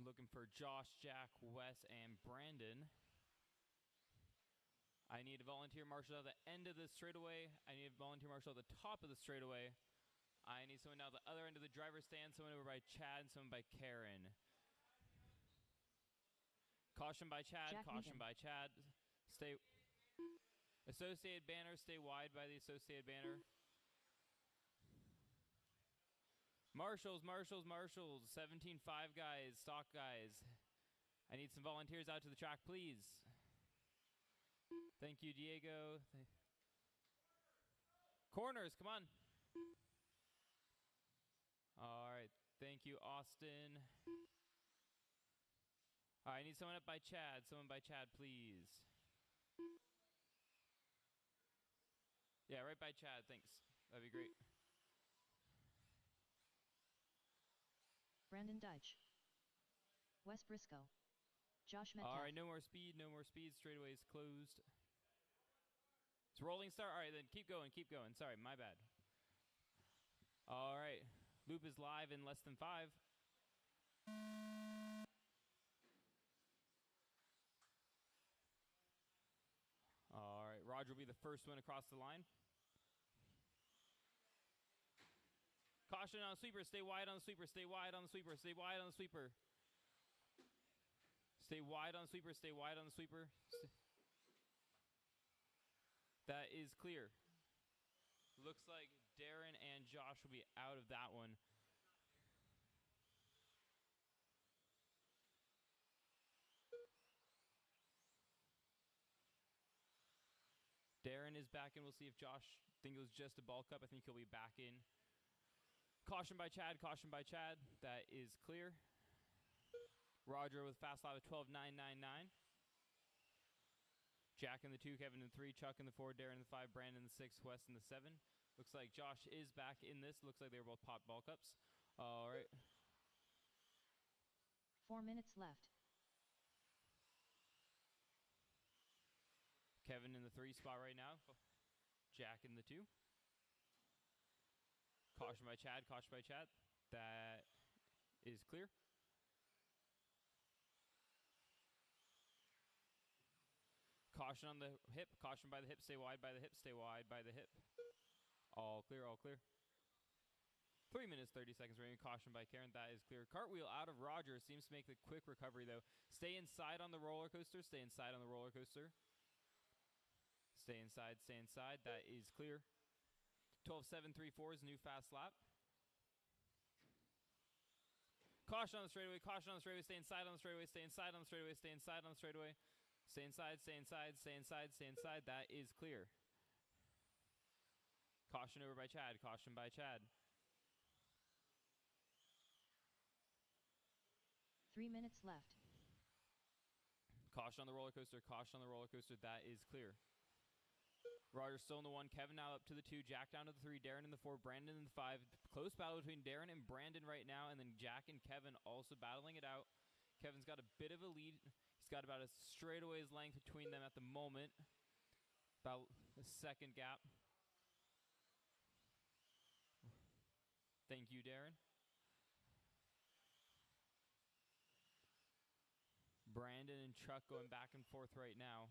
Looking for Josh, Jack, Wes, and Brandon. I need a volunteer marshal at the end of the straightaway. I need a volunteer marshal at the top of the straightaway. I need someone down at the other end of the driver's stand, someone over by Chad, and someone by Karen. Caution by Chad, Jack caution Megan. by Chad. Stay. Associated banner, stay wide by the associated banner. Marshals, marshals, marshals. 17-5 guys, stock guys. I need some volunteers out to the track, please. Thank you, Diego. Corners, come on. All right. Thank you, Austin. All right, I need someone up by Chad. Someone by Chad, please. Yeah, right by Chad. Thanks. That'd be great. Brandon Deitch. Wes Briscoe. Josh Metcalf. All right, no more speed, no more speed. Straightaway is closed. It's rolling start. All right, then keep going, keep going. Sorry, my bad. All right, loop is live in less than 5. All right, Roger will be the first one across the line. Caution on the sweeper. Stay wide on the sweeper. Stay wide on the sweeper. Stay wide on the sweeper. Stay wide on the sweeper. Stay wide on the sweeper. That is clear. Looks like Darren and Josh will be out of that one. Darren is back in. We'll see if Josh, I think it was just a bulk up. I think he'll be back in. Caution by Chad. Caution by Chad. That is clear. Roger with fast lap of 12.999. Jack in the 2, Kevin in the 3, Chuck in the 4, Darren in the 5, Brandon in the 6, Wes in the 7. Looks like Josh is back in this. Looks like they were both pop bulk ups. All right. 4 minutes left. Kevin in the 3 spot right now. Jack in the 2. Caution by Chad. Caution by Chad. That is clear. Caution on the hip. Caution by the hip. Stay wide by the hip. Stay wide by the hip. All clear. All clear. 3 minutes, 30 seconds remaining. Caution by Karen. That is clear. Cartwheel out of Roger. Seems to make the quick recovery, though. Stay inside on the roller coaster. Stay inside on the roller coaster. Stay inside. Stay inside. That is clear. 12.734 is new fast lap. Caution on the straightaway. Caution on the straightaway. Stay inside on the straightaway. Stay inside on the straightaway. Stay inside on the straightaway. Stay inside, stay inside, stay inside, stay inside. That is clear. Caution over by Chad. Caution by Chad. 3 minutes left. Caution on the roller coaster. Caution on the roller coaster. That is clear. Roger still in the 1. Kevin now up to the 2. Jack down to the 3. Darren in the 4. Brandon in the 5. Close battle between Darren and Brandon right now. And then Jack and Kevin also battling it out. Kevin's got a bit of a lead. He's got about a straightaway's length between them at the moment. About a second gap. Thank you, Darren. Brandon and Chuck going back and forth right now.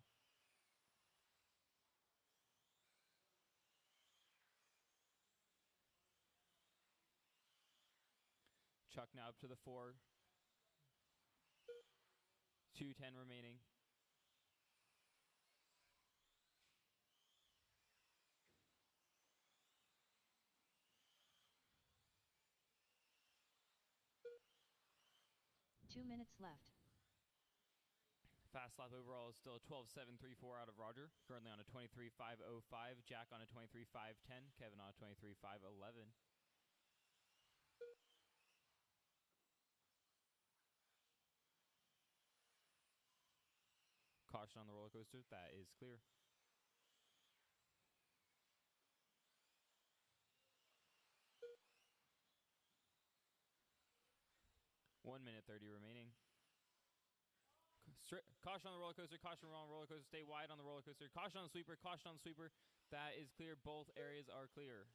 Chuck now up to the 4. 2:10 remaining. Two minutes left. Fast lap overall is still a 12.734 out of Roger. Currently on a 23.505. Jack on a 23.510. Kevin on a 23.511. Caution on the roller coaster. That is clear. One minute 30 remaining. Caution on the roller coaster. Caution on the roller coaster. Stay wide on the roller coaster. Caution on the sweeper. Caution on the sweeper. That is clear. Both areas are clear.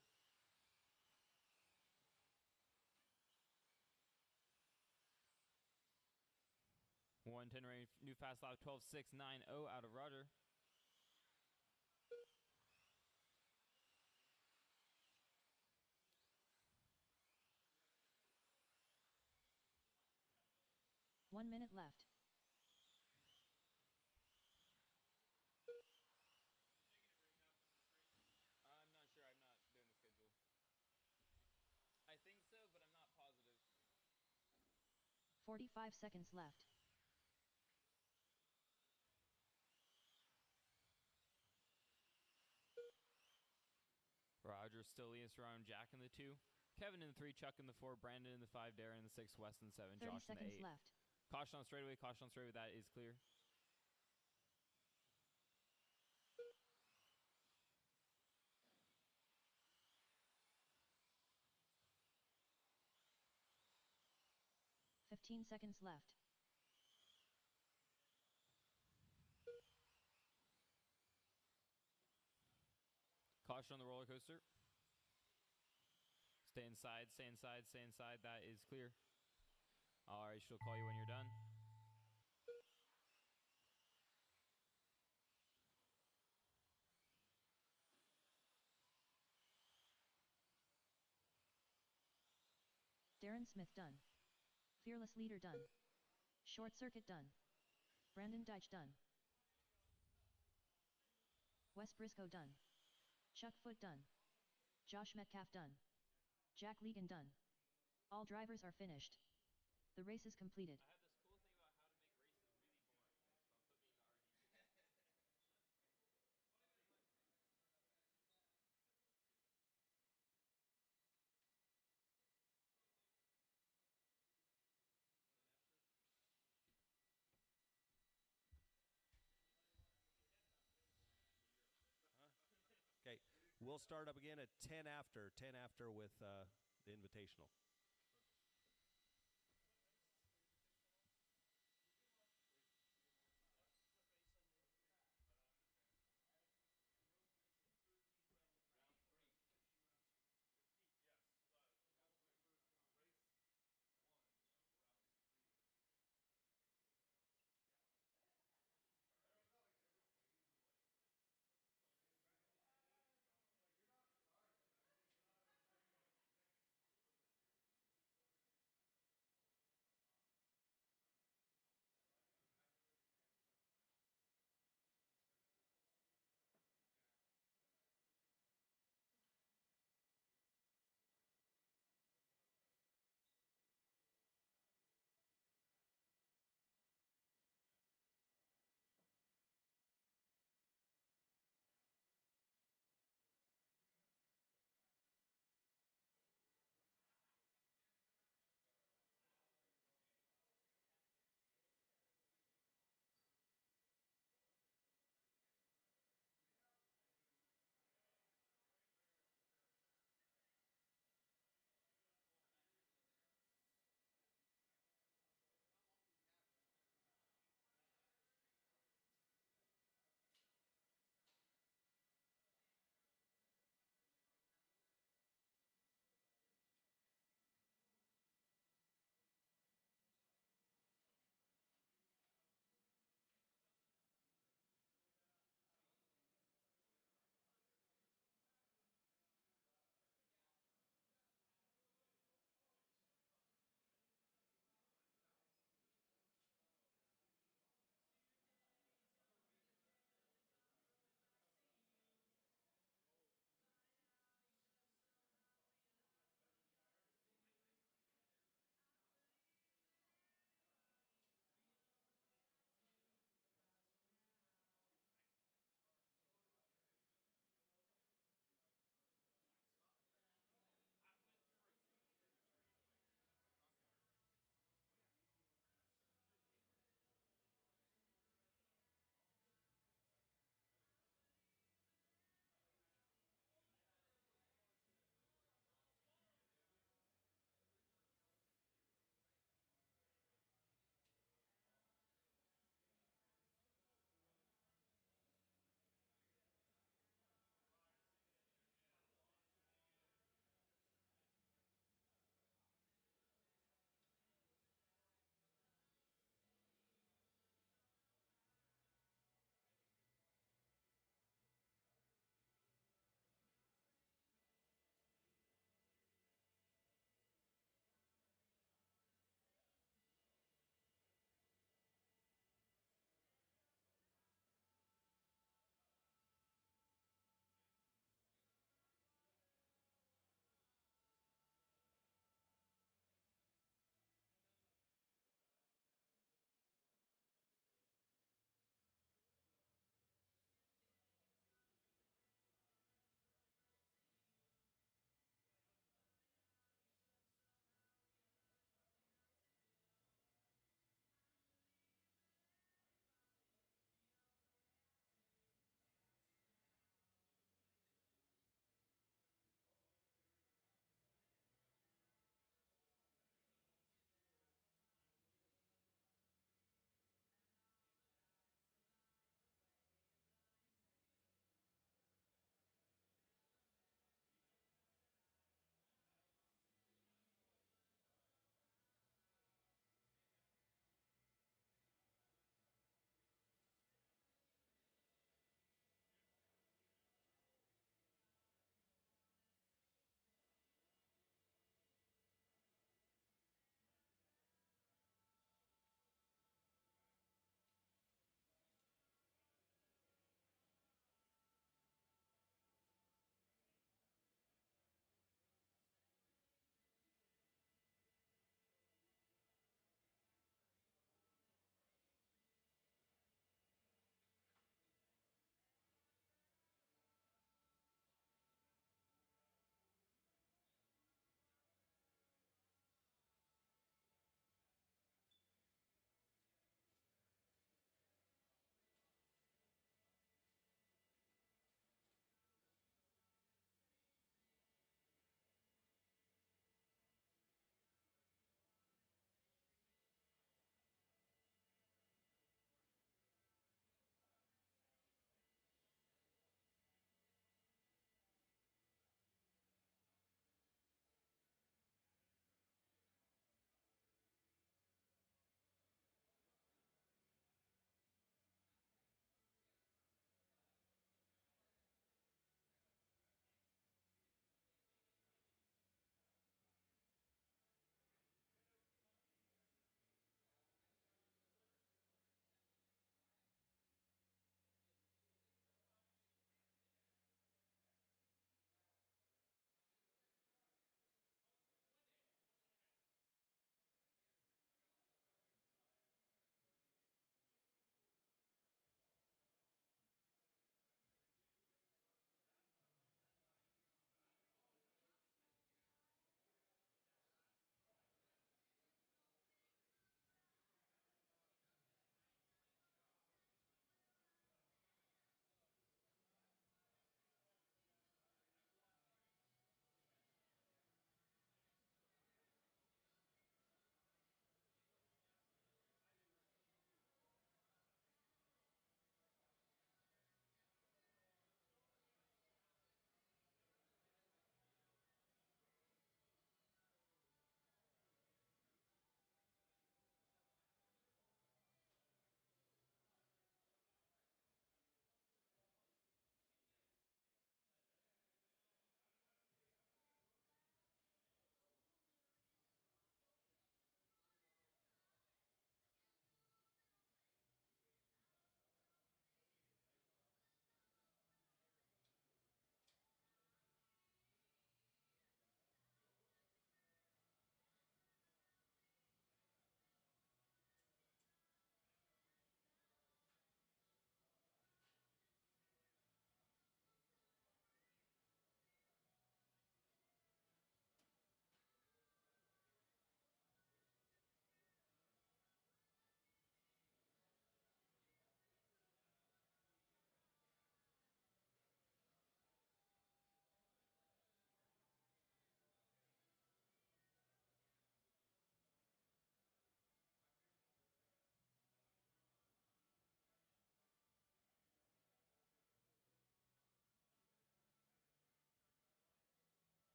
.110 remaining. New fast lap 12.690 out of Roger. One minute left. I'm not sure. I'm not doing the schedule. I think so, but I'm not positive. 45 seconds left. Roger still leading us around. Jack in the 2. Kevin in the 3. Chuck in the 4. Brandon in the 5. Darren in the 6. Wes in the 7. 30 Josh in the 8. seconds left. Caution on straightaway. Caution on straightaway. That is clear. 15 seconds left. Caution on the roller coaster. Stay inside, stay inside, stay inside. That is clear. All right, she'll call you when you're done. Darren Smith done. Fearless Leader done. Short Circuit done. Brandon Deitch done. Wes Briscoe done. Chuck Foot done. Josh Metcalf done. Jack Legan done. All drivers are finished. The race is completed. I have this cool thing about how to make races really boring. It's called Put Me in the RD. Okay, we'll start up again at 10 after. 10 after with the Invitational.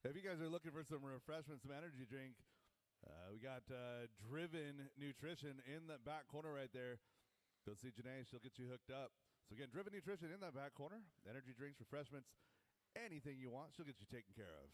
If you guys are looking for some refreshment, some energy drink, we got Driven Nutrition in the back corner right there. Go see Janae. She'll get you hooked up. So again, Driven Nutrition in that back corner. Energy drinks, refreshments, anything you want, she'll get you taken care of.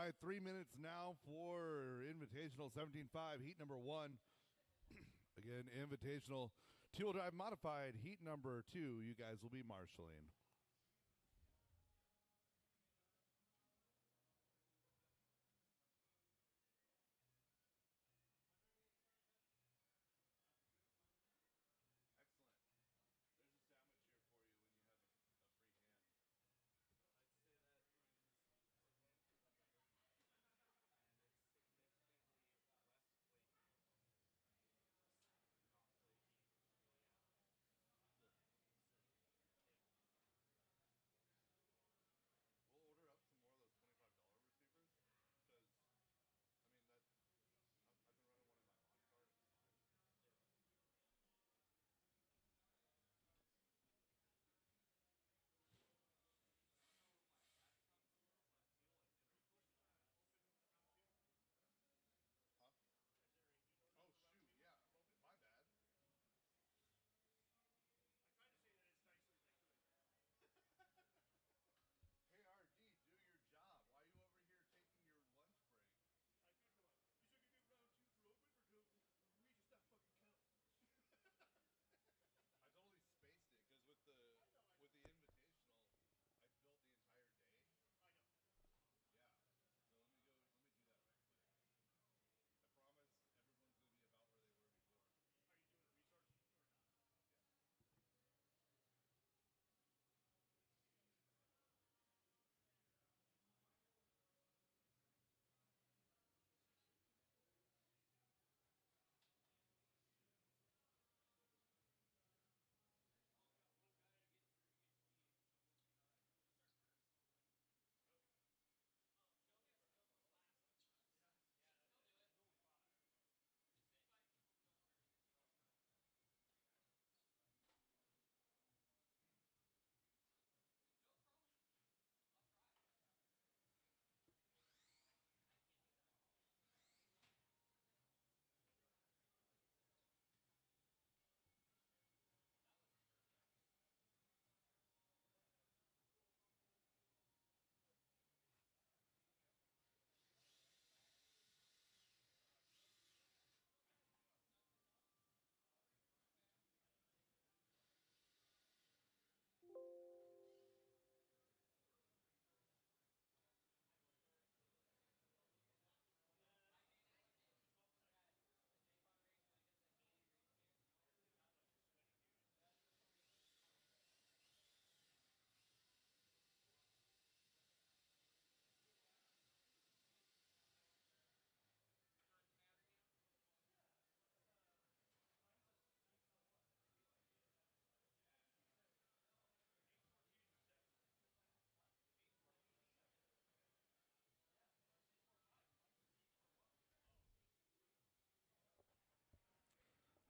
right, 3 minutes now for Invitational 17.5, heat number 1. Again, Invitational two-wheel drive modified, heat number 2. You guys will be marshaling. We'll order up some more of those $25 receivers because, I mean, I've been running one in my mod car and it's fine. Huh? Oh, shoot, yeah. My bad. Hey, RD, do your job. Why are you over here taking your lunch break? I totally spaced it because with the invitational, I built the entire day. Yeah. So let me do that real quick. I promise everyone's going to be about where they were before. Yeah.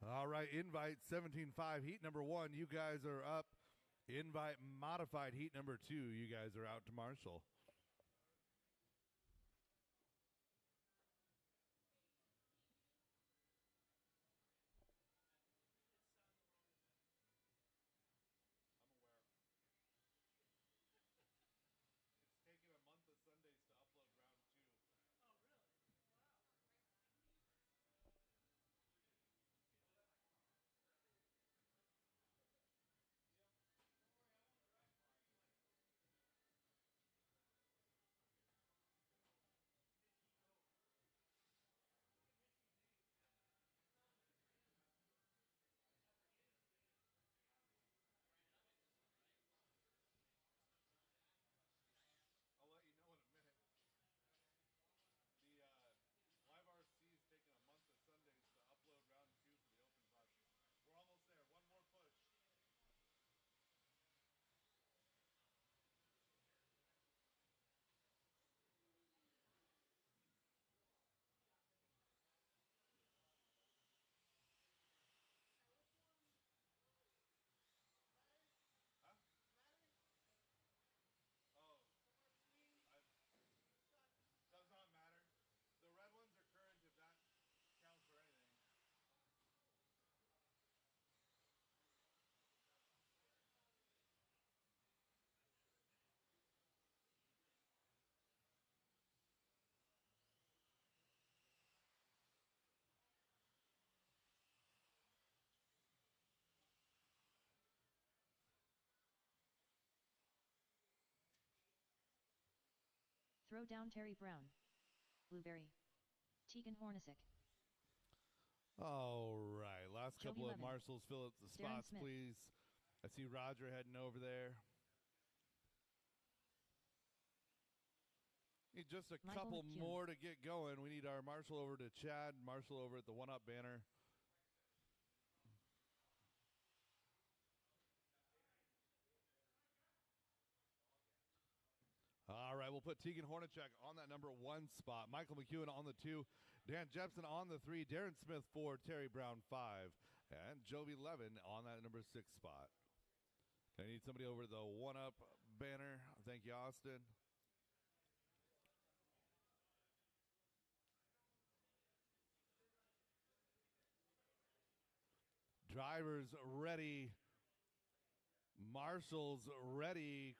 All right, invite 17.5, heat number 1. You guys are up. Invite modified, heat number 2. You guys are out to marshal. I'm aware. It's taken a month of Sundays to upload round 2. Down Terry Brown. Blueberry. Tegan Hornacek. All right, last Joey couple of Levin. marshals, fill up the Darren spots, Smith. please. I see Roger heading over there. Need just a Michael couple McCune. more to get going. We need our marshal over to Chad, marshal over at the one-up banner. All right, we'll put Tegan Hornacek on that number 1 spot. Michael McEwen on the 2. Dan Jepson on the 3. Darren Smith 4. Terry Brown 5. And Jovi Levin on that number 6 spot. I need somebody over the one-up banner. Thank you, Austin. Drivers ready. Marshals ready.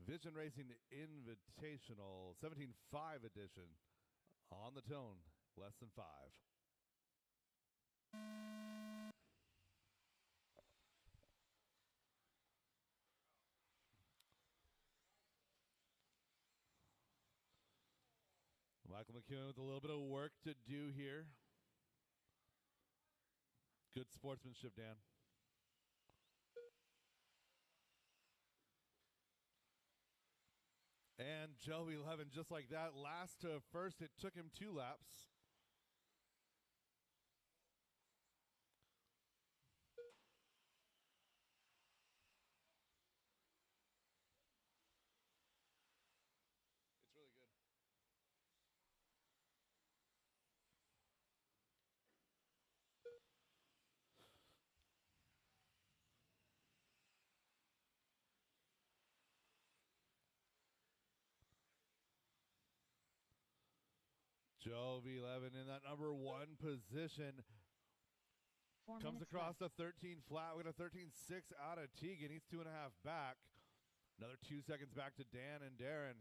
Vision Racing Invitational 17.5 edition on the tone, less than 5. Michael McEwen with a little bit of work to do here. Good sportsmanship, Dan. And Joey Levin, just like that, last to first, it took him 2 laps. It's really good. Jovi Levin in that number 1 position. 4 Comes minutes across left. the 13 flat. We got a 13.6 out of Tegan. He's 2.5 back. Another 2 seconds back to Dan and Darren.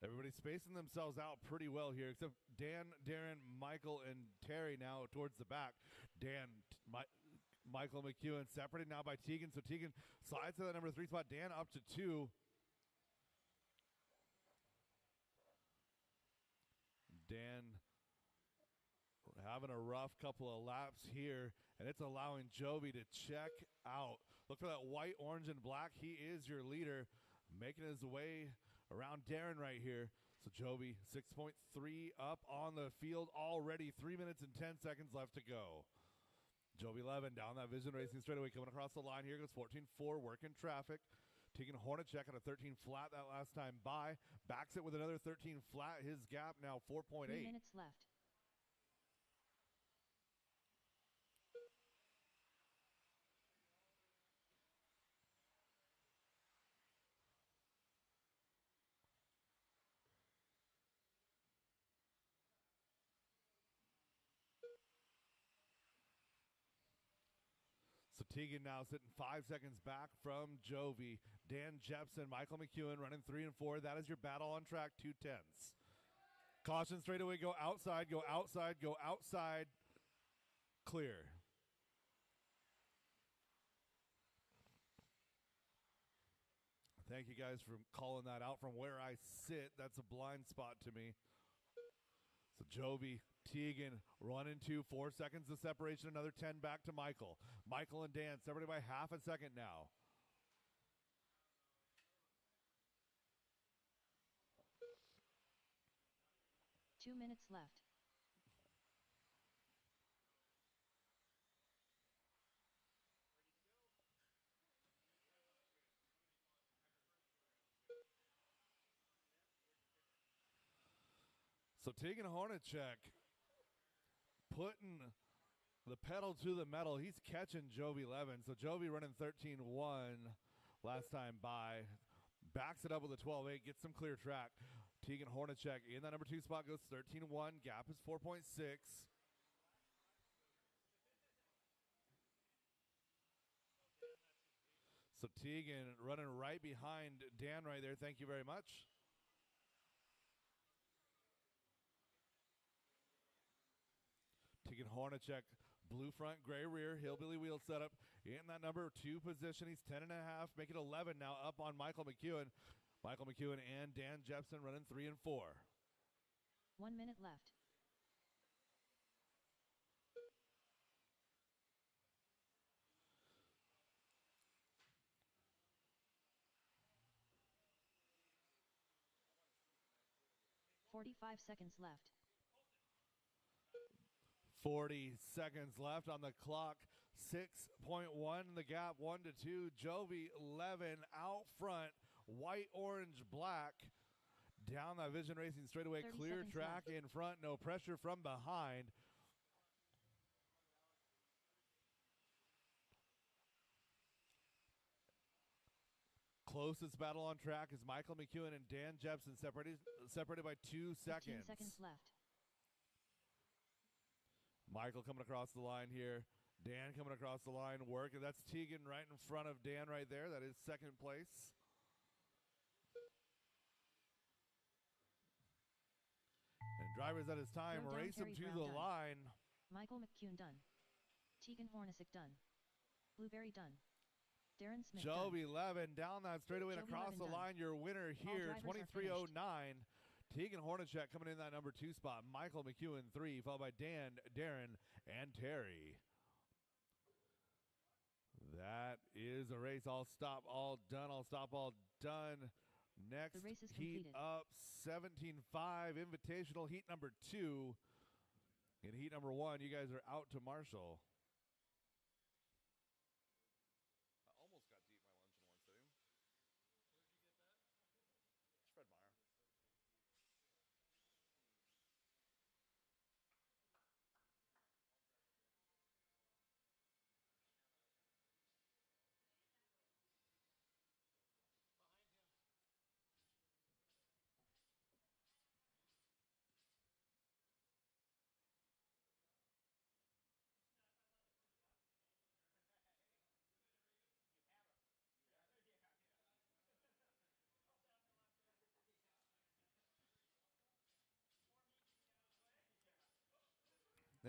Everybody's spacing themselves out pretty well here, except Dan, Darren, Michael, and Terry now towards the back. Michael McEwen separated now by Tegan. So Tegan slides to that number 3 spot. Dan up to 2. Dan having a rough couple of laps here, and it's allowing Jovi to check out. Look for that white, orange, and black. He is your leader, making his way around Darren right here. So Jovi, 6.3 up on the field already. 3 minutes and 10 seconds left to go. Jovi Levin down that Vision Racing straightaway, coming across the line here. Goes 14.4, working traffic. Tegan Hornacek on a 13 flat that last time by. Backs it with another 13 flat. His gap now 4.8. 3 minutes left. So Tegan now sitting 5 seconds back from Jovi. Dan Jepson, Michael McEwen running 3 and 4. That is your battle on track, 2/10. Caution straightaway, go outside, go outside, go outside. Clear. Thank you guys for calling that out from where I sit. That's a blind spot to me. So Jovi, Tegan, running 2, 4 seconds of separation, another 10 back to Michael. Michael and Dan separated by half a second now. Two minutes left. So Tegan Hornacek putting the pedal to the metal. He's catching Jovi Levin. So Jovi running 13.1 last time by. Backs it up with a 12.8, gets some clear track. Tegan Hornacek in that number 2 spot goes 13.1. Gap is 4.6. So Tegan running right behind Dan right there. Thank you very much. Tegan Hornacek Blue front, gray rear, hillbilly wheel setup in that number 2 position. He's 10.5, make it 11 now up on Michael McEwen. Michael McEwen and Dan Jepson running 3 and 4. 1 minute left. $45 left. 40 seconds left on the clock. 6.1 the gap, 1 to 2. Joby 11 out front, white, orange, black. Down that Vision Racing straightaway, 30 clear seconds track left. in front, no pressure from behind. Closest battle on track is Michael McEwen and Dan Jepson, separated by 2 seconds. 15 seconds left. Michael coming across the line here. Dan coming across the line, working. That's Tegan right in front of Dan right there. That is second place. And drivers at his time Throw down race him Terry to Brown the done. line. Michael McCune done. Tegan Hornacek done. Blueberry done. Darren Smith Joby done. 11 down that straightaway and Joby across 11 the done. line. Your winner All here, drivers are 23.09. Tegan Hornacek coming in that number 2 spot. Michael McEwen 3, followed by Dan, Darren, and Terry. That is a race. All stop, all done. All stop, all done. Next The race is heat completed. up, 17.5 invitational, heat number 2. In heat number 1, you guys are out to Marshall. I almost got to eat my lunch in one sitting. Fred Meyer.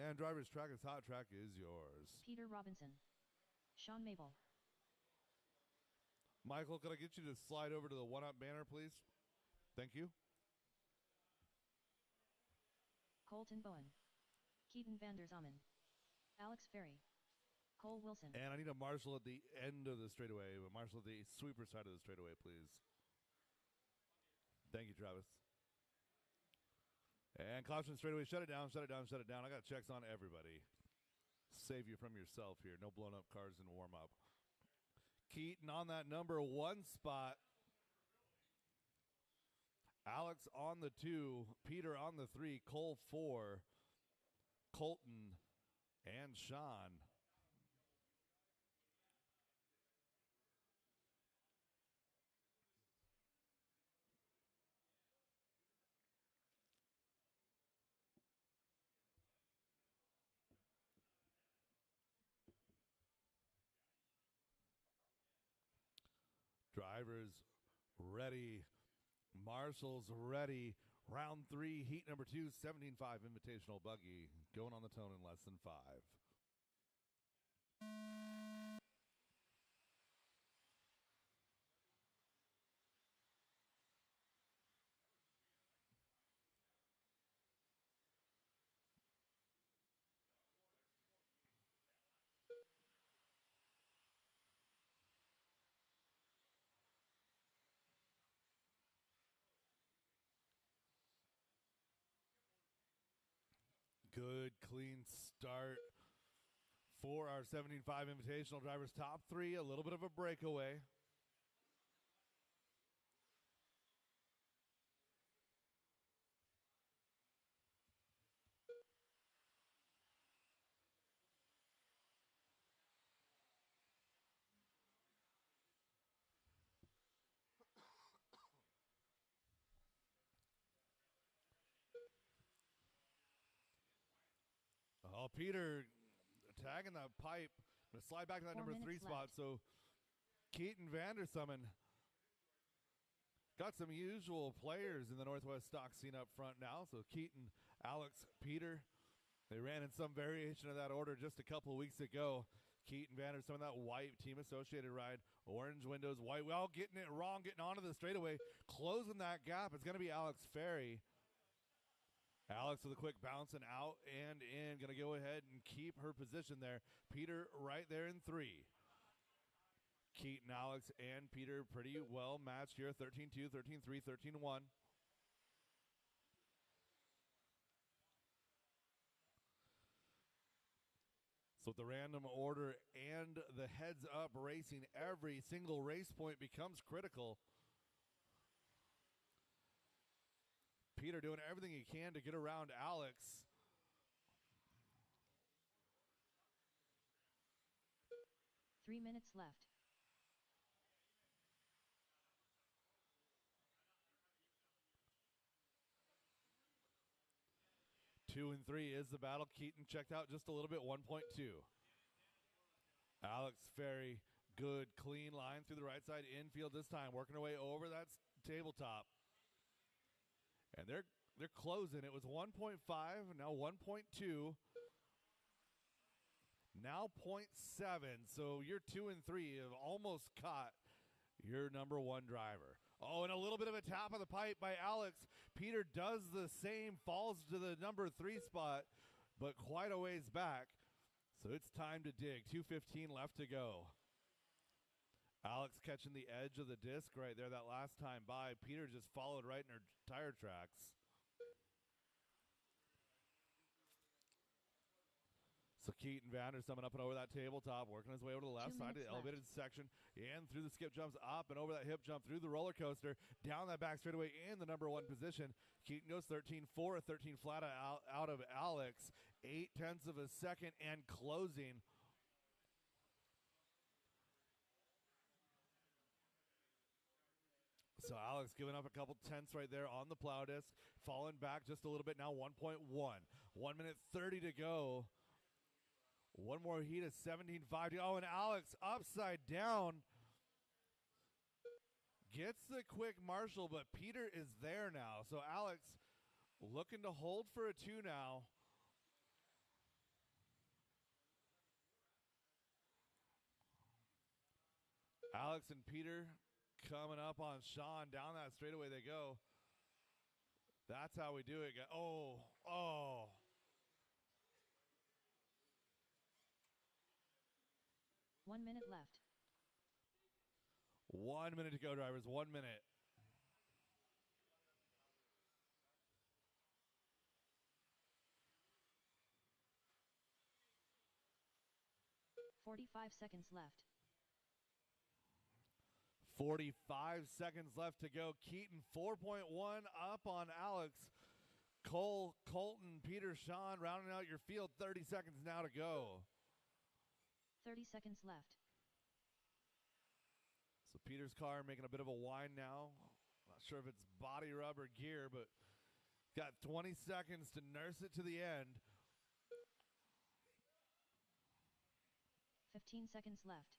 And driver's track is hot. Track is yours. Peter Robinson. Sean Mabel. Michael, could I get you to slide over to the one-up banner, please? Thank you. Colton Bowen. Keaton van der Zamen. Alex Ferry. Cole Wilson. And I need a marshal at the end of the straightaway. A marshal at the sweeper side of the straightaway, please. Thank you, Travis. And caution straightaway. Shut it down, shut it down, shut it down. I got checks on everybody. Save you from yourself here. No blown up cars in warm-up. Keaton on that number 1 spot. Alex on the 2. Peter on the 3. Cole 4. Colton and Sean. Drivers ready. Marshall's ready. Round 3, heat number 2, 17.5 invitational buggy. Going on the tone in less than 5. Good, clean start for our 17.5 invitational drivers. Top 3, a little bit of a breakaway. Oh, Peter tagging the pipe. Going to slide back to that 4 number 3 minutes spot. left. So Keaton Vandersummen got some usual players in the Northwest stock scene up front now. So Keaton, Alex, Peter. They ran in some variation of that order just a couple of weeks ago. Keaton Vander, some of that white team associated ride. Orange windows, white. Well, getting it wrong, getting onto the straightaway, closing that gap. It's going to be Alex Ferry. Alex with a quick bouncing out and in. Going to go ahead and keep her position there. Peter right there in 3. Keaton, Alex, and Peter pretty well matched here. 13-2, 13-3, 13-1. So with the random order and the heads-up racing, every single race point becomes critical. Peter doing everything he can to get around Alex. Three minutes left. Two and 3 is the battle. Keaton checked out just a little bit, 1.2. Alex Ferry, good, clean line through the right side, infield this time, working her way over that tabletop. And they're closing. It was 1.5, now 1.2, now 0.7. So you're 2 and 3 have almost caught your number 1 driver. Oh, and a little bit of a tap of the pipe by Alex. Peter does the same, falls to the number 3 spot, but quite a ways back. So it's time to dig. 2:15 left to go. Alex catching the edge of the disc right there that last time by. Peter just followed right in her tire tracks. So Keaton Vander summing up and over that tabletop, working his way over to the left side of the elevated section, and through the skip jumps, up and over that hip jump, through the roller coaster, down that back straightaway in the number 1 position. Keaton goes 13-4, 13 flat out of Alex, 0.8 of a second, and closing. So Alex giving up a couple tenths right there on the plow disc, falling back just a little bit now, 1.1. 1 minute 30 to go. One more heat of 17.5. Oh, and Alex upside down. Gets the quick marshal, but Peter is there now. So Alex looking to hold for a 2 now. Alex and Peter coming up on Sean. Down that straightaway they go. That's how we do it. Oh. 1 minute left. 1 minute to go, drivers. 1 minute. $45 seconds left. 45 seconds left to go. Keaton 4.1 up on Alex. Cole, Colton, Peter, Sean rounding out your field. 30 seconds now to go. 30 seconds left. So Peter's car making a bit of a whine now. Not sure if it's body rub or gear, but got 20 seconds to nurse it to the end. 15 seconds left.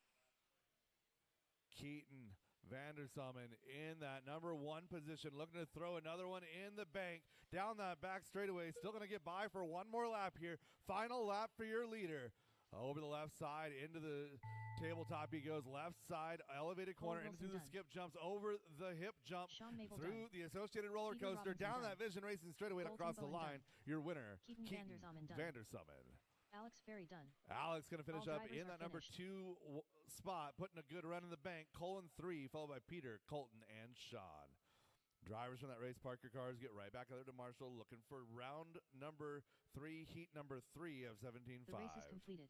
Keaton, Vandersummen in that number 1 position, looking to throw another one in the bank. Down that back straightaway, still going to get by for one more lap here. Final lap for your leader. Over the left side, into the tabletop he goes. Left side, elevated corner, into the skip jumps, over the hip jump, through the associated roller coaster, down that Vision Racing straightaway across the line. Your winner, Keaton Vandersummen. Alex Ferry done. Alex going to finish up in that number 2 spot, putting a good run in the bank. Colin 3, followed by Peter, Colton, and Sean. Drivers from that race, park your cars, get right back out there to Marshall, looking for round number 3, heat number 3 of 17.5. The race is completed.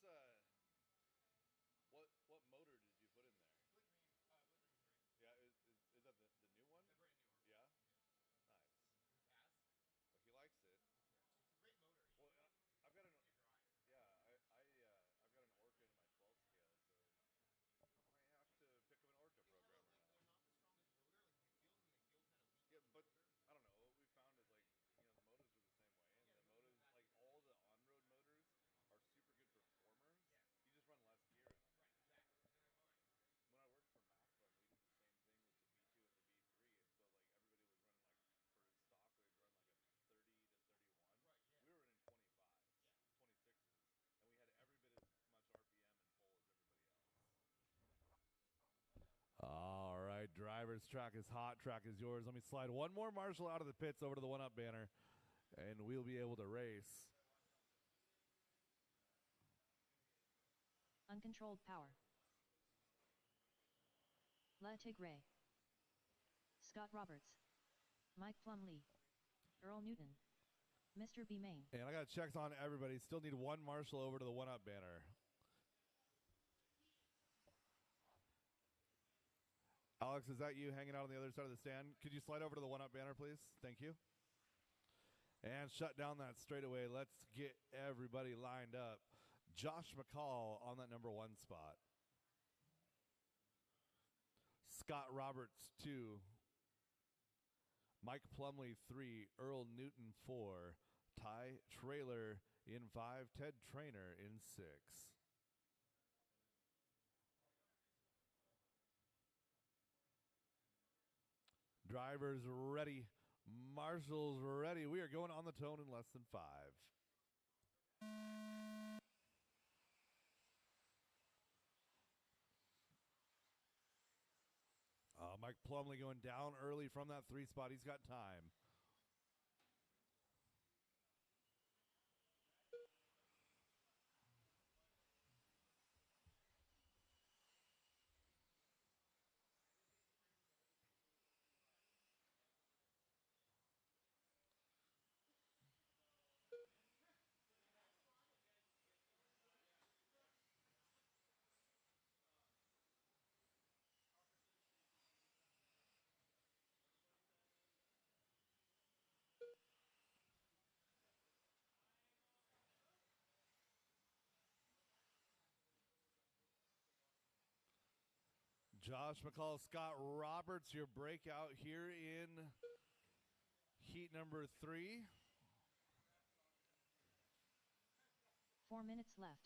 Brad, what motor did you drivers. Track is hot. Track is yours. Let me slide one more marshal out of the pits over to the one-up banner, and we'll be able to race. Uncontrolled power. La Tigre. Scott Roberts. Mike Plumlee. Earl Newton. Mr. B. Main. And I got checks on everybody. Still need one marshal over to the one-up banner. Alex, is that you hanging out on the other side of the stand? Could you slide over to the one-up banner, please? Thank you. And shut down that straightaway. Let's get everybody lined up. Josh McCall on that number 1 spot. Scott Roberts, 2. Mike Plumlee, 3. Earl Newton, 4. Ty Trailer in 5. Ted Trainer in 6. Drivers ready. Marshals ready. We are going on the tone in less than 5. Mike Plumlee going down early from that 3 spot. He's got time. Josh McCall, Scott Roberts, your breakout here in heat number 3. 4 minutes left.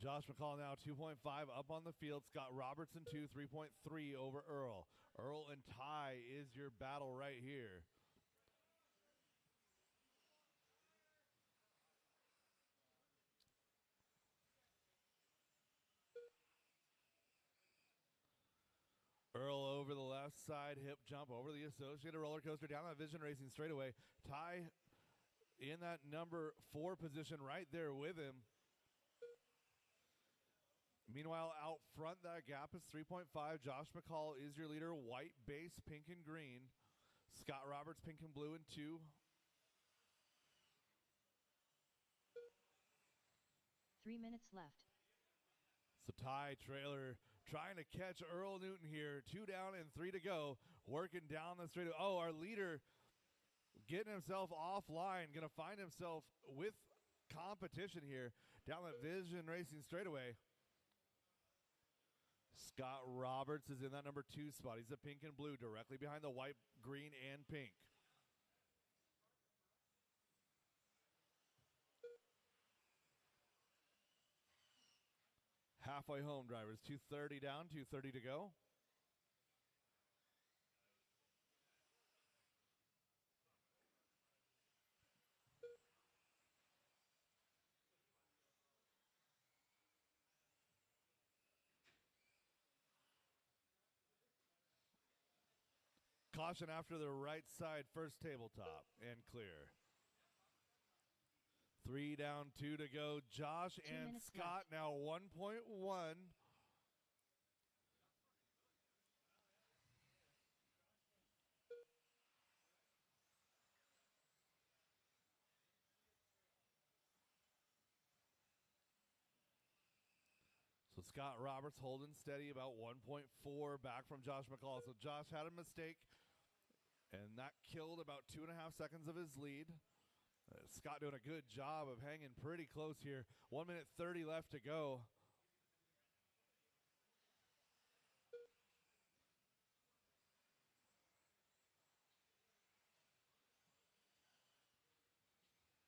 Josh McCall now 2.5 up on the field. Scott Robertson 2, 3.3 over Earl. Earl and Ty is your battle right here. Earl over the left side, hip jump over the Associated roller coaster down that Vision Racing straightaway. Ty in that number 4 position right there with him. Meanwhile, out front, that gap is 3.5. Josh McCall is your leader. White base, pink and green. Scott Roberts, pink and blue in 2. Three minutes left. So Ty Trailer trying to catch Earl Newton here. 2 down and 3 to go. Working down the straight. Oh, our leader getting himself offline. Going to find himself with competition here down that Vision Racing straightaway. Scott Roberts is in that number 2 spot. He's a pink and blue directly behind the white, green, and pink. Halfway home, drivers. 2:30 down, 2:30 to go. Caution after the right side, first tabletop, and clear. 3 down, 2 to go. Josh 2 and minutes Scott left. now 1.1. So Scott Roberts holding steady about 1.4 back from Josh McCall. So Josh had a mistake, and that killed about 2.5 seconds of his lead. Scott doing a good job of hanging pretty close here. 1 minute 30 left to go.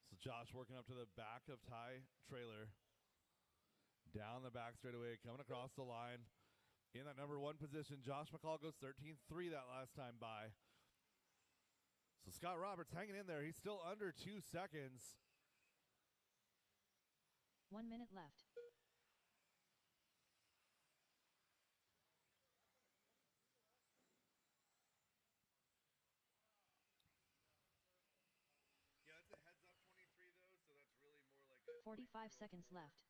So Josh working up to the back of Ty Trailer. Down the back straightaway, coming across the line. in that number 1 position. Josh McCall goes 13-3 that last time by. So Scott Roberts hanging in there. He's still under 2 seconds. 1 minute left. Yeah, it's a heads up 23 though, so that's really more like a 45 seconds left.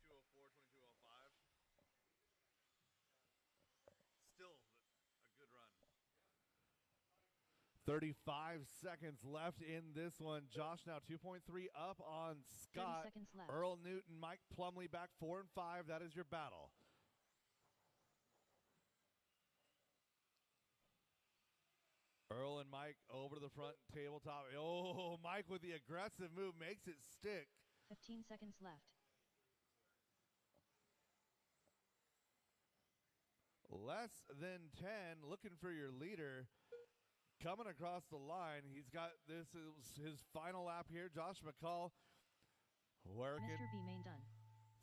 22:04, 22:05. Still a good run. 35 seconds left in this one. Josh now 2.3 up on 30 Scott. seconds left. Earl Newton, Mike Plumley back 4 and 5. That is your battle. Earl and Mike over to the front tabletop. Oh, Mike with the aggressive move makes it stick. 15 seconds left. Less than 10, looking for your leader. Coming across the line, he's got this is his final lap here. Josh McCall working Mr. B main done.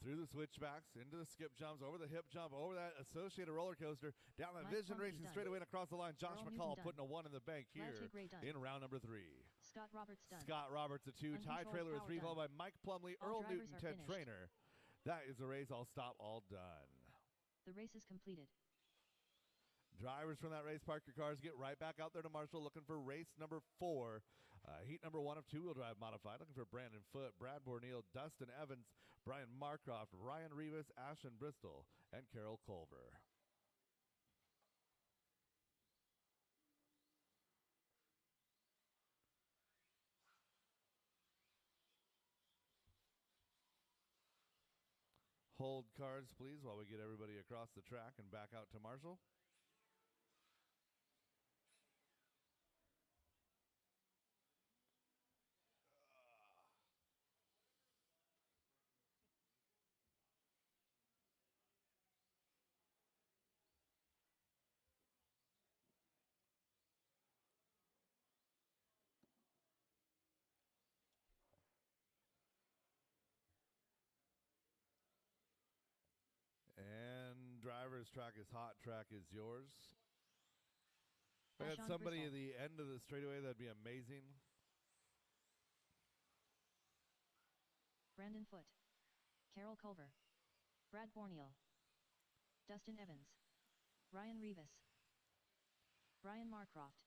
through the switchbacks, into the skip jumps, over the hip jump, over that Associated roller coaster, down that Mike Vision Plumlee Racing done. straightaway and across the line. Josh Earl McCall Newton putting a 1 in the bank here Lattig Ray done. in round number 3. Scott Roberts done. Scott Roberts a 2, Ty Uncontrolled Trailer with power 3, done. followed by Mike Plumley, All Earl drivers Newton, are Ted finished. Trainer. That is the race. All stop, all done. The race is completed. Drivers from that race, park your cars, get right back out there to Marshall looking for race number 4. Heat number 1 of 2-wheel drive modified. Looking for Brandon Foote, Brad Borneal, Dustin Evans, Brian Marcroft, Ryan Rivas, Ashton Bristol, and Carol Culver. Hold cards, please, while we get everybody across the track and back out to Marshall. And driver's track is hot, track is yours. If I had Ashawn somebody at Bristol. the end of the straightaway, that'd be amazing. Brandon Foote. Carol Culver. Brad Borneal. Dustin Evans. Ryan Rivas. Brian Marcroft.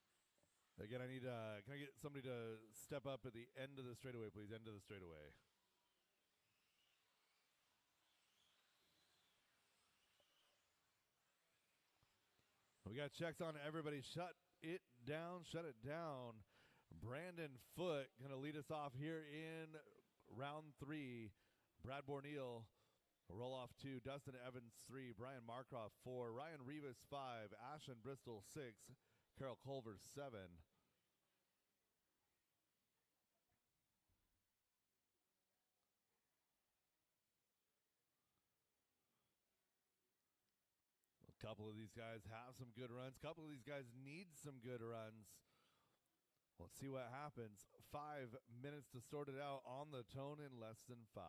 Again, I need, can I get somebody to step up at the end of the straightaway, please? End of the straightaway. We got checks on everybody. Shut it down. Shut it down. Brandon Foote going to lead us off here in round 3. Brad Borneal, roll off 2. Dustin Evans 3. Brian Marcroft 4. Ryan Rivas 5. Ashton Bristol 6. Carol Culver 7. A couple of these guys have some good runs. A couple of these guys need some good runs. Let's see what happens. 5 minutes to sort it out on the tone in less than 5.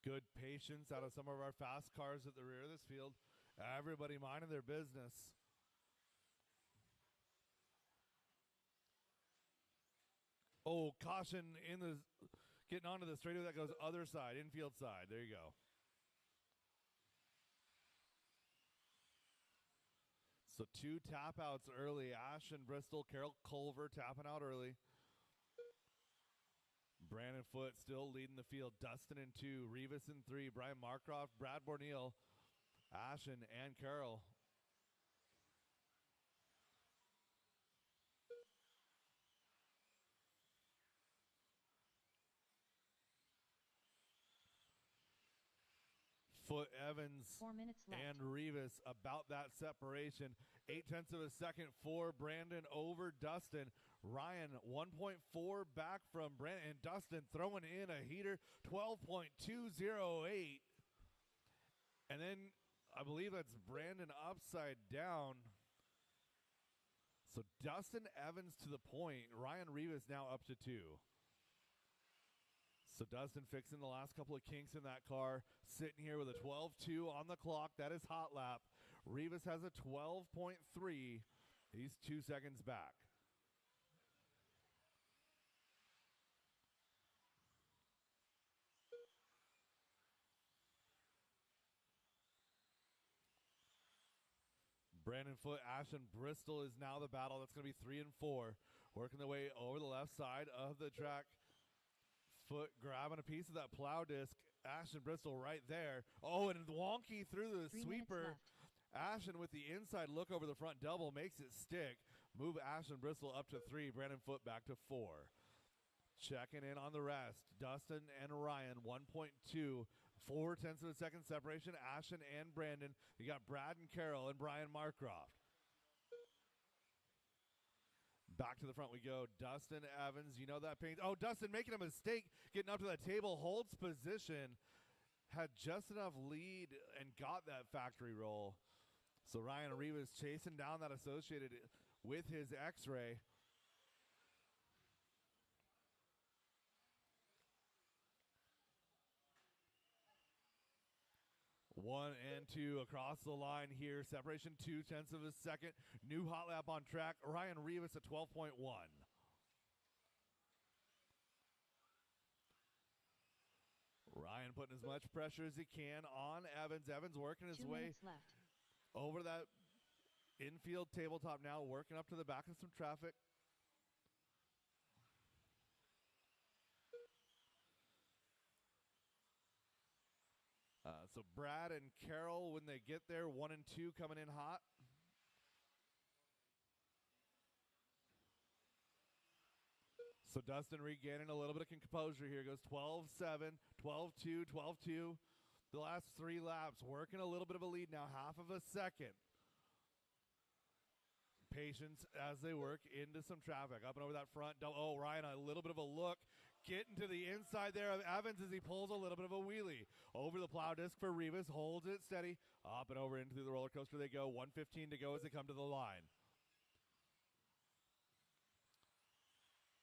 Good patience out of some of our fast cars at the rear of this field. Everybody minding their business. Oh, caution in the getting onto the straightaway that goes other side, infield side. There you go. So 2 tap outs early. Ashton Bristol, Carol Culver tapping out early. Brandon Foote still leading the field. Dustin in 2, Rivas in 3, Brian Marcroft, Brad Borneal, Ashton, and Carol. Foote, Evans, 4 minutes left. and Rivas about that separation. 0.8 of a second for Brandon over Dustin. Ryan 1.4 back from Brandon, and Dustin throwing in a heater, 12.208. And then I believe that's Brandon upside down. So Dustin Evans to the point. Ryan Rivas now up to 2. So Dustin fixing the last couple of kinks in that car. Sitting here with a 12.2 on the clock. That is hot lap. Rivas has a 12.3. He's 2 seconds back. Brandon Foote, Ashton Bristol is now the battle. That's going to be 3 and 4. Working their way over the left side of the track. Foote grabbing a piece of that plow disc. Ashton Bristol right there. Oh, and wonky through the 3 sweeper. minutes left. Ashton with the inside look over the front double makes it stick. Move Ashton Bristol up to 3. Brandon Foote back to 4. Checking in on the rest. Dustin and Ryan, 1.2. 0.4 of a second separation. Ashton and Brandon. You got Brad and Carroll and Brian Marcroft. Back to the front we go. Dustin Evans, you know that pain. Oh, Dustin making a mistake, getting up to that table, holds position, had just enough lead and got that factory roll. So Ryan Rivas chasing down that Associated with his X-ray. 1 and 2 across the line here. Separation 0.2 of a second. New hot lap on track. Ryan Rivas at 12.1. Ryan putting as much pressure as he can on Evans. Evans working his 2 way minutes left. over that infield tabletop now, working up to the back of some traffic. So Brad and Carroll, when they get there, 1 and 2 coming in hot. So Dustin regaining a little bit of composure here. Goes 12-7, 12-2, 12-2. The last 3 laps, working a little bit of a lead now, half of a second. Patience as they work into some traffic. Up and over that front. Oh, Ryan, a little bit of a look. Getting to the inside there of Evans as he pulls a little bit of a wheelie. Over the plow disc for Rivas. Holds it steady. Up and over into the roller coaster they go. 1:15 to go as they come to the line.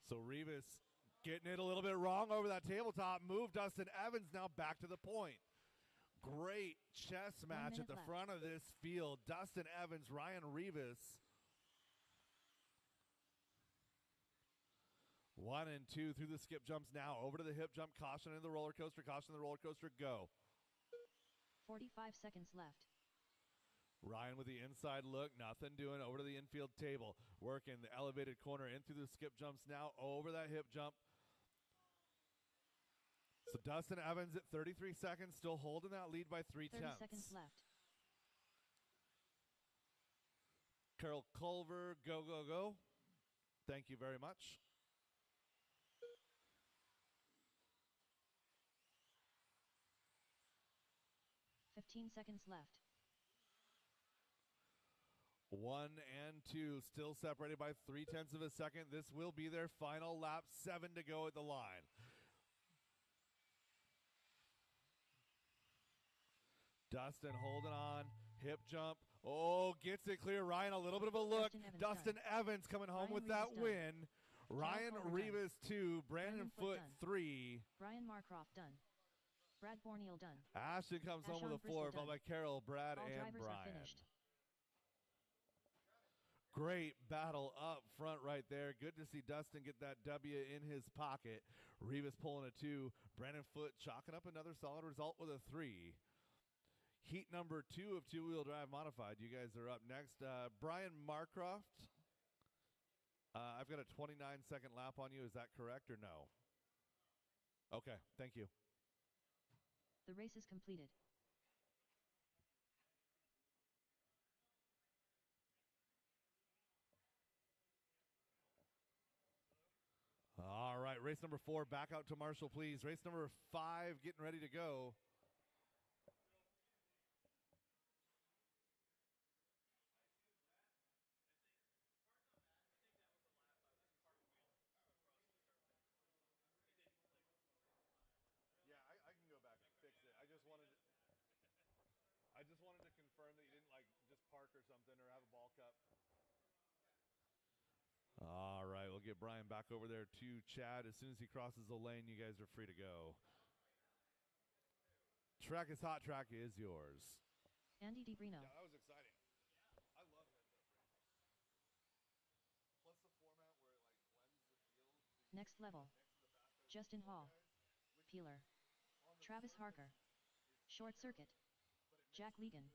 So Rivas getting it a little bit wrong over that tabletop. Move Dustin Evans now back to the point. Great chess 1 match at minute the left. front of this field. Dustin Evans, Ryan Rivas. 1 and 2 through the skip jumps now. Over to the hip jump. Caution in the roller coaster. Caution in the roller coaster. Go. 45 seconds left. Ryan with the inside look. Nothing doing. Over to the infield table. Working the elevated corner in through the skip jumps now. Over that hip jump. So Dustin Evans at 33 seconds. Still holding that lead by 3 30 tenths. seconds left. Carol Culver. Go, go, go. Thank you very much. 15 seconds left. 1 and 2 still separated by 0.3 of a second. This will be their final lap. 7 to go at the line. Dustin holding on. Hip jump. Oh, gets it clear. Ryan, a little bit of a look. Dustin Evans coming home Ryan with that Rivas done. win. Ryan Culver done. Rivas 2. Brandon Foote Foote done. 3. Brian Marcroft done. Brad Borneal done. Ashton comes home with a Ashon 4, Bristol followed by Carroll, Brad, All and drivers are Brian. finished. Great battle up front right there. Good to see Dustin get that W in his pocket. Rivas pulling a 2. Brandon Foote chalking up another solid result with a 3. Heat number 2 of two-wheel drive modified. You guys are up next. Brian Marcroft. I've got a 29-second lap on you. Is that correct or no? Okay, thank you. The race is completed. All right, race number 4, back out to Marshall, please. Race number 5, getting ready to go. Yeah, I can go back and fix it. I I just wanted to confirm that you didn't like just park or something or have a ball cup. All right, we'll get Brian back over there to Chad. As soon as he crosses the lane, you guys are free to go. Track is hot. Track is yours. Andy DiBrino. Yeah, that was exciting. I love heads-up races. Plus the format where it like blends the field. So Next level. Justin Hall. Peeler. Travis Harker. Short Circuit. Jack Legan.